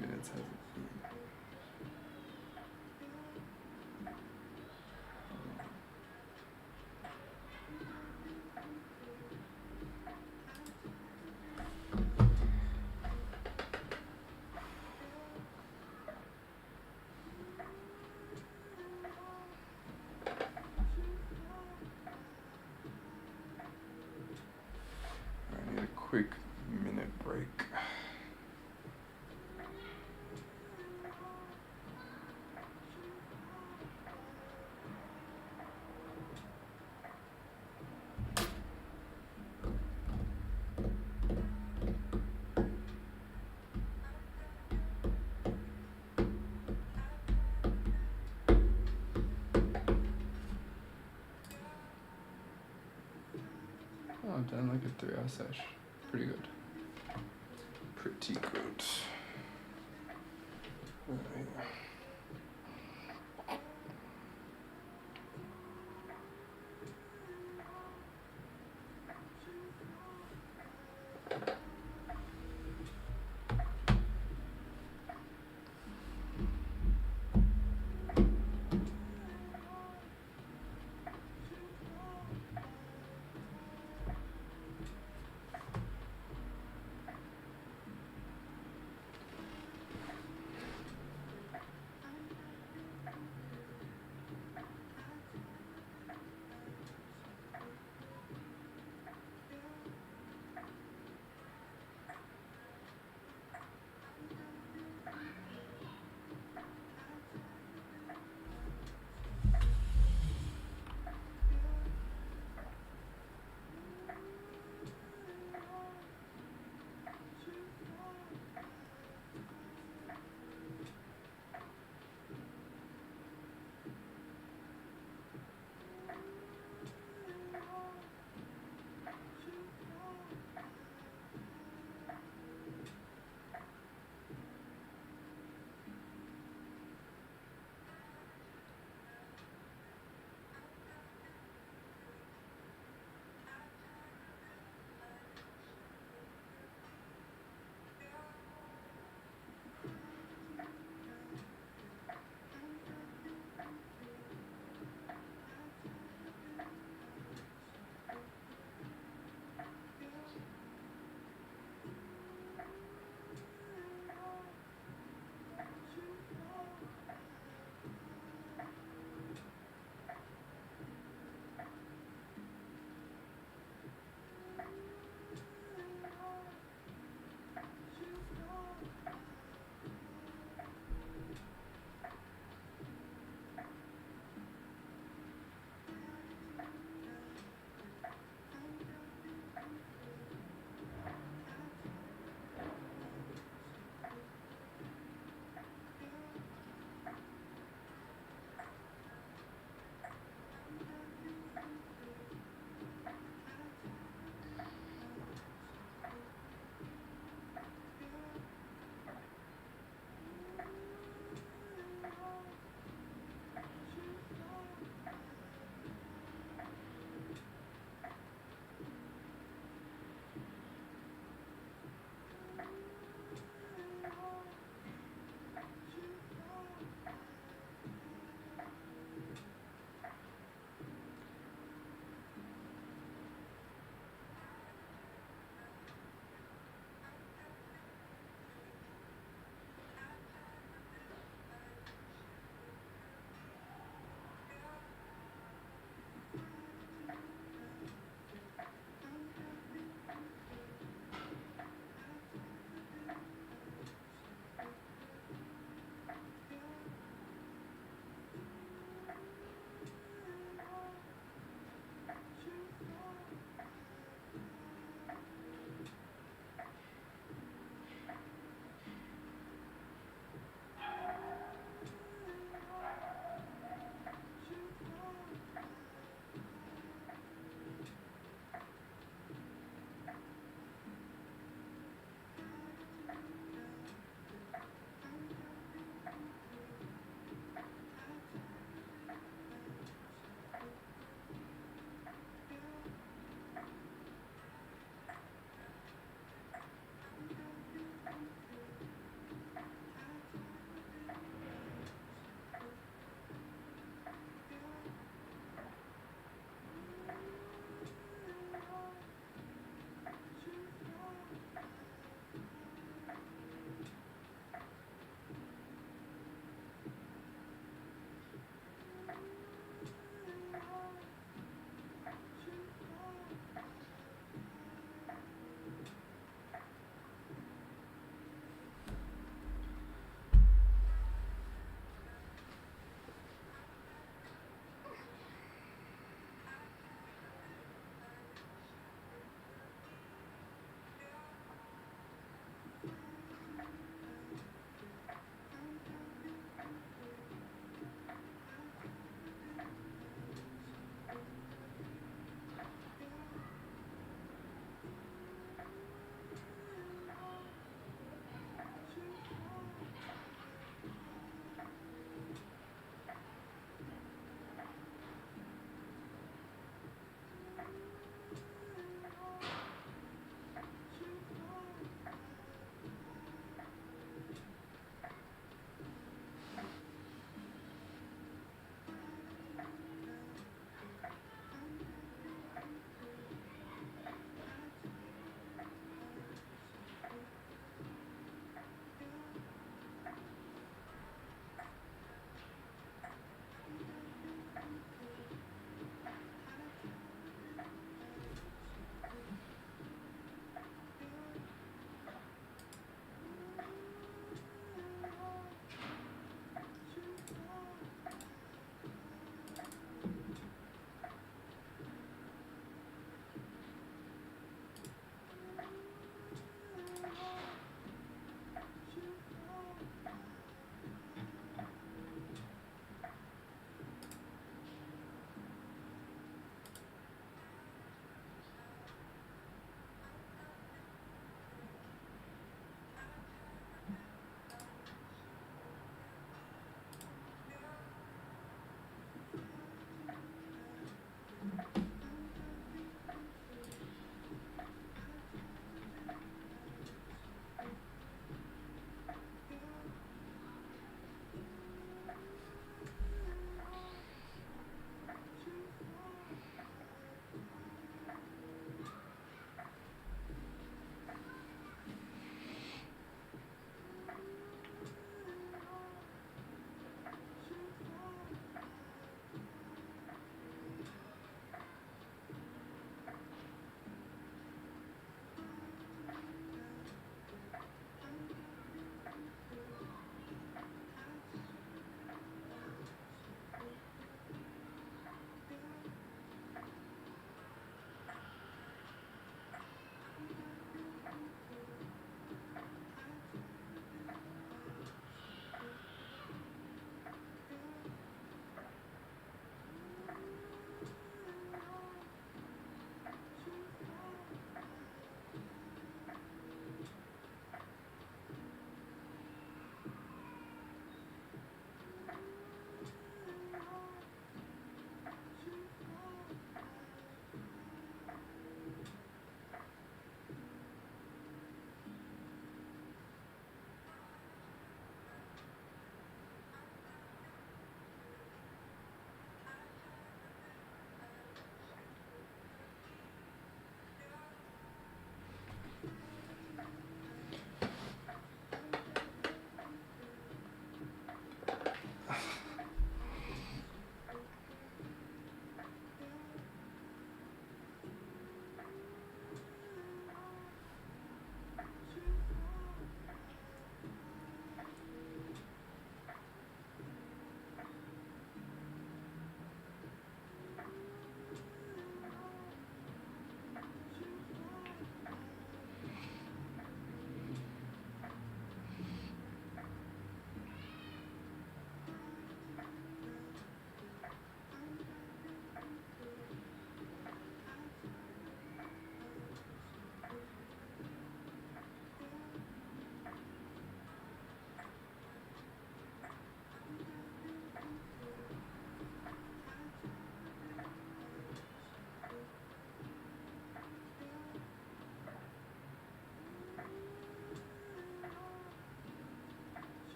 Minutes has it been? I need a quick minute break. Oh, I've done like a 3-hour sesh. Pretty good. Pretty good. Right.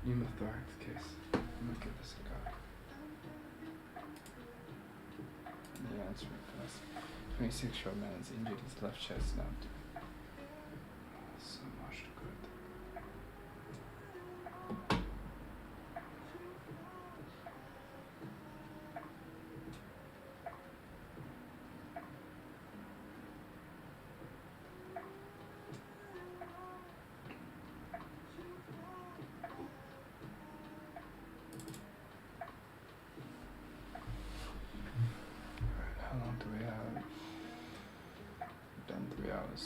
pneumothorax case. I'm gonna give this a go. Yeah, that's right first. 26-year-old man has injured his left chest now. So much good. How long do we have? We've done 3 hours.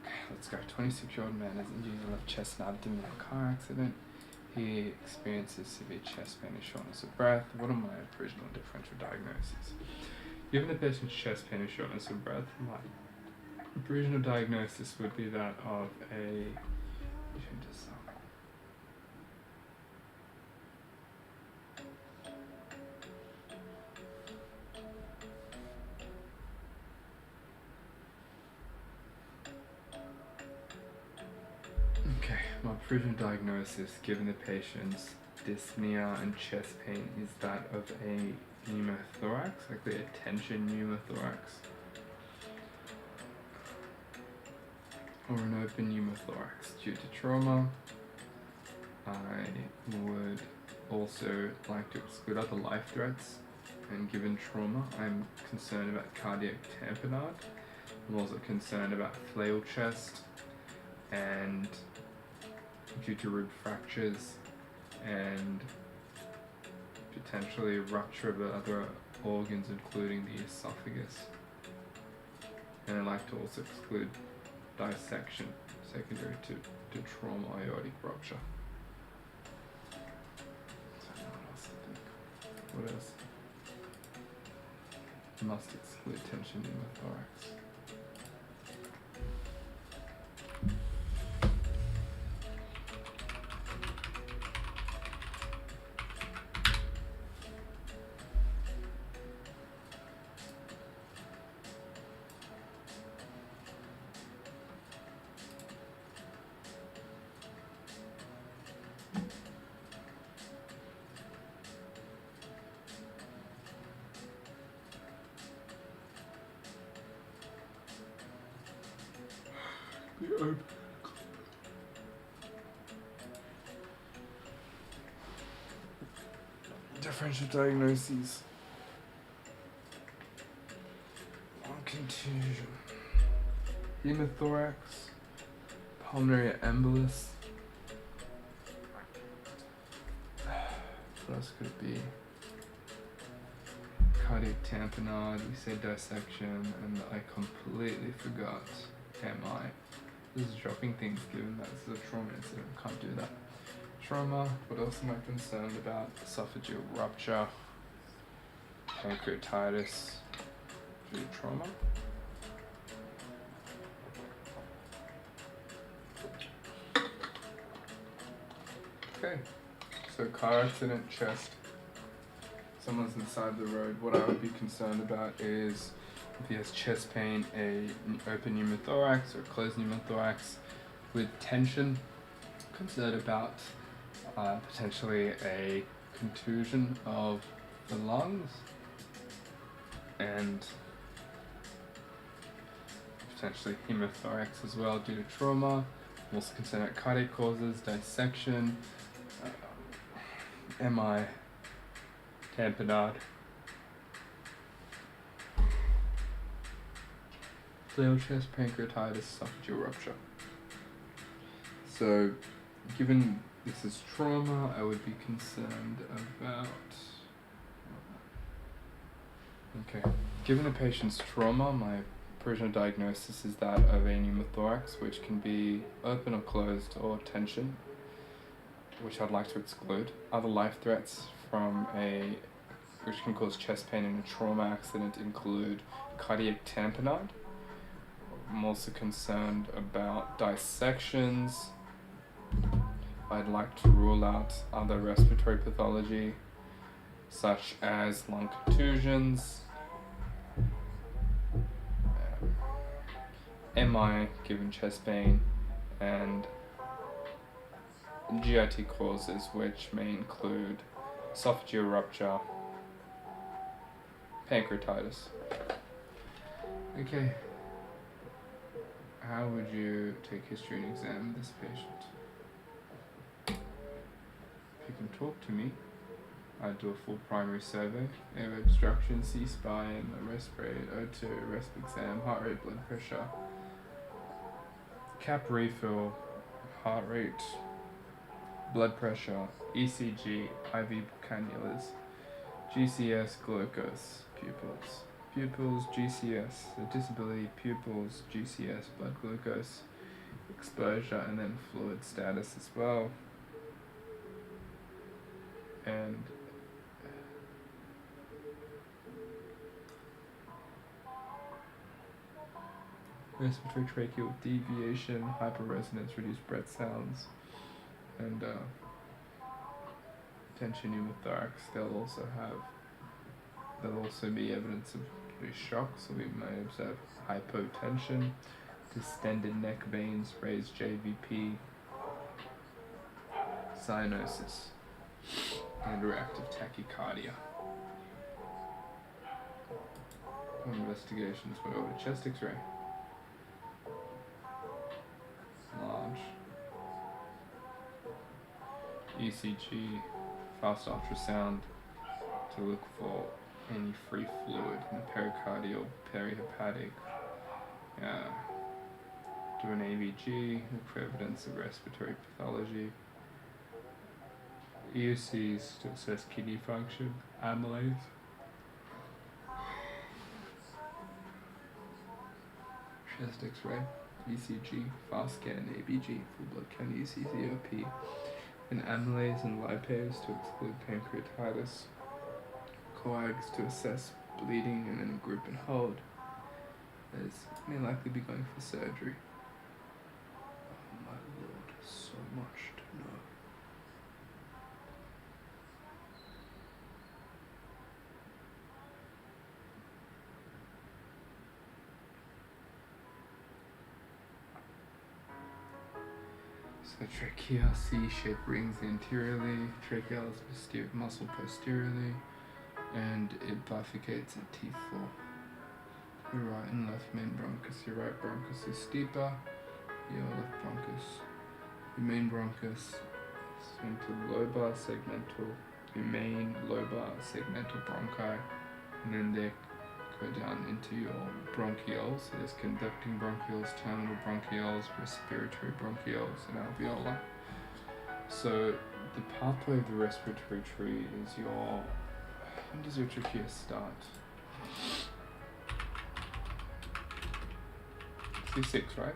Okay, let's go. 26-year-old man has injured his left chest and abdomen in a car accident. He experiences severe chest pain and shortness of breath. What are my original differential diagnoses? Given the patient's chest pain and shortness of breath, my original diagnosis would be that of a Okay, my provisional diagnosis, given the patient's dyspnea and chest pain, is that of a pneumothorax, likely a tension pneumothorax, or an open pneumothorax due to trauma. I would also like to exclude other life threats, and given trauma, I'm concerned about cardiac tamponade. I'm also concerned about flail chest and due to rib fractures and potentially rupture of other organs including the esophagus. And I'd like to also exclude dissection secondary to trauma aortic rupture. So what else I think? What else? Must exclude tension pneumothorax. Differential diagnoses. Lung contusion. Pneumothorax. Pulmonary embolus. What else could it be? Cardiac tamponade. We said dissection, and I completely forgot MI. This is dropping things given that this is a trauma incident. Can't do that. Trauma. What else am I concerned about? Esophageal rupture. Pancreatitis due to trauma. Okay. So car accident, chest. Someone's inside the road. What I would be concerned about is if he has chest pain, an open pneumothorax or closed pneumothorax with tension. Concerned about potentially a contusion of the lungs and potentially hemothorax as well due to trauma. I'm also concerned about cardiac causes, dissection, MI, tamponade, flail chest, pancreatitis, esophageal rupture. So, given this is trauma, I would be concerned about... Okay, given the patient's trauma, my provisional diagnosis is that of a pneumothorax, which can be open or closed or tension, which I'd like to exclude. Other life threats which can cause chest pain in a trauma accident include cardiac tamponade. I'm also concerned about dissections. I'd like to rule out other respiratory pathology, such as lung contusions, MI given chest pain, and GIT causes, which may include esophageal rupture, pancreatitis. Okay. How would you take history and examine this patient? If you can talk to me, I'd do a full primary survey, airway obstruction, C-spine, a respirate, O2, resp exam, heart rate, blood pressure, cap refill, heart rate, blood pressure, ECG, IV cannulas, GCS, glucose, pupils, GCS, the disability, pupils, GCS, blood glucose, exposure, and then fluid status as well. And respiratory tracheal deviation, hyperresonance, reduced breath sounds, and tension pneumothorax. There'll also be evidence of shock, so we may observe hypotension, distended neck veins, raised JVP, cyanosis, and reactive tachycardia. Investigations went over chest X-ray. Large. ECG, fast ultrasound to look for any free fluid in the pericardial, perihepatic. Do an AVG, look for evidence of respiratory pathology. EUCs to assess kidney function, amylase. Chest X-ray, ECG, fast scan, ABG, full blood count, ECCOP, and amylase and lipase to exclude pancreatitis, coags to assess bleeding, and then group and hold, as may likely be going for surgery. Oh my lord, so much to know. So trachea, C-shaped rings anteriorly, trachealis muscle posteriorly, and it bifurcates at T4. Your right and left main bronchus. Your right bronchus is steeper, your left bronchus. Your main bronchus is into lobar segmental, your main lobar segmental bronchi, and then they go down into your bronchioles. So there's conducting bronchioles, terminal bronchioles, respiratory bronchioles, and alveolar. So the pathway of the respiratory tree is your... When does your trachea start? C6, right?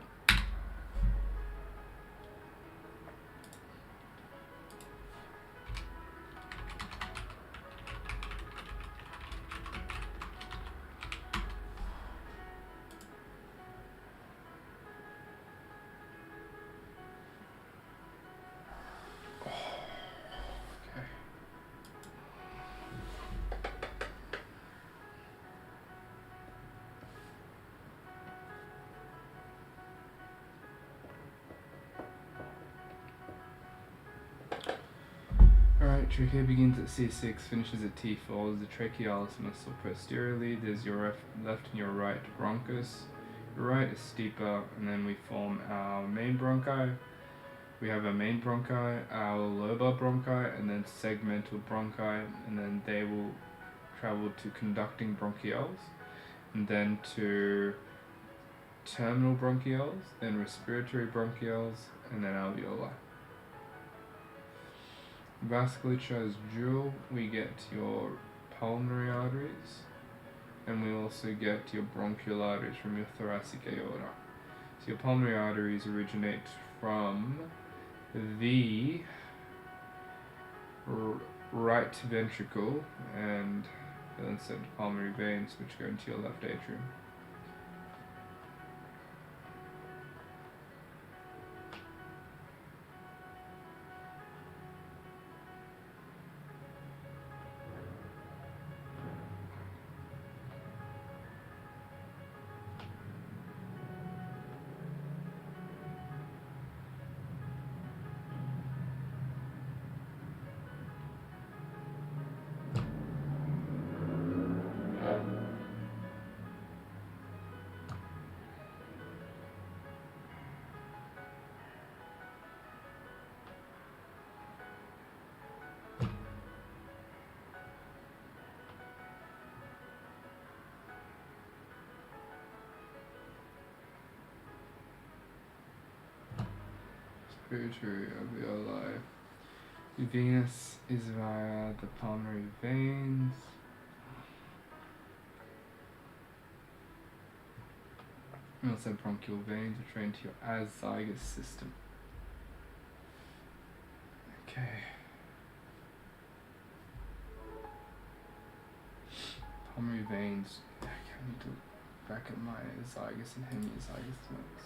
Trachea begins at C6, finishes at T4. The trachealis muscle posteriorly. There's your left and your right bronchus. Your right is steeper, and then we form our main bronchi. We have our main bronchi, our lobar bronchi, and then segmental bronchi, and then they will travel to conducting bronchioles, and then to terminal bronchioles, then respiratory bronchioles, and then alveolar. Vasculature is dual. We get your pulmonary arteries, and we also get your bronchial arteries from your thoracic aorta. So your pulmonary arteries originate from the right ventricle and then send pulmonary veins which go into your left atrium. tributary of your life. Venus is via the pulmonary veins. And also bronchial veins, which are into your azygous system. Okay. Pulmonary veins. Okay, I need to look back at my azygous and hemiazygous notes.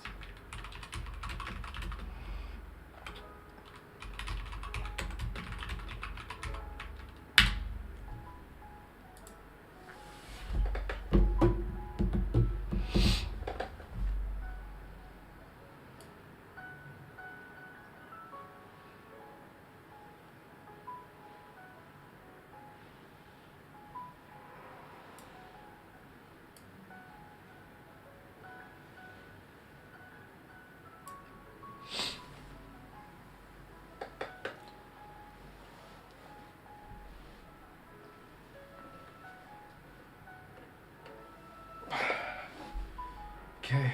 Okay.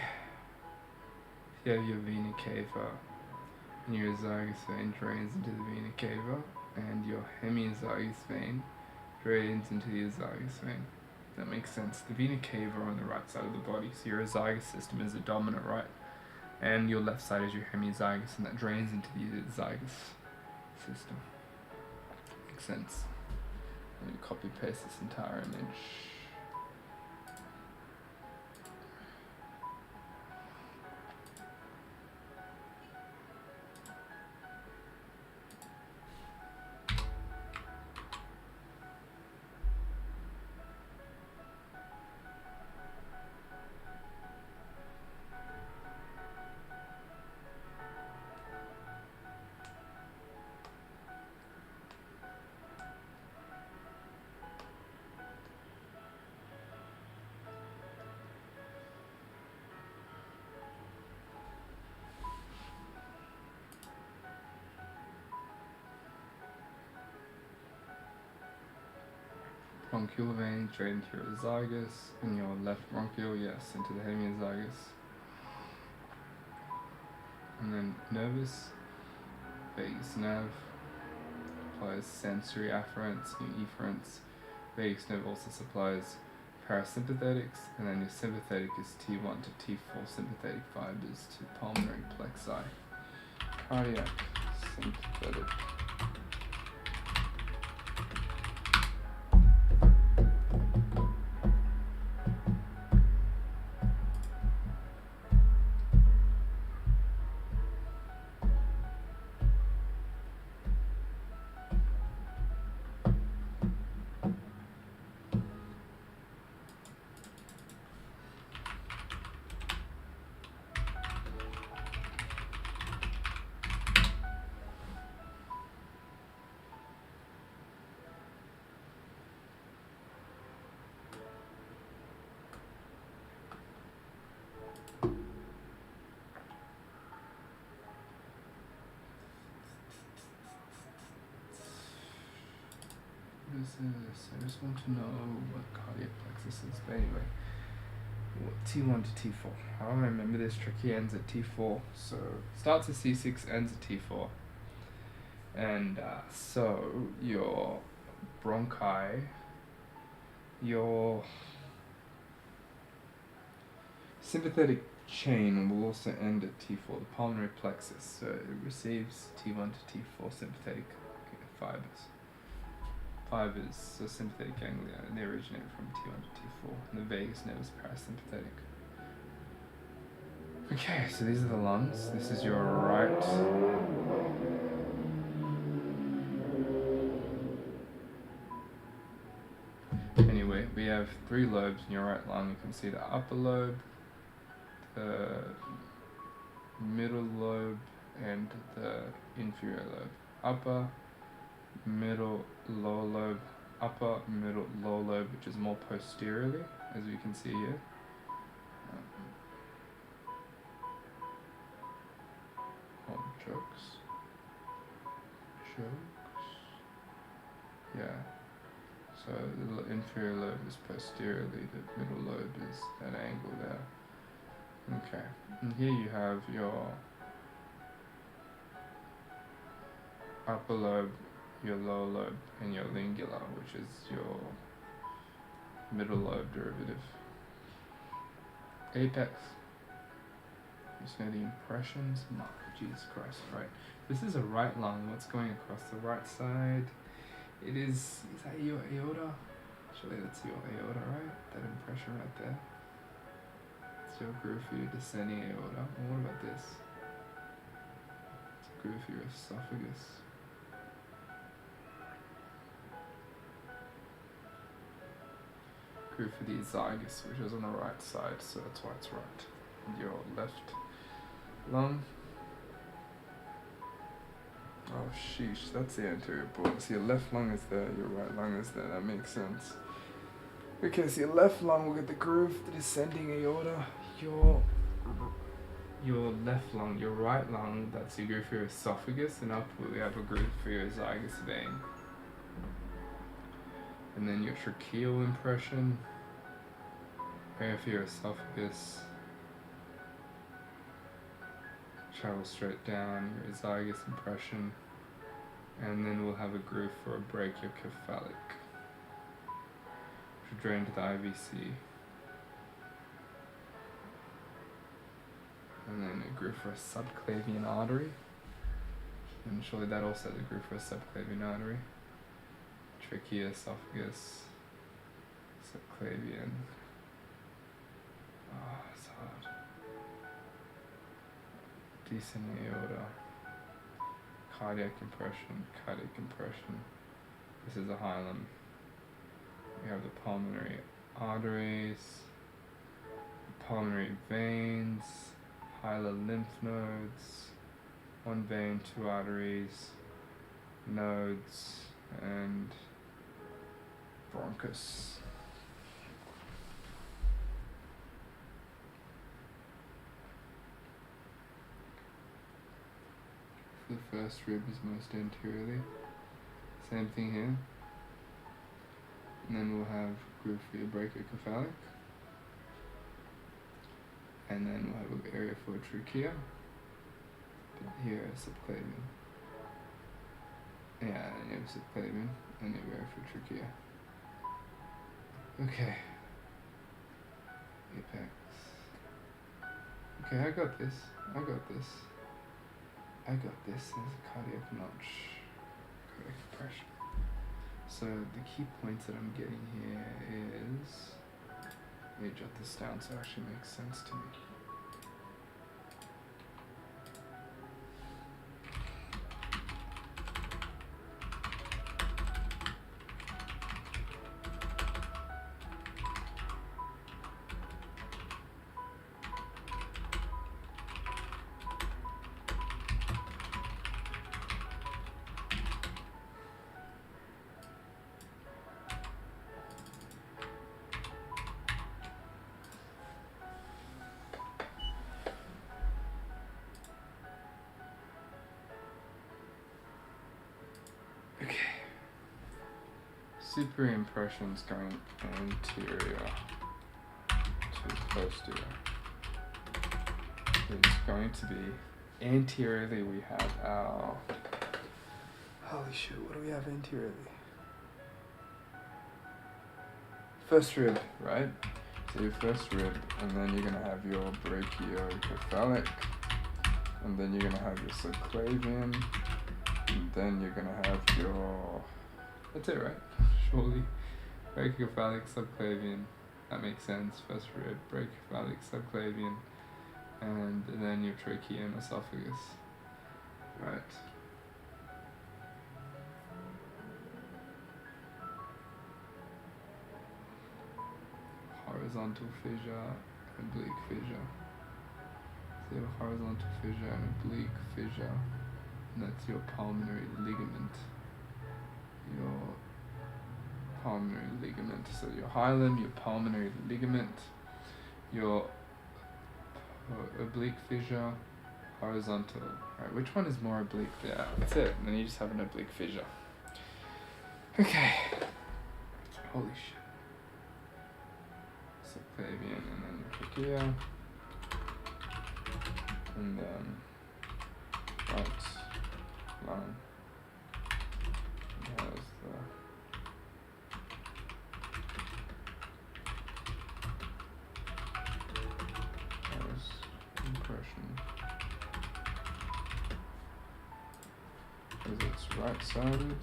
You have your vena cava, and your azygous vein drains into the vena cava, and your hemiazygous vein drains into the azygous vein. That makes sense. The vena cava are on the right side of the body, so your azygous system is the dominant right, and your left side is your hemiazygous, and that drains into the azygous system. Makes sense. Let me copy paste this entire image. Bronchial veins drain into your azygous, and your left bronchial, yes, into the hemiazygous. And then nervous, vagus nerve, supplies sensory afferents, your efferents. Vagus nerve also supplies parasympathetics, and then your sympathetic is T1 to T4 sympathetic fibers to pulmonary plexi. Cardiac sympathetic. What is this? I just want to know what cardiac plexus is. But anyway, T1 to T4. I don't remember this. Tricky ends at T4. So starts at C6, ends at T4. And so your bronchi, your sympathetic chain will also end at T4, the pulmonary plexus. So it receives T1 to T4 sympathetic fibers. So sympathetic ganglia, and they originate from T1 to T4, and the vagus nerve is parasympathetic. Okay, so these are the lungs. This is your right. Anyway, we have 3 lobes in your right lung. You can see the upper lobe, the middle lobe, and the inferior lobe. Upper, middle, lower lobe, upper, middle, lower lobe, which is more posteriorly, as you can see here. Jokes. Yeah. So the inferior lobe is posteriorly, the middle lobe is that angle there. Okay. And here you have your upper lobe, your lower lobe, and your lingula, which is your middle lobe derivative. Apex. You just know the impressions. No, Jesus Christ, right. This is a right lung. What's going across the right side? Is that your aorta? Surely that's your aorta, right? That impression right there. It's your groove for your descending aorta. And what about this? It's a groove for your esophagus. Groove for the esophagus, which is on the right side, so that's why it's right. And your left lung. Oh sheesh, that's the anterior border. So your left lung is there, your right lung is there, that makes sense. Okay, so your left lung will get the groove, the descending aorta, your left lung, your right lung, that's your groove for your esophagus, and up we have a groove for your esophagus vein. And then your tracheal impression, area for your esophagus, travel straight down, your esophagus impression, and then we'll have a groove for a brachiocephalic, which will drain to the IVC. And then a groove for a subclavian artery, and surely that also has a groove for a subclavian artery. Trachea, esophagus, subclavian. Oh, it's hard. Descending aorta. Cardiac compression. This is a hilum. We have the pulmonary arteries, pulmonary veins, hilar lymph nodes, one vein, two arteries, nodes, and bronchus. The first rib is most anteriorly. Same thing here. And then we'll have groove for your brachiocephalic. And then we'll have an area for trachea. But here, subclavian. Yeah, and you have subclavian, and you have area for trachea. Okay. Apex. Okay, I got this. There's a cardiac notch. Cardiac compression. So the key points that I'm getting here is, let me jot this down so it actually makes sense to me. Superior impressions going anterior to posterior. It's going to be anteriorly we have our, holy shit, what do we have anteriorly? First rib, right? So your first rib, and then you're gonna have your brachiocephalic, and then you're gonna have your subclavian, and then you're gonna have your, that's it, right? Surely. Brachiocephalic, subclavian. That makes sense. First rib, brachiocephalic, subclavian, and then your trachea and esophagus. Right. Horizontal fissure, oblique fissure. So you have a horizontal fissure and oblique fissure, and that's your pulmonary ligament. Your pulmonary ligament. So your hilum, your pulmonary ligament, your oblique fissure, horizontal. Right, which one is more oblique there? That's it. And then you just have an oblique fissure. Okay. Holy shit. Subclavian, and then trachea, and then right lung. because it's right-sided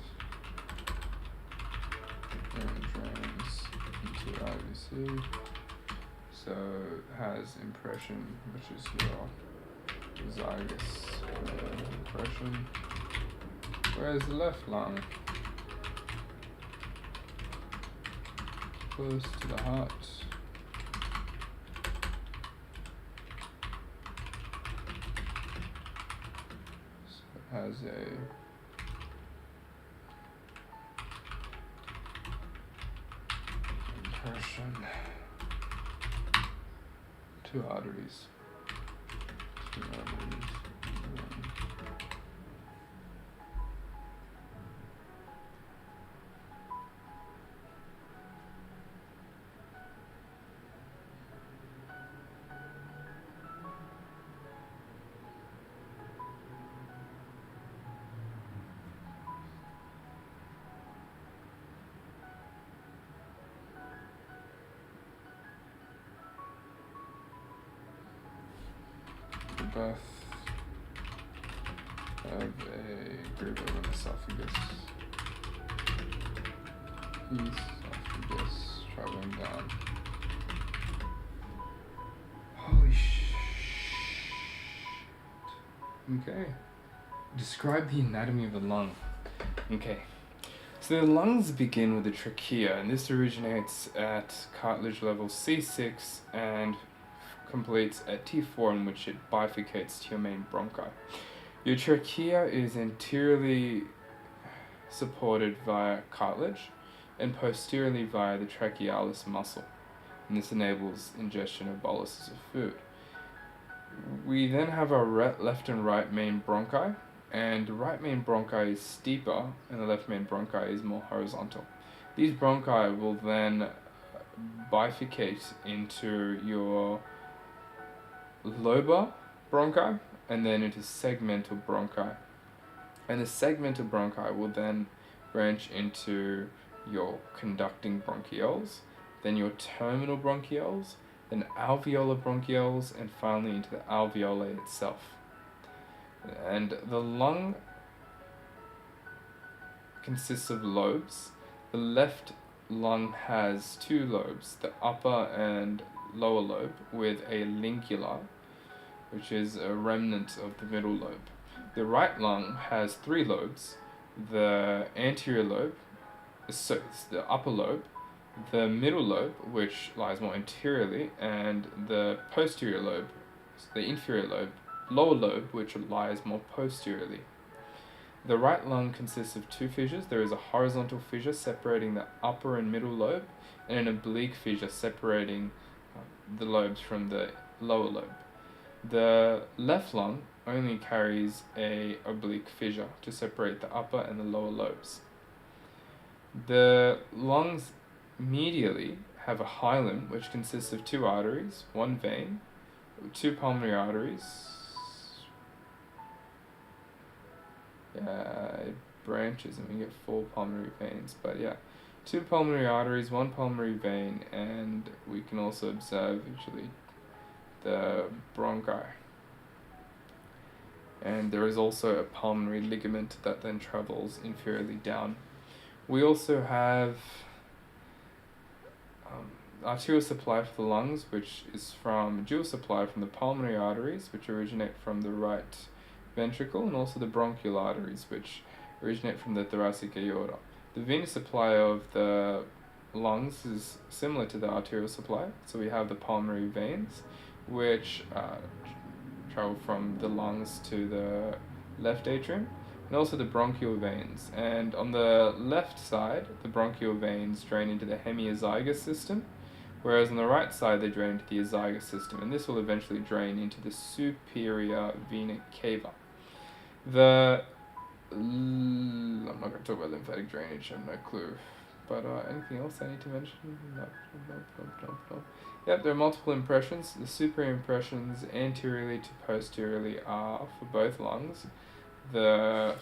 and drains into IVC. So has impression, which is your zygous impression. Whereas the left lung, close to the heart. So it has a impression. Two arteries. Both have a groove over the esophagus. Esophagus traveling down. Holy Okay. Describe the anatomy of the lung. Okay. So the lungs begin with the trachea, and this originates at cartilage level C6 and completes at T4, in which it bifurcates to your main bronchi. Your trachea is anteriorly supported via cartilage and posteriorly via the trachealis muscle, and this enables ingestion of boluses of food. We then have our left and right main bronchi, and the right main bronchi is steeper and the left main bronchi is more horizontal. These bronchi will then bifurcate into your lobar bronchi and then into segmental bronchi. And the segmental bronchi will then branch into your conducting bronchioles, then your terminal bronchioles, then alveolar bronchioles, and finally into the alveoli itself. And the lung consists of lobes. The left lung has two lobes, the upper and lower lobe, with a lingula, which is a remnant of the middle lobe. The right lung has three lobes, the anterior lobe, so it's the upper lobe, the middle lobe, which lies more anteriorly, and the posterior lobe, so the inferior lobe, lower lobe, which lies more posteriorly. The right lung consists of two fissures. There is a horizontal fissure separating the upper and middle lobe, and an oblique fissure separating the lobes from the lower lobe. The left lung only carries a oblique fissure to separate the upper and the lower lobes. The lungs medially have a hilum, which consists of two arteries, one vein, two pulmonary arteries. It branches and we get four pulmonary veins, but yeah, two pulmonary arteries, one pulmonary vein, and we can also observe usually the bronchi. And there is also a pulmonary ligament that then travels inferiorly down. We also have arterial supply for the lungs, which is from dual supply from the pulmonary arteries, which originate from the right ventricle, and also the bronchial arteries, which originate from the thoracic aorta. The venous supply of the lungs is similar to the arterial supply, so we have the pulmonary veins, which travel from the lungs to the left atrium, and also the bronchial veins. And on the left side, the bronchial veins drain into the hemiazygous system, whereas on the right side they drain into the azygous system, and this will eventually drain into the superior vena cava. I'm not going to talk about lymphatic drainage, I have no clue. But anything else I need to mention? No. Yep, there are multiple impressions. The superior impressions anteriorly to posteriorly are, for both lungs, the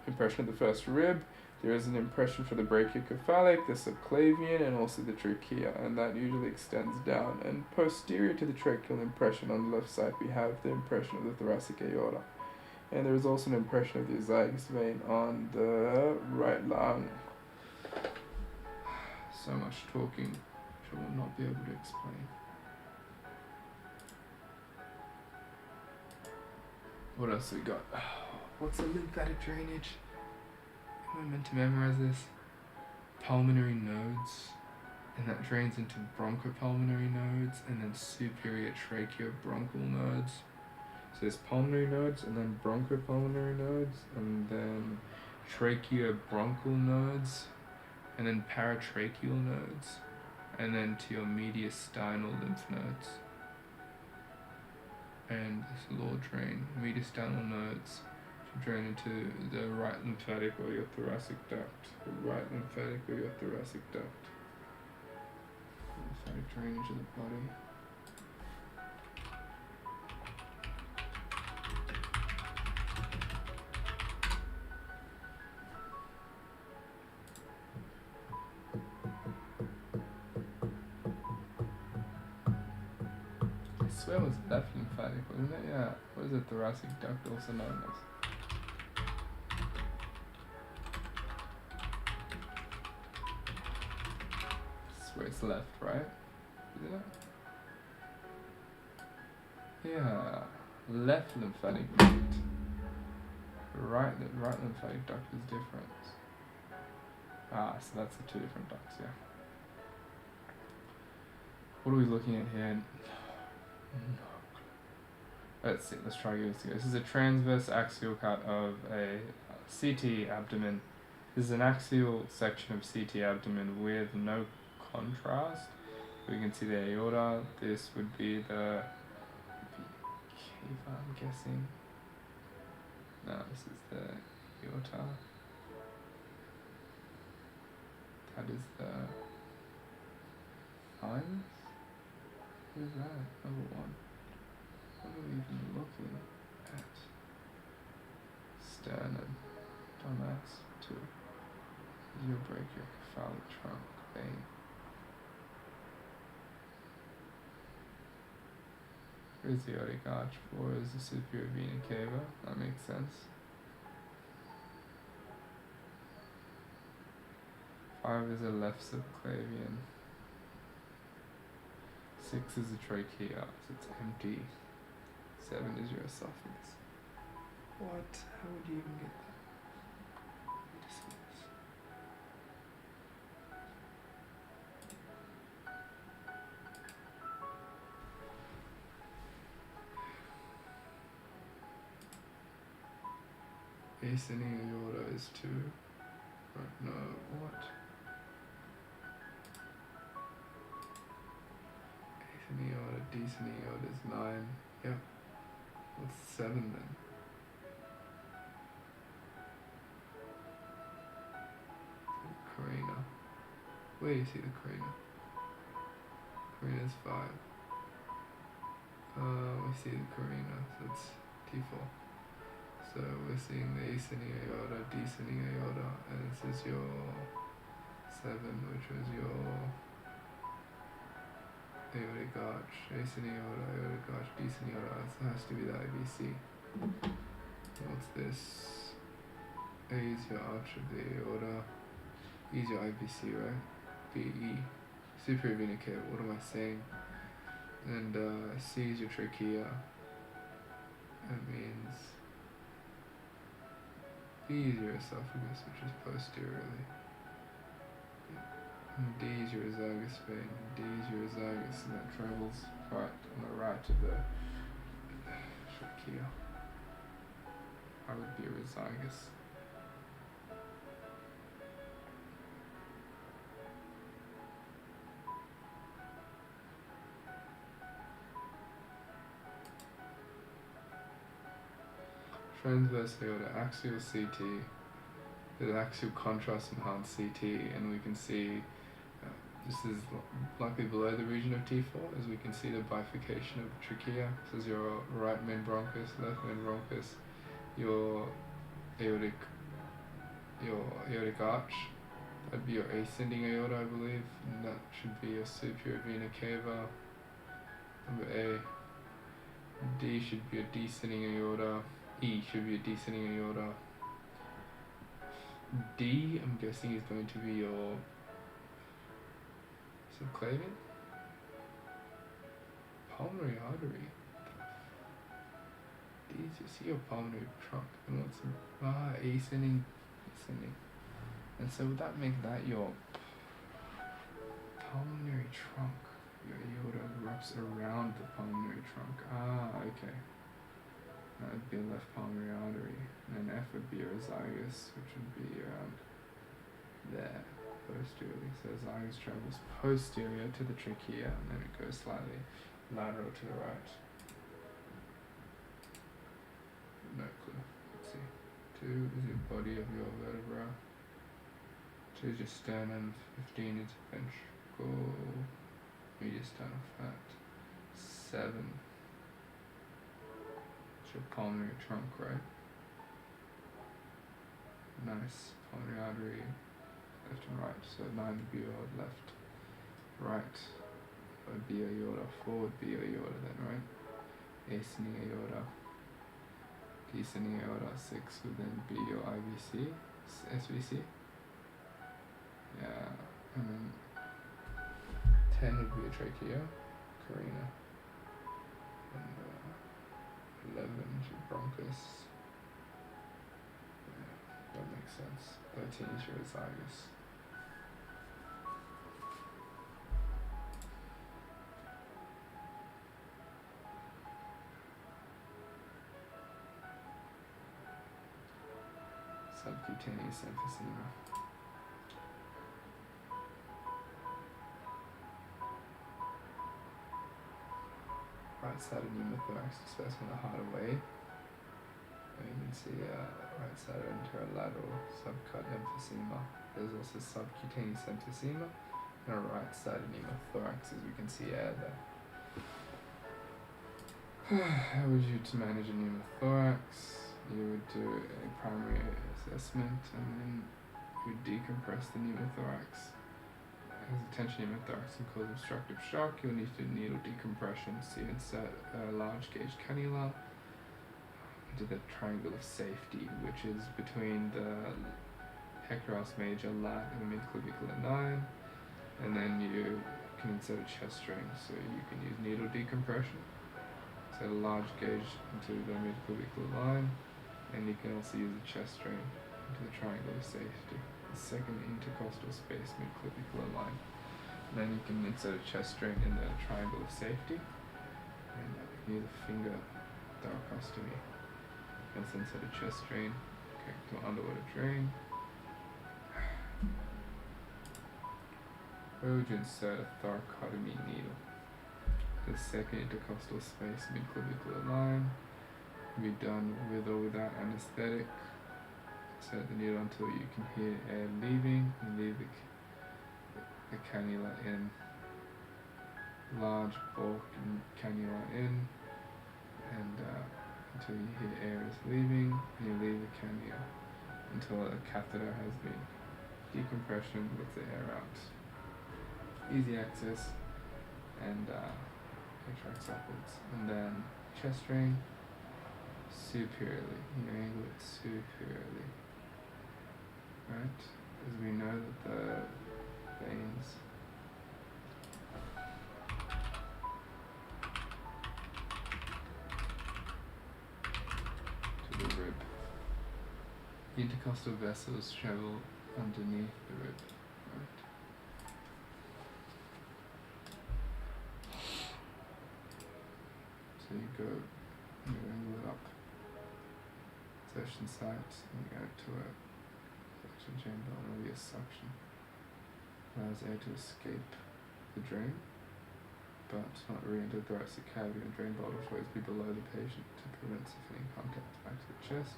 impression of the first rib. There is an impression for the brachiocephalic, the subclavian, and also the trachea, and that usually extends down. And posterior to the tracheal impression on the left side, we have the impression of the thoracic aorta. And there's also an impression of the azygos vein on the right lung. So much talking, which I will not be able to explain. What else we got? What's a lymphatic drainage? Am I meant to memorize this? Pulmonary nodes, and that drains into bronchopulmonary nodes, and then superior tracheobronchial nodes. So there's pulmonary nodes, and then bronchopulmonary nodes, and then tracheobronchial nodes, and then paratracheal nodes, and then to your mediastinal lymph nodes. And this will all drain. Mediastinal nodes should drain into the right lymphatic or your thoracic duct. The right lymphatic or your thoracic duct. Lymphatic drainage of the body. I swear it was left lymphatic, wasn't it? Yeah. What is it? Thoracic duct, also known as. I swear it's left, right? Isn't it? Yeah. Left lymphatic duct. Right lymphatic duct is different. Ah, so that's the two different ducts, yeah. What are we looking at here? Let's see, let's try this together. This is a transverse axial cut of a CT abdomen. This is an axial section of CT abdomen with no contrast. We can see the aorta. This would be the cava, I'm guessing. No, this is the aorta. That is the thymus? What is that? Number one. What are we even looking at? Sternum. Dumbass. 2. Your brachiocephalic trunk vein. Here's the aortic arch. 4 is the superior vena cava. That makes sense. 5 is a left subclavian. 6 is a trachea, so it's empty. 7 is your esophagus. What? How would you even get that? Ascending aorta is 2. No, what? Ascending aorta, descending aorta is 9. Yep. What's 7 then? Carina. Where do you see the carina? Carina is 5. We see the carina, so it's T4. So we're seeing the ascending aorta, descending aorta, and this is your 7, which was your aortic arch, ascending aorta, aortic arch, descending aorta. So it has to be the IVC. What's this? A is your arch of the aorta. E is your IVC, right? BE. Superior vena cava. What am I saying? And C is your trachea. That means B is your esophagus, which is posteriorly. And D is your azygos vein. D is your azygos, and that travels right on the right of the trachea. I would be your azygos. Transverse aorta, axial CT, the axial contrast enhanced CT, and we can see this is likely below the region of T4, as we can see the bifurcation of the trachea. This is your right main bronchus, left main bronchus, your aortic arch. That'd be your ascending aorta, I believe, and that should be your superior vena cava. Number A. D should be a descending aorta. E should be a descending aorta. D, I'm guessing, is going to be your subclavian, pulmonary artery. D is just your pulmonary trunk. And what's ascending. And so would that make that your pulmonary trunk? Your aorta wraps around the pulmonary trunk. Okay. That would be a left pulmonary artery. And then F would be your esophagus, which would be around there, posteriorly. So esophagus travels posterior to the trachea, and then it goes slightly lateral to the right. No clue. Let's see. 2 is your body of your vertebra. 2 is your sternum. 15 is ventricle. Mediastinal fat. 7. It's your pulmonary trunk, right? Nice. Pulmonary artery. Left and right. So 9 would be your left. Right would be aorta. 4 would be aorta then, right? Ascending aorta. Descending aorta. 6 would then be your IVC. SVC. Yeah. And then 10 would be a trachea, carina, and 11 is your bronchus. Yeah, that makes sense. 13 is your esophagus. Subcutaneous emphysema. Right sided pneumothorax expressed from the heart away. And you can see right sided interlateral subcut emphysema. There's also subcutaneous emphysema and a right sided pneumothorax, as we can see there. How would you to manage a pneumothorax? You would do a primary assessment and then you would decompress the pneumothorax. As a tension pneumothorax can cause obstructive shock, you'll need to do needle decompression. So you insert a large gauge cannula into the triangle of safety, which is between the pectoralis major, lat, and the midclavicular 9. And then you can insert a chest drain, so you can use needle decompression. Set a large gauge into the midclavicular line, and you can also use a chest drain into the triangle of safety. Second intercostal space midclavicular line. And then you can insert a chest drain in the triangle of safety, and you can use a finger thoracostomy. Let's insert a chest drain, okay, to underwater drain. Where would you insert a thoracotomy needle? The second intercostal space midclavicular line can be done with or without anesthetic. Insert the needle until you can hear air leaving, and leave the cannula in. Large bulk cannula in, and until you hear air is leaving, and you leave the cannula until a catheter has been decompression with the air out. Easy access, and it tracks upwards. And then chest drain superiorly. You angle it superiorly. Right, as we know that the veins to the rib. Intercostal vessels travel underneath the rib. Right. So you angle it up. Insertion site, and you go to a chamber, and will be a suction. Allows air to escape the drain, but not re-enter the thoracic cavity, and drain bottle will always be below the patient to prevent siphoning contact back to the chest.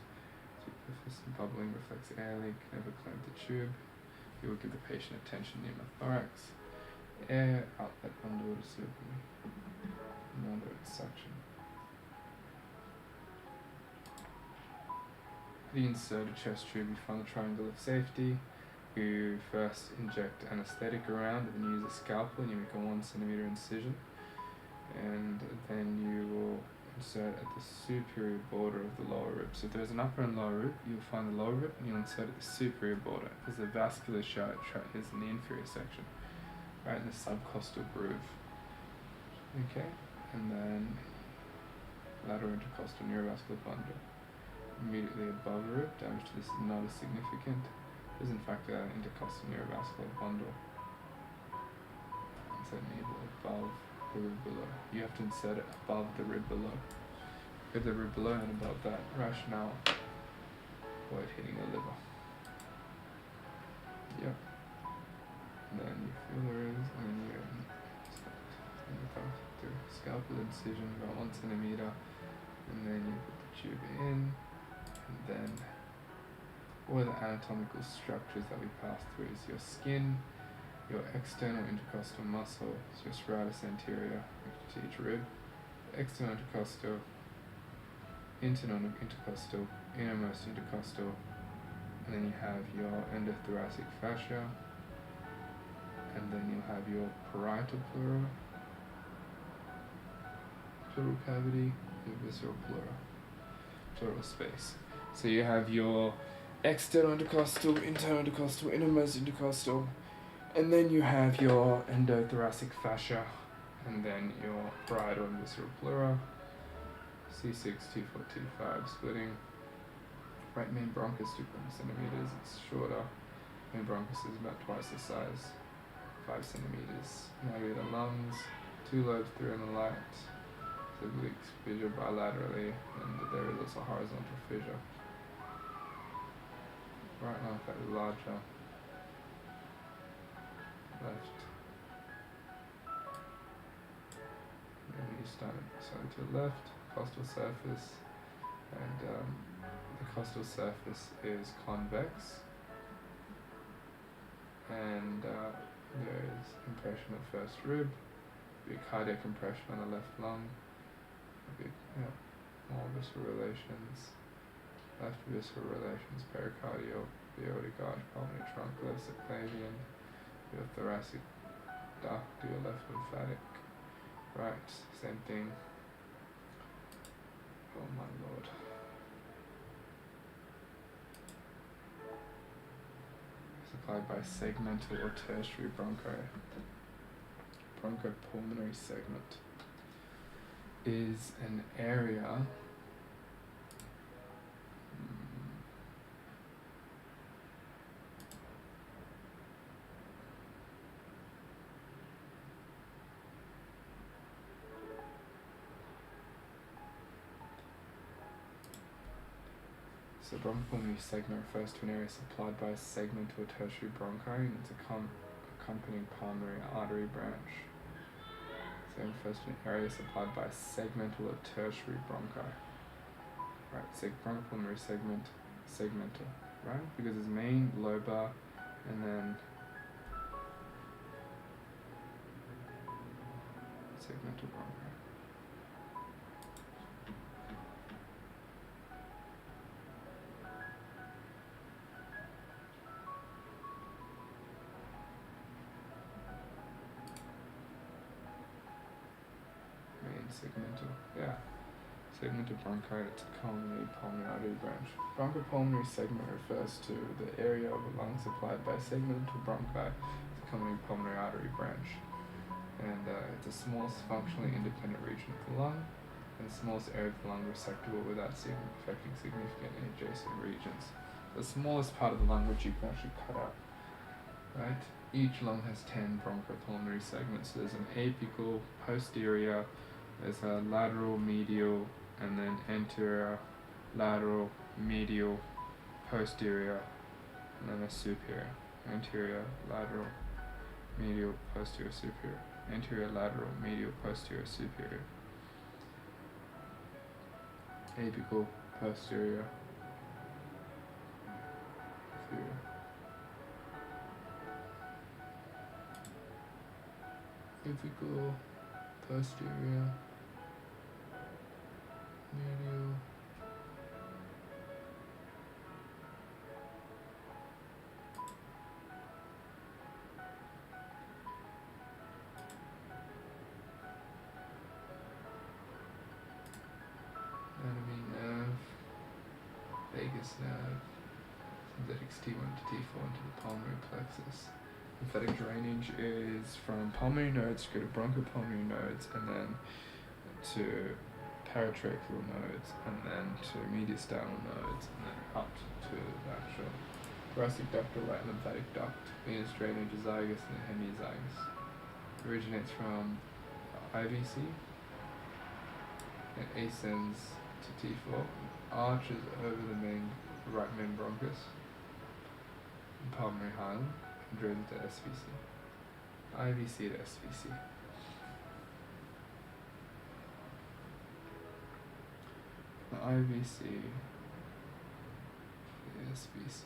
Superficial bubbling reflects air leak, never clamp the tube. You will give the patient a tension pneumothorax. Air outlet underwater supine, moderate suction. You insert a chest tube, you find the triangle of safety. You first inject anesthetic around, and then use a scalpel, and you make a 1 centimeter incision. And then you will insert at the superior border of the lower rib. So if there's an upper and lower rib, you'll find the lower rib and you'll insert at the superior border because the vascular tract is in the inferior section, right in the subcostal groove. Okay, and then lateral intercostal neurovascular bundle. Immediately above the rib, damage to this is not as significant. Is in fact an intercostal neurovascular bundle. Insert needle above the rib below. You have to insert it above the rib below. Get the rib below and above that. Rationale. Avoid hitting the liver. Yep. And then you feel there is, and then you go through scalpel incision about 1 centimeter, and then you put the tube in, and then all the anatomical structures that we pass through is your skin, your external intercostal muscle, so your serratus anterior next to each rib, external intercostal, internal intercostal, innermost intercostal, and then you have your endothoracic fascia, and then you'll have your parietal pleura, pleural cavity, your visceral pleura, pleural space. So you have your external intercostal, internal intercostal, innermost intercostal, and then you have your endothoracic fascia, and then your parietal and visceral pleura, C6, T4, T5 splitting. Right main bronchus 2 centimeters, it's shorter. Main bronchus is about twice the size, 5 centimeters. Now we have the lungs, 2 lobes, 3 on the light, obliques, fissure bilaterally, and there is also horizontal fissure. Right lung slightly larger, left. And then you start slightly to the left, costal surface, and the costal surface is convex, and there is impression of first rib, a big cardiac impression on the left lung, a big, more visceral relations, left visceral relations, pericardial, aortic arch, pulmonary trunk, left subclavian, your thoracic duct, your left lymphatic, right, same thing. Oh my lord. Supplied by segmental or tertiary bronchopulmonary segment is an area So bronchopulmonary segment refers to an area supplied by a segmental or tertiary bronchi and its accompanying pulmonary artery branch. So it refers to an area supplied by a segmental or tertiary bronchi. Right, so bronchopulmonary segmental, right? Because it's main, lobar, and then segmental bronchi. Segmental, segmental bronchi, it's a common pulmonary artery branch. Bronchopulmonary segment refers to the area of a lung supplied by segmental bronchi, it's a common pulmonary artery branch. And it's the smallest functionally independent region of the lung, and the smallest area of the lung resectable without affecting significant adjacent regions. The smallest part of the lung which you can actually cut out, right? Each lung has 10 bronchopulmonary segments. So there's an apical, posterior, there's a lateral, medial, and then anterior, lateral, medial, posterior, and then a superior. Anterior, lateral, medial, posterior, superior. Anterior, lateral, medial, posterior, superior. Apical, posterior, inferior. Apical, posterior, medial, vagus nerve. Synthetics T1 to T4 into the pulmonary plexus. Lymphatic drainage is from pulmonary nodes to go to bronchopulmonary nodes, and then to paratracheal nodes, and then to mediastinal nodes, and then up to the actual thoracic duct or right lymphatic duct. Venous drainage is zygous and hemiazygous. Originates from IVC and ascends to T4, arches over the right main bronchus, and pulmonary hilum, and drains into SVC. IVC to SVC. The IVC, the SVC,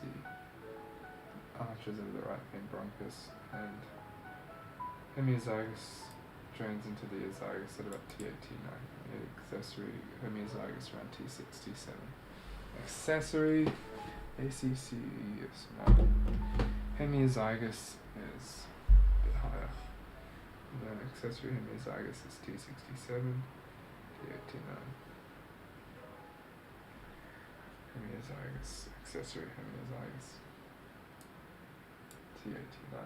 arches over the right main bronchus, and hemiazygous drains into the azygos at about T8, T9. Accessory hemiazygos around T6, T7. Accessory ACC is small. Hemiazygos is a bit higher. And then accessory hemiazygos is T6, T7, T8, T9. Hemiazygos, accessory hemiazygos, T8, T9.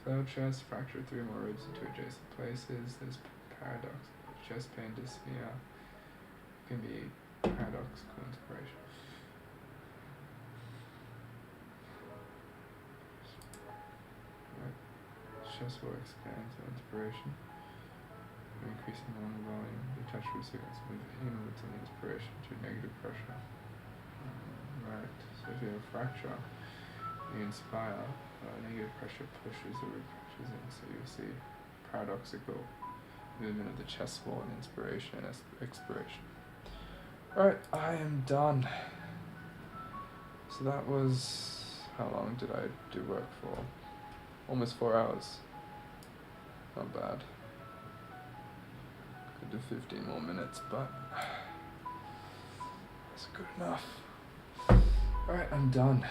Flail chest, fracture 3 or more ribs into adjacent places. There's paradox, chest pain, dyspnea. Can be paradoxical inspiration. Right. Chest wall expands on inspiration. Increasing lung volume, detached recipients with inwards on inspiration to negative pressure. Right. So if you have a fracture, you inspire, negative pressure pushes or represses in, so you'll see paradoxical movement of the chest wall and inspiration and expiration. Alright, I am done. So that was, how long did I do work for? Almost 4 hours. Not bad. Could do 15 more minutes, but that's good enough. Alright, I'm done.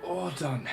All done.